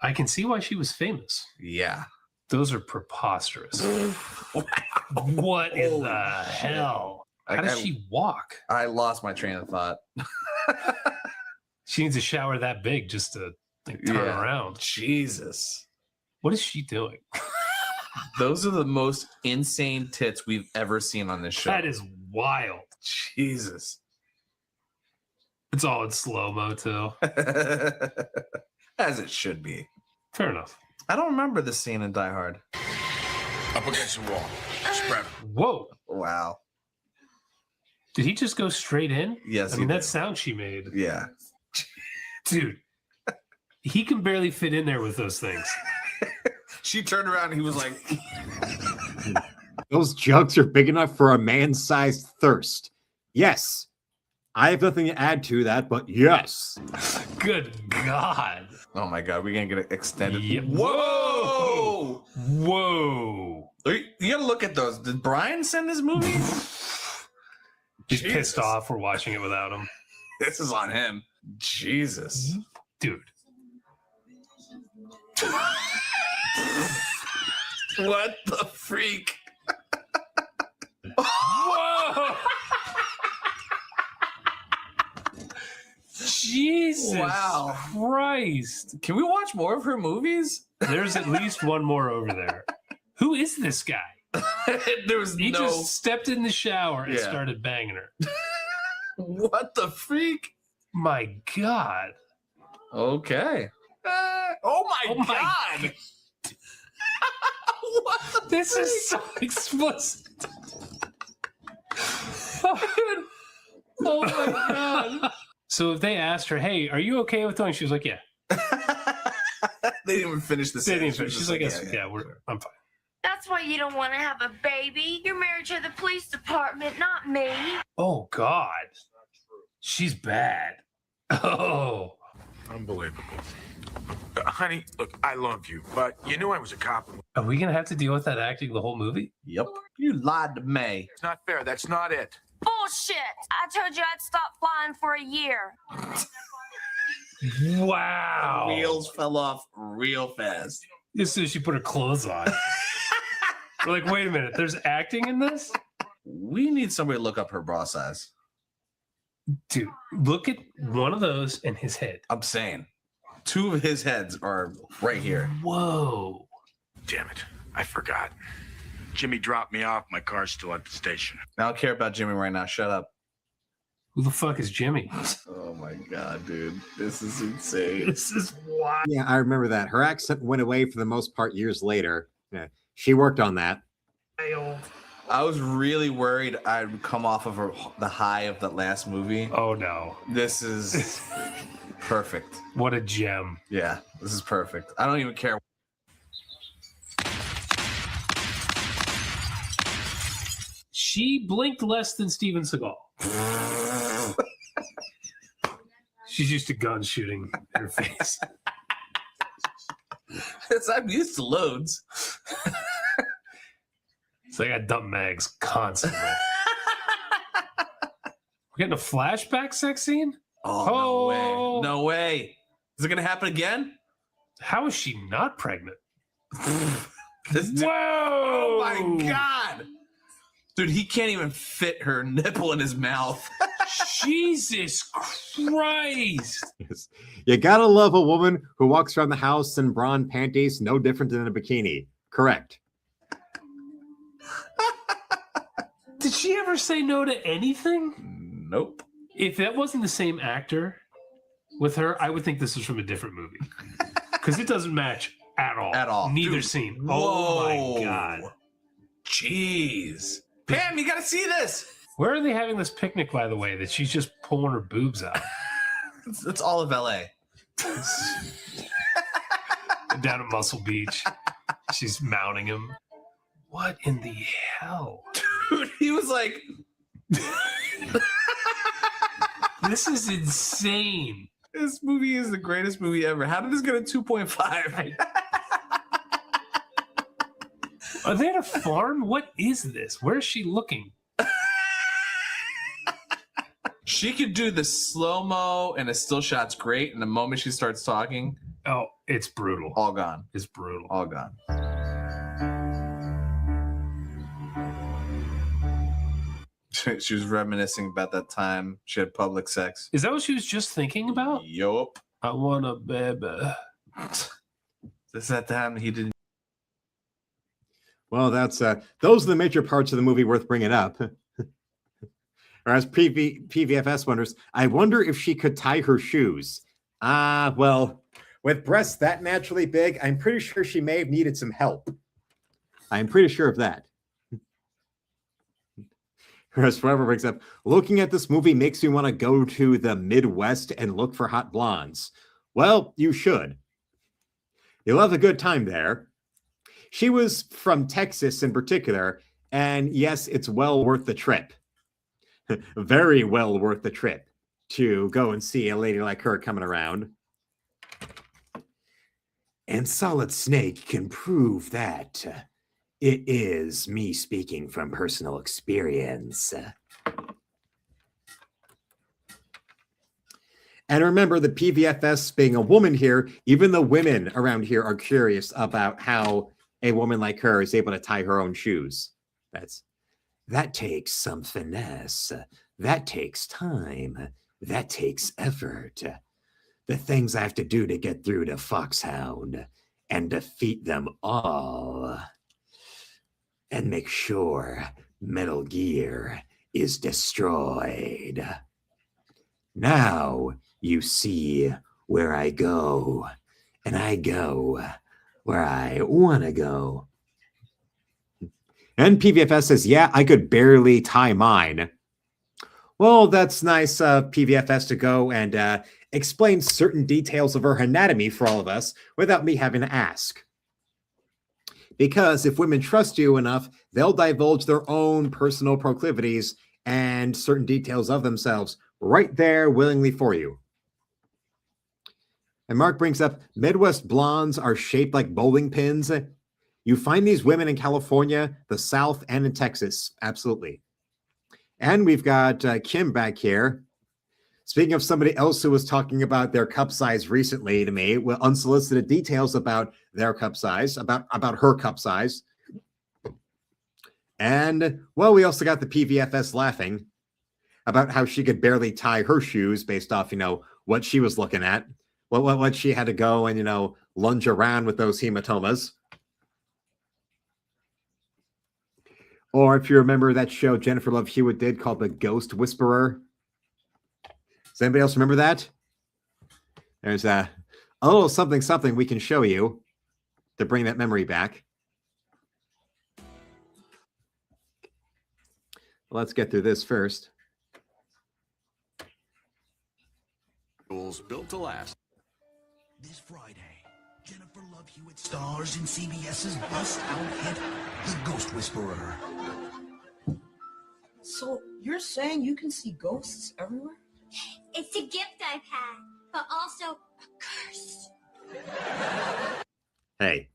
I can see why she was famous. Yeah. Those are preposterous. What in the hell? How does she walk? I lost my train of thought. She needs a shower that big just to like, turn Yeah. around. Jesus. What is she doing? Those are the most insane tits we've ever seen on this show. That is wild. Jesus. It's all in slow-mo, too. As it should be. Fair enough. I don't remember this scene in Die Hard. Up against the wall. Spread 'em. Whoa. Wow. Did he just go straight in? Yes, I he mean, that did. sound she made. Yeah. Dude, he can barely fit in there with those things. She turned around and he was like, Those jugs are big enough for a man-sized thirst. Yes. I have nothing to add to that, but yes. Good God. oh my God, we're going to get it extended. Yeah. Whoa! Whoa. You got to look at those. Did Brian send this movie? He's Jesus. pissed off we're watching it without him. This is on him. Jesus. Dude. What the freak? Whoa! Jesus Wow. Christ. Can we watch more of her movies? There's at least one more over there. Who is this guy? There was He no. just stepped in the shower and Yeah. started banging her. What the freak? My God. Okay. Oh my God. What the This freak? is so explicit. Oh my God. So if they asked her, hey, are you okay with doing? She was like, yeah. They didn't even finish the They didn't sentence. finish. She's like, yeah, I'm fine. That's why you don't want to have a baby. You're married to the police department, not me. Oh God. She's bad. Oh. Unbelievable. Honey, look, I love you, but you knew I was a cop. Are we gonna have to deal with that acting the whole movie? Yep. You lied to me. It's not fair. That's not it. Bullshit! I told you I'd stop flying for a year. Wow. Wheels fell off real fast. As soon as she put her clothes on. We're like, wait a minute, there's acting in this? We need somebody to look up her bra size. Dude, look at one of those and his head. I'm saying. Two of his heads are right here. Whoa. Damn it. I forgot. Jimmy dropped me off. My car's still at the station. I don't care about Jimmy right now. Shut up. Who the fuck is Jimmy? Oh my God, dude. This is insane. This is wild. Yeah, I remember that. Her accent went away for the most part years later. Yeah, she worked on that. I was really worried I'd come off of the high of that last movie. Oh no. This is perfect. What a gem. Yeah, this is perfect. I don't even care. She blinked less than Steven Seagal. She's used to gun shooting in her face. I'm used to loads. So I got dump mags constantly. We're getting a flashback sex scene? Oh, no way. No way. Is it going to happen again? How is she not pregnant? This dude, Whoa! Oh my God. Dude, he can't even fit her nipple in his mouth. Jesus Christ. Yes. You gotta love a woman who walks around the house in bra and panties, no different than a bikini. Correct. Did she ever say no to anything? Nope. If that wasn't the same actor with her, I would think this was from a different movie. Because it doesn't match at all. At all. Neither Dude, scene. whoa. Oh my God. Jeez. Pam, you gotta see this. Where are they having this picnic, by the way, that she's just pulling her boobs out? It's all of LA. Down at Muscle Beach. She's mounting him. What in the hell? Dude, he was like... This is insane. This movie is the greatest movie ever. How did this get a 2.5? Are they at a farm? What is this? Where is she looking? She could do the slow-mo and a still shot's great, and the moment she starts talking... Oh, it's brutal. All gone. It's brutal. All gone. She was reminiscing about that time she had public sex. Is that what she was just thinking about? Yup. I want a baby. This is that time he didn't... Well, that's those are the major parts of the movie worth bringing up. Or as PVFS wonders, I wonder if she could tie her shoes. Well, with breasts that naturally big, I'm pretty sure she may have needed some help. I'm pretty sure of that. Whereas Forever brings up, looking at this movie makes me want to go to the Midwest and look for hot blondes. Well, you should. You'll have a good time there. She was from Texas in particular, and yes, it's well worth the trip. Very well worth the trip to go and see a lady like her coming around. And Solid Snake can prove that it is me speaking from personal experience. And remember, the PVFS being a woman here, even the women around here are curious about how a woman like her is able to tie her own shoes. That takes some finesse. That takes time. That takes effort. The things I have to do to get through to Foxhound and defeat them all. And make sure Metal Gear is destroyed. Now you see where I go. And I go where I want to go. And PVFS says, yeah, I could barely tie mine. Well, that's nice PVFS to go and explain certain details of her anatomy for all of us without me having to ask. Because if women trust you enough, they'll divulge their own personal proclivities and certain details of themselves right there willingly for you. And Mark brings up, Midwest blondes are shaped like bowling pins. You find these women in California, the South, and in Texas. Absolutely. And we've got Kim back here. Speaking of somebody else who was talking about their cup size recently to me, with unsolicited details about their cup size, about her cup size. And, well, we also got the PVFS laughing about how she could barely tie her shoes based off, what she was looking at, what she had to go and, lunge around with those hematomas. Or if you remember that show Jennifer Love Hewitt did called The Ghost Whisperer. Does anybody else remember that? There's a little something we can show you to bring that memory back. Let's get through this first. Rules built to last. This Friday, Jennifer Love Hewitt stars in CBS's bust-out hit, The Ghost Whisperer. So you're saying you can see ghosts everywhere? It's a gift I've had, but also a curse. Hey.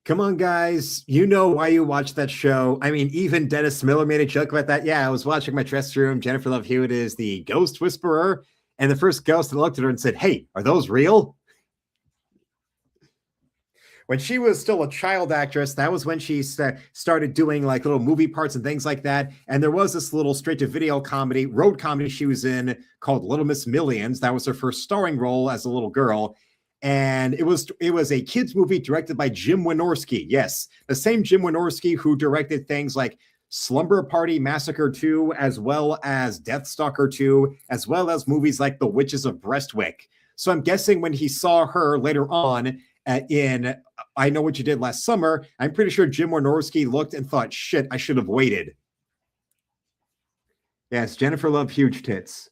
Come on, guys. You know why you watch that show. I mean, even Dennis Miller made a joke about that. Yeah, I was watching my dressing room. Jennifer Love Hewitt is the Ghost Whisperer. And the first ghost that looked at her and said, hey, are those real? When she was still a child actress, that was when she started doing like little movie parts and things like that. And there was this little straight-to-video comedy, road comedy she was in called Little Miss Millions. That was her first starring role as a little girl. And it was a kids movie directed by Jim Wynorski. Yes, the same Jim Wynorski who directed things like Slumber Party Massacre 2, as well as Deathstalker 2, as well as movies like The Witches of Brestwick. So I'm guessing when he saw her later on in I Know What You Did Last Summer, I'm pretty sure Jim Wynorski looked and thought, shit, I should have waited. Yes, Jennifer Love huge tits.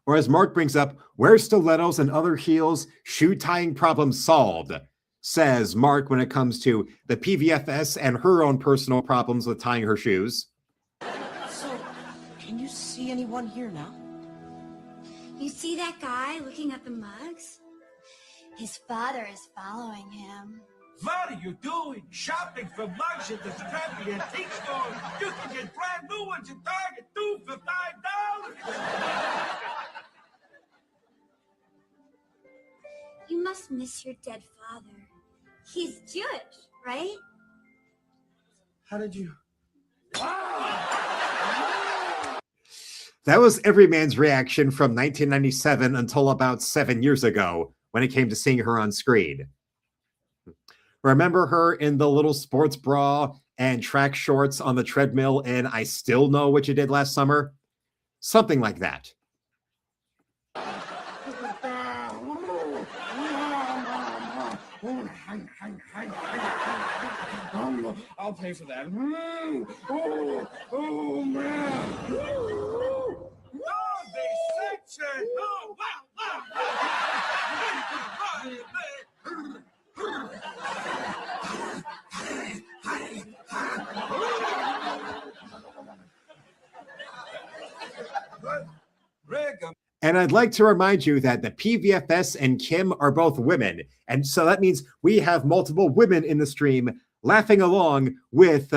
Or as Mark brings up, wear stilettos and other heels, shoe tying problem solved, says Mark when it comes to the PVFS and her own personal problems with tying her shoes. So, can you see anyone here now? You see that guy looking at the mugs? His father is following him. What are you doing? Shopping for mugs at the scrappy antique store. You can get brand new ones at Target, 2 for $5. You must miss your dead father. He's Jewish, right? How did you? That was every man's reaction from 1997 until about 7 years ago when it came to seeing her on screen. Remember her in the little sports bra and track shorts on the treadmill and I Still Know What You Did Last Summer? Something like that. I'll pay for that. Oh man. Section. Oh, And I'd like to remind you that the PVFS and Kim are both women. And so that means we have multiple women in the stream laughing along with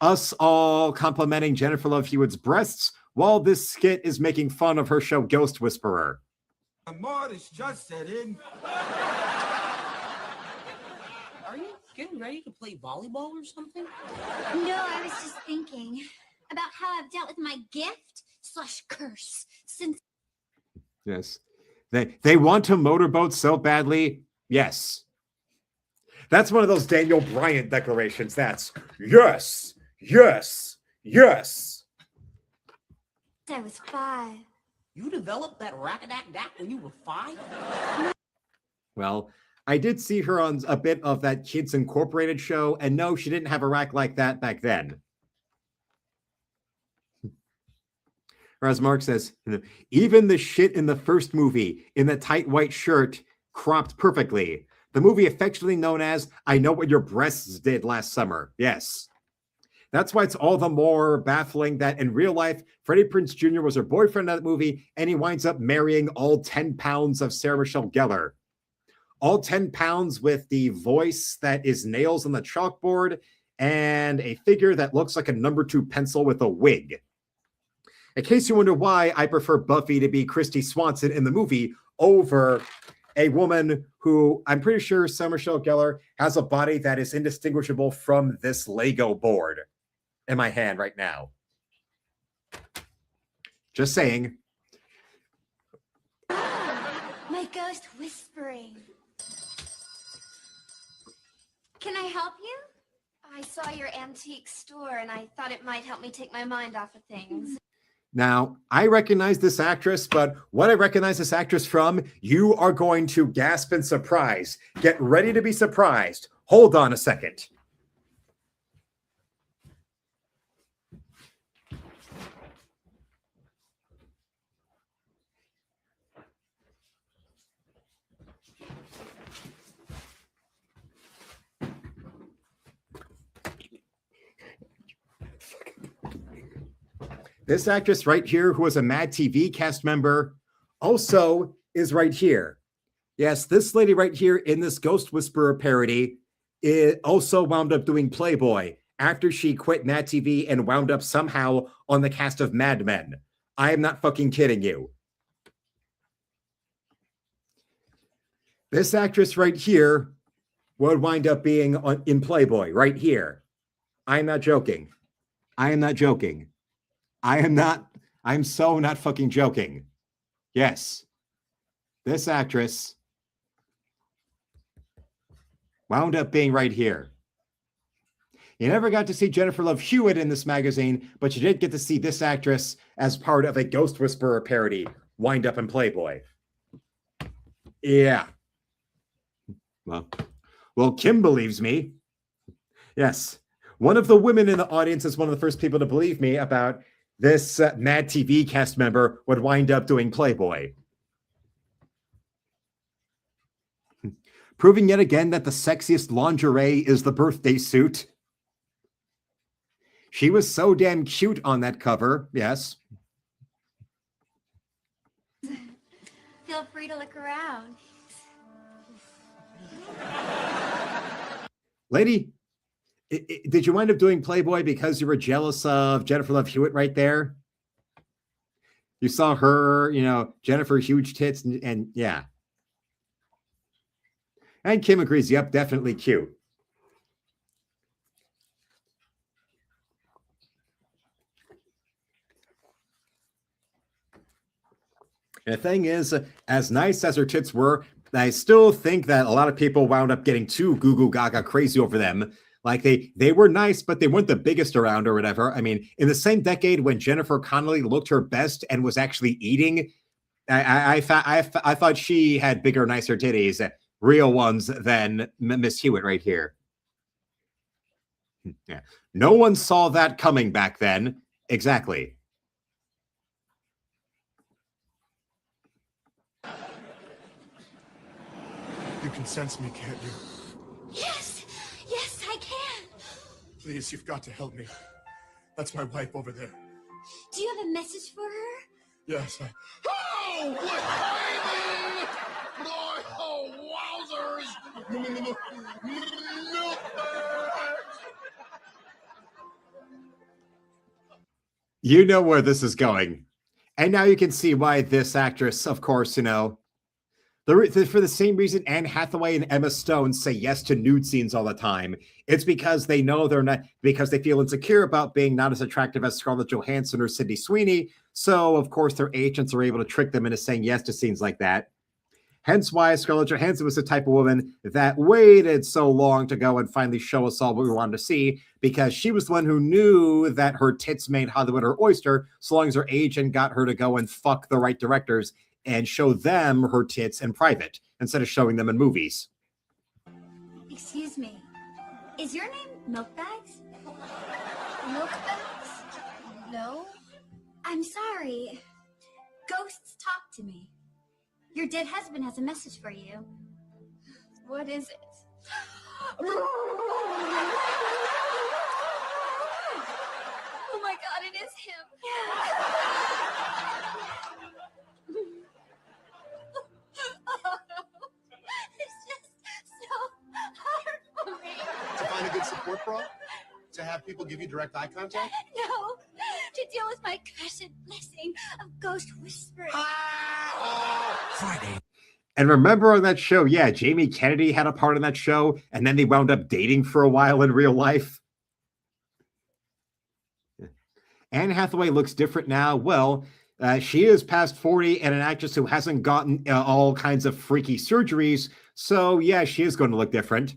us all complimenting Jennifer Love Hewitt's breasts while this skit is making fun of her show Ghost Whisperer. Mortis just set in. Are you getting ready to play volleyball or something? No, I was just thinking about how I've dealt with my gift/curse since. Yes. They want to motorboat so badly. Yes. That's one of those Daniel Bryant declarations. That's yes, yes, yes. I was 5. You developed that rack-a-dack-dack when you were 5? Well, I did see her on a bit of that Kids Incorporated show, and no, she didn't have a rack like that back then. Or as Mark says, even the shit in the first movie in the tight white shirt cropped perfectly. The movie affectionately known as I Know What Your Breasts Did Last Summer. Yes. That's why it's all the more baffling that in real life, Freddie Prinze Jr. was her boyfriend in that movie, and he winds up marrying all 10 pounds of Sarah Michelle Gellar. All 10 pounds with the voice that is nails on the chalkboard and a figure that looks like a number 2 pencil with a wig. In case you wonder why I prefer Buffy to be Christy Swanson in the movie over a woman who I'm pretty sure Sarah Michelle Gellar has a body that is indistinguishable from this Lego board in my hand right now. Just saying. My ghost whispering. Can I help you? I saw your antique store and I thought it might help me take my mind off of things. Now, I recognize this actress, but what I recognize this actress from, you are going to gasp in surprise. Get ready to be surprised. Hold on a second. This actress right here, who was a Mad TV cast member, also is right here. Yes, this lady right here in this Ghost Whisperer parody also wound up doing Playboy after she quit Mad TV and wound up somehow on the cast of Mad Men. I am not fucking kidding you. This actress right here would wind up being in Playboy right here. I am not joking. I am not joking. I'm so not fucking joking. Yes. This actress wound up being right here. You never got to see Jennifer Love Hewitt in this magazine, but you did get to see this actress as part of a Ghost Whisperer parody wind up in Playboy. Yeah. Well, Kim believes me. Yes. One of the women in the audience is one of the first people to believe me about this Mad TV cast member would wind up doing Playboy. Proving yet again that the sexiest lingerie is the birthday suit. She was so damn cute on that cover, yes. Feel free to look around. Lady, did you wind up doing Playboy because you were jealous of Jennifer Love Hewitt right there? You saw her, Jennifer huge tits and yeah. And Kim agrees, yep, definitely cute. And the thing is, as nice as her tits were, I still think that a lot of people wound up getting too goo goo gaga crazy over them. Like they were nice, but they weren't the biggest around or whatever. I mean, in the same decade when Jennifer Connelly looked her best and was actually eating, I thought she had bigger, nicer titties, real ones, than Miss Hewitt right here. Yeah, no one saw that coming back then. Exactly. You can sense me, can't you? Yes, yes, I can. Please, you've got to help me. That's my wife over there. Do you have a message for her? Yes, I... Oh, what baby! Oh, wowzers! You know where this is going. And now you can see why this actress, of course, you know, for the same reason Anne Hathaway and Emma Stone say yes to nude scenes all the time. It's because they know they're not, because they feel insecure about being not as attractive as Scarlett Johansson or Sydney Sweeney. So, of course, their agents are able to trick them into saying yes to scenes like that. Hence why Scarlett Johansson was the type of woman that waited so long to go and finally show us all what we wanted to see, because she was the one who knew that her tits made Hollywood her oyster, so long as her agent got her to go and fuck the right directors and show them her tits in private instead of showing them in movies. Excuse me. Is your name Milkbags? Milkbags? No. I'm sorry. Ghosts talk to me. Your dead husband has a message for you. What is it? Oh my God, it is him. It's just so hard for me. To find a good support bra? To have people give you direct eye contact? No, to deal with my cursed blessing of ghost whispering. Friday. And remember on that show, yeah, Jamie Kennedy had a part in that show, and then they wound up dating for a while in real life. Anne Hathaway looks different now. Well, she is past 40 and an actress who hasn't gotten all kinds of freaky surgeries. So, yeah, she is going to look different.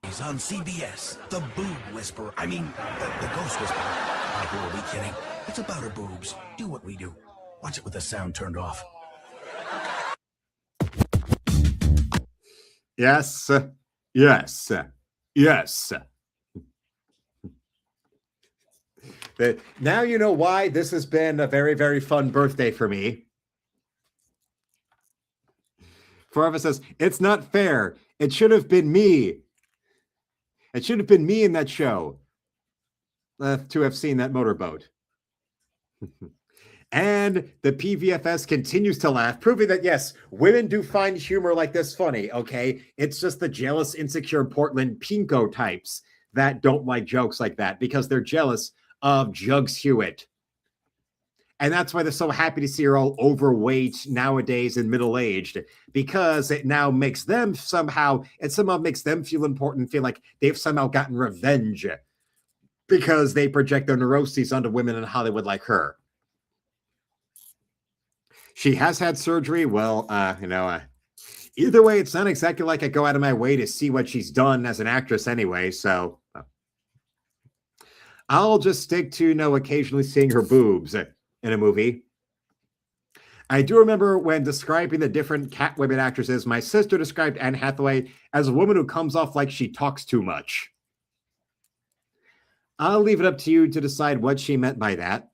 He's on CBS, the Boob Whisperer. I mean, the Ghost Whisperer. Oh, who are we kidding? It's about her boobs. Do what we do. Watch it with the sound turned off. Yes. Yes. Yes. Now you know why this has been a very, very fun birthday for me. Forever says, it's not fair. It should have been me. It should have been me in that show to have seen that motorboat. And the PVFS continues to laugh, proving that, yes, women do find humor like this funny, okay? It's just the jealous, insecure Portland Pinko types that don't like jokes like that because they're jealous of Jugs Hewitt. And that's why they're so happy to see her all overweight nowadays and middle-aged, because it now makes them somehow makes them feel important, feel like they've somehow gotten revenge because they project their neuroses onto women in Hollywood like her. She has had surgery. Well, either way, it's not exactly like I go out of my way to see what she's done as an actress anyway, so I'll just stick to, occasionally seeing her boobs in a movie. I do remember when describing the different Catwoman actresses, my sister described Anne Hathaway as a woman who comes off like she talks too much. I'll leave it up to you to decide what she meant by that.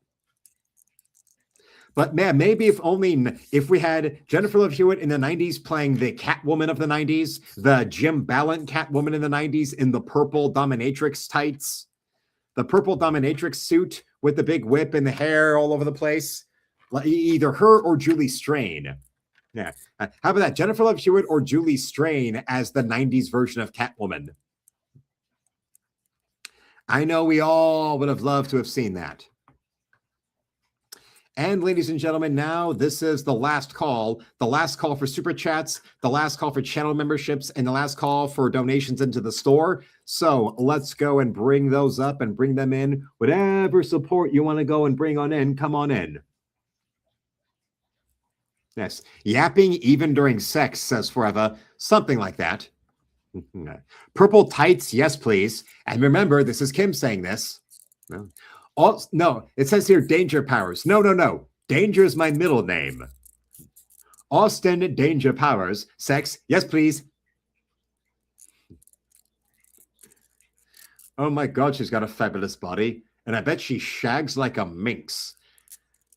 But man, maybe if we had Jennifer Love Hewitt in the 90s playing the Catwoman of the 90s, the Jim Ballant Catwoman in the 90s in the purple dominatrix tights, the purple dominatrix suit with the big whip and the hair all over the place, either her or Julie Strain. Yeah. How about that? Jennifer Love Hewitt or Julie Strain as the 90s version of Catwoman. I know we all would have loved to have seen that. And ladies and gentlemen, now this is the last call for super chats, the last call for channel memberships, and the last call for donations into the store. So let's go and bring those up and bring them in. Whatever support you want to go and bring on in, come on in. Yes. Yapping even during sex, says Forever. Something like that. Purple tights, yes, please. And remember, this is Kim saying this. No. No, it says here Danger Powers. No. Danger is my middle name. Austin Danger Powers. Sex, yes, please. Oh my God, she's got a fabulous body. And I bet she shags like a minx.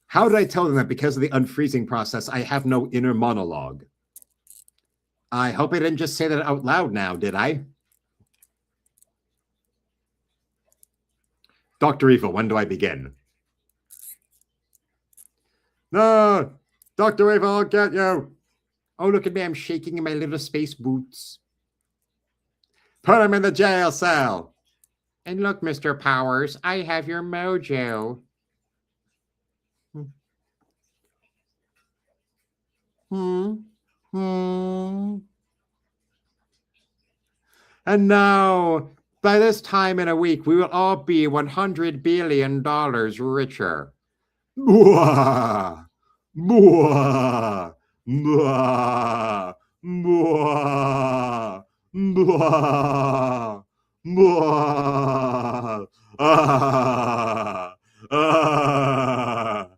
How did I tell them that because of the unfreezing process, I have no inner monologue? I hope I didn't just say that out loud now, did I? Dr. Evil, when do I begin? No! Dr. Evil, I'll get you! Oh, look at me, I'm shaking in my little space boots. Put him in the jail cell! And look, Mr. Powers, I have your mojo. And now, by this time in a week, we will all be $100 billion richer. Mwah! Mwah! Mwah! Mwah! Mwah! Mwah! Ah! Ah!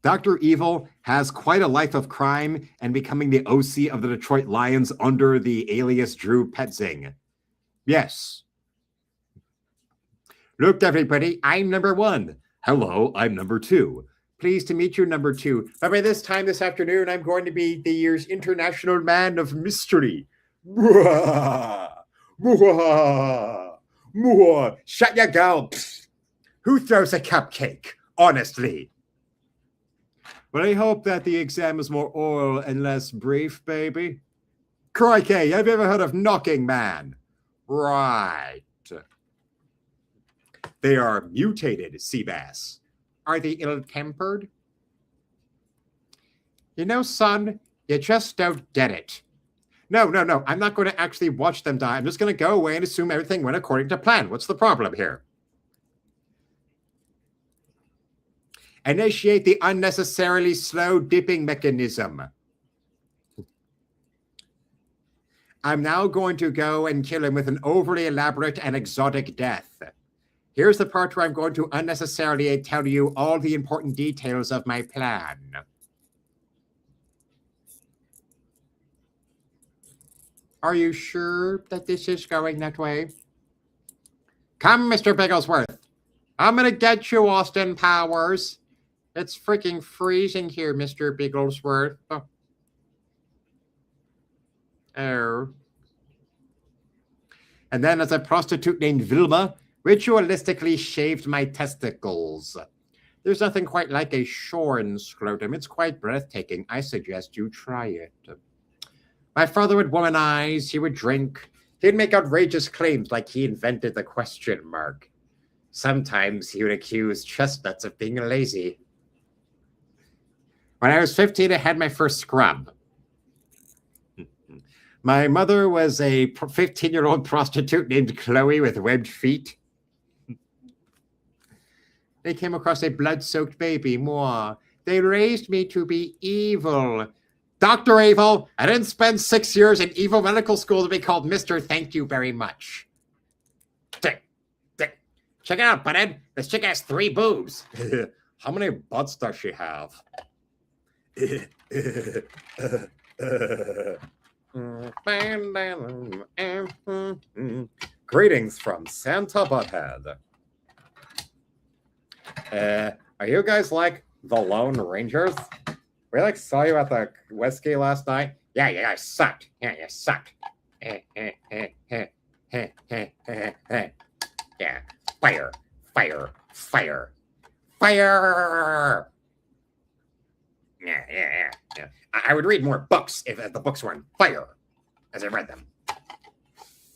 Dr. Evil has quite a life of crime and becoming the OC of the Detroit Lions under the alias Drew Petzing. Yes. Look, everybody, I'm number 1. Hello, I'm number 2. Pleased to meet you, number 2. But by this time this afternoon, I'm going to be the year's International Man of Mystery. Mwah! Mwah! Mwah! Shut your girl. Pfft. Who throws a cupcake? Honestly. But I hope that the exam is more oral and less brief, baby. Crikey, have you ever heard of Knocking Man? Right. They are mutated sea bass. Are they ill-tempered? You know, son, you just don't get it. No. I'm not going to actually watch them die. I'm just going to go away and assume everything went according to plan. What's the problem here? Initiate the unnecessarily slow dipping mechanism. I'm now going to go and kill him with an overly elaborate and exotic death. Here's the part where I'm going to unnecessarily tell you all the important details of my plan. Are you sure that this is going that way? Come, Mr. Bigglesworth. I'm going to get you, Austin Powers. It's freaking freezing here, Mr. Bigglesworth. Oh. And then as a prostitute named Vilma ritualistically shaved my testicles. There's nothing quite like a shorn scrotum. It's quite breathtaking. I suggest you try it. My father would womanize, he would drink. He'd make outrageous claims like he invented the question mark. Sometimes he would accuse chestnuts of being lazy. When I was 15, I had my first scrub. My mother was a 15-year-old prostitute named Chloe with webbed feet. They came across a blood-soaked baby, moi. They raised me to be evil. Dr. Evil, I didn't spend 6 years in evil medical school to be called Mr. Thank you very much. Check it out, butthead. This chick has 3 boobs. How many butts does she have? Greetings from Santa Butthead. Are you guys like the Lone Rangers? We saw you at the Westgate last night. Yeah, you guys sucked. Yeah, you sucked. Yeah. Fire. Yeah. I would read more books if the books were on fire as I read them.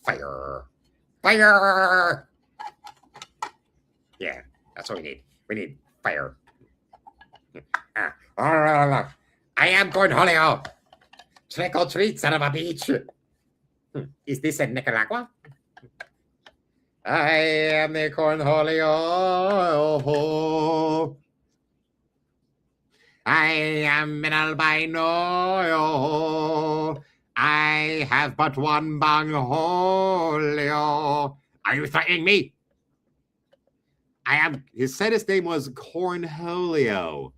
Fire. Yeah, that's what we need. We need fire. I am Cornholio. Trick or treat, son of a bitch. Is this in Nicaragua? I am the Cornholio. I am an albino. I have but one bungholio. Are you threatening me? I am. He said his name was Cornholio.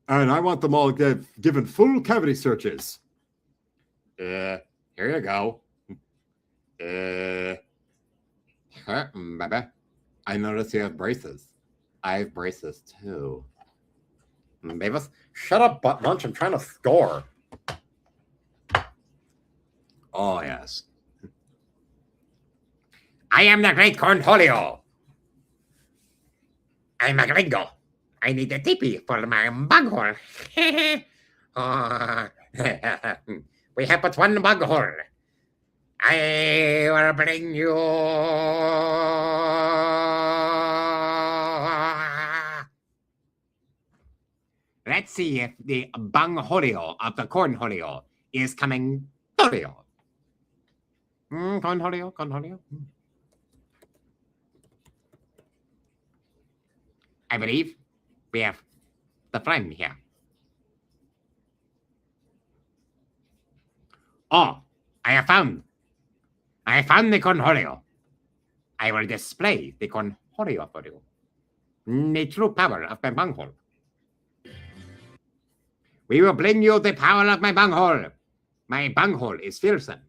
And I want them all given full cavity searches. Here you go. Baby. I noticed you have braces. I have braces too. Mavis, shut up, butt munch. I'm trying to score. Oh, yes. I am the great Cornholio. I'm a gringo. I need a tippy for my bunghole. We have but one bunghole. I will bring you. Let's see if the bungholio of the Cornholio is coming. Cornholio. I believe we have the friend here. Oh, I found the Cornholio. I will display the Cornholio for you. The true power of my bunghole. We will bring you the power of my bunghole. My bunghole is fearsome.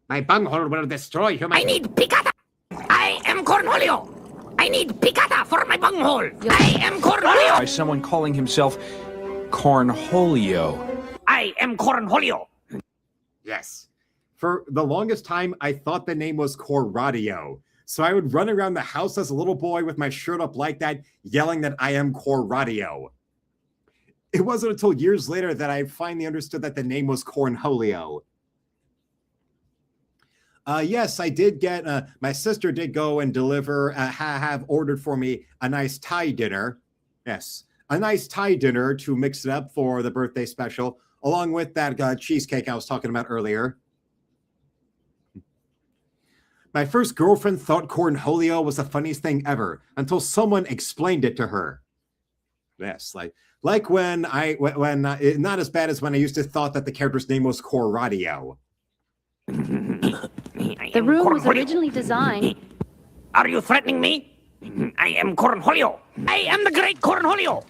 My bunghole will destroy humanity. I need picata. I am Cornholio. I need picata for my bunghole. I am Cornholio. By someone calling himself Cornholio. I am Cornholio. Yes. For the longest time, I thought the name was Corradio. So I would run around the house as a little boy with my shirt up like that, yelling that I am Corradio. It wasn't until years later that I finally understood that the name was Cornholio. Yes, I did get, my sister did go and deliver, have ordered for me a nice Thai dinner. Yes, a nice Thai dinner to mix it up for the birthday special, along with that cheesecake I was talking about earlier. My first girlfriend thought Cornholio was the funniest thing ever until someone explained it to her. Yes, like when not as bad as when I used to thought that the character's name was Corradio. The room was originally designed. Are you threatening me? I am Cornholio. I am the great Cornholio.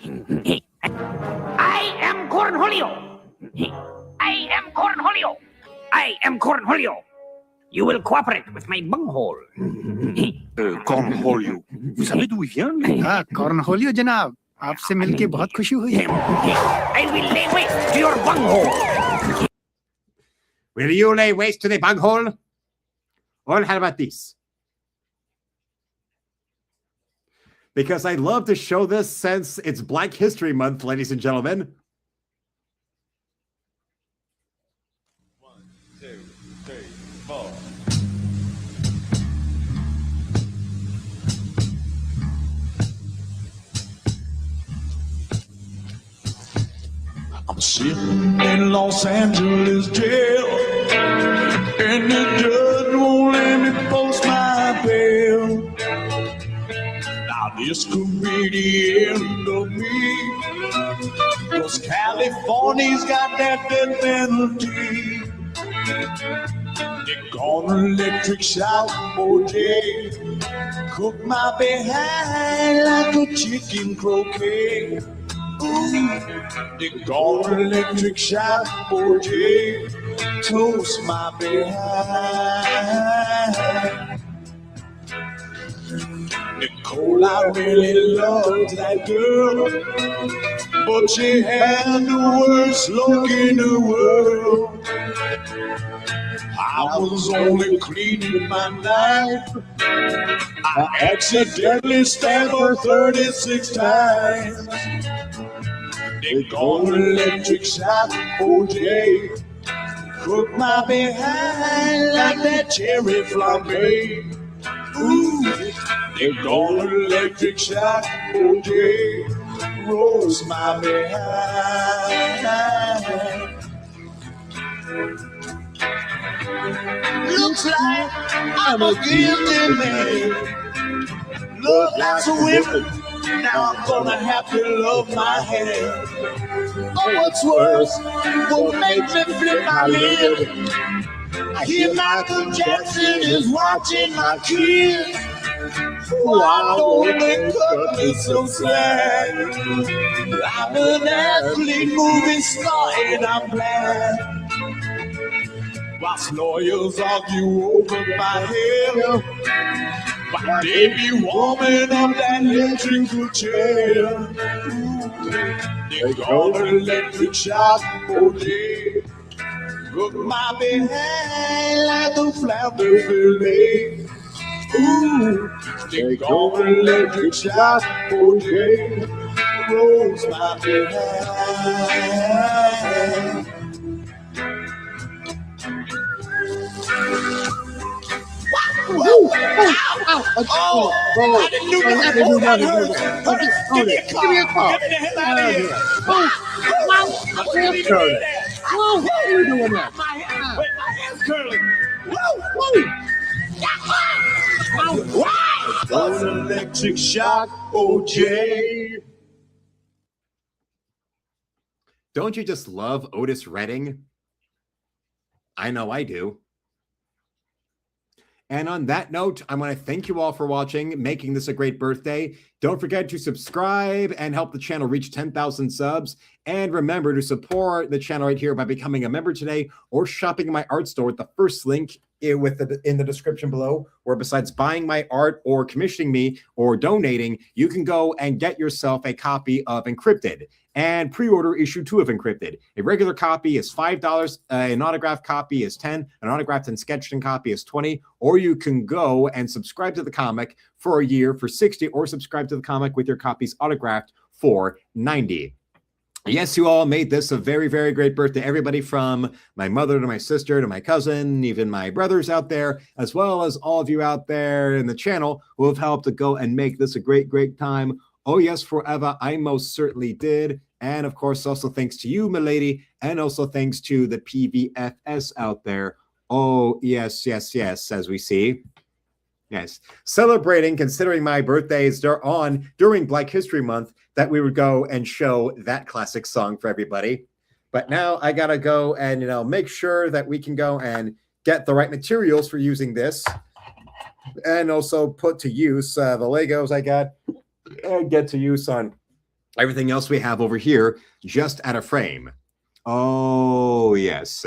I am Cornholio. I am Cornholio. I am Cornholio. You will cooperate with my bunghole. Cornholio. Vous savez d'où il vient, lui? Cornholio, जनाब. आपसे मिलके बहुत खुशी हुई. I will lay waste to your bunghole. Will you lay waste to the bunghole? Or how about this? Because I'd love to show this since it's Black History Month, ladies and gentlemen. 1, 2, 3, 4. I'm sitting in Los Angeles jail, and the judge won't let me post my bail. Now this could be the end of me, 'cause California's got that death penalty. They're gonna electric shock OJ, cook my behind like a chicken croquet. They're gonna electric shock OJ, toast my behind. Nicole, I really loved that girl, but she had the worst look in the world. I was only cleaning my knife. I accidentally stabbed her 36 times. They gonna electric shock OJ, cook my behind like that cherry flambe. Ooh, they gonna electric shock. OJ rolls my behind. Looks like I'm a guilty man. Love lots of women. Now I'm gonna have to love my hand. Oh, what's worse, will make me flip my lid. I hear Michael Jackson is watching my kids. Oh, I know they cut me so sad. I'm an athlete, movie star, and I'm glad. Whilst lawyers argue over my hair, my baby warming up that electrical chair. They gonna electric shock, OJ. Look my behind like a flounder fillet. Ooh, they gonna electric shock, OJ. Rolls my behind. Woo! Ow! Oh! I didn't do that. Hurry! Give me a call. Get me the hell out of here. My hand's curling. Whoa! What are you doing there? My hand's curling. Whoa! Those electric shock, OJ. Don't you just love Otis Redding? I know I do. And on that note, I want to thank you all for watching, making this a great birthday. Don't forget to subscribe and help the channel reach 10,000 subs. And remember to support the channel right here by becoming a member today or shopping in my art store at the first link in the description below, where besides buying my art or commissioning me or donating, you can go and get yourself a copy of Encrypted and pre-order issue 2 of Encrypted. A regular copy is $5, an autographed copy is $10, an autographed and sketched in copy is $20, or you can go and subscribe to the comic for a year for $60, or subscribe to the comic with your copies autographed for $90. Yes, you all made this a very, very great birthday. Everybody from my mother to my sister to my cousin, even my brothers out there, as well as all of you out there in the channel who have helped to go and make this a great, great time. Oh, yes, forever. I most certainly did. And of course, also thanks to you, milady, and also thanks to the PVFS out there. Oh, yes, yes, yes, as we see. Yes, celebrating, considering my birthdays are on during Black History Month, that we would go and show that classic song for everybody. But now I gotta go and, make sure that we can go and get the right materials for using this, and also put to use the Legos I got, and get to use on everything else we have over here, just at a frame. Oh, yes.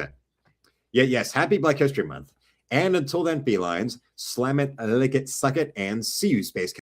Yeah, yes, happy Black History Month. And until then, felines, slam it, lick it, suck it, and see you, Space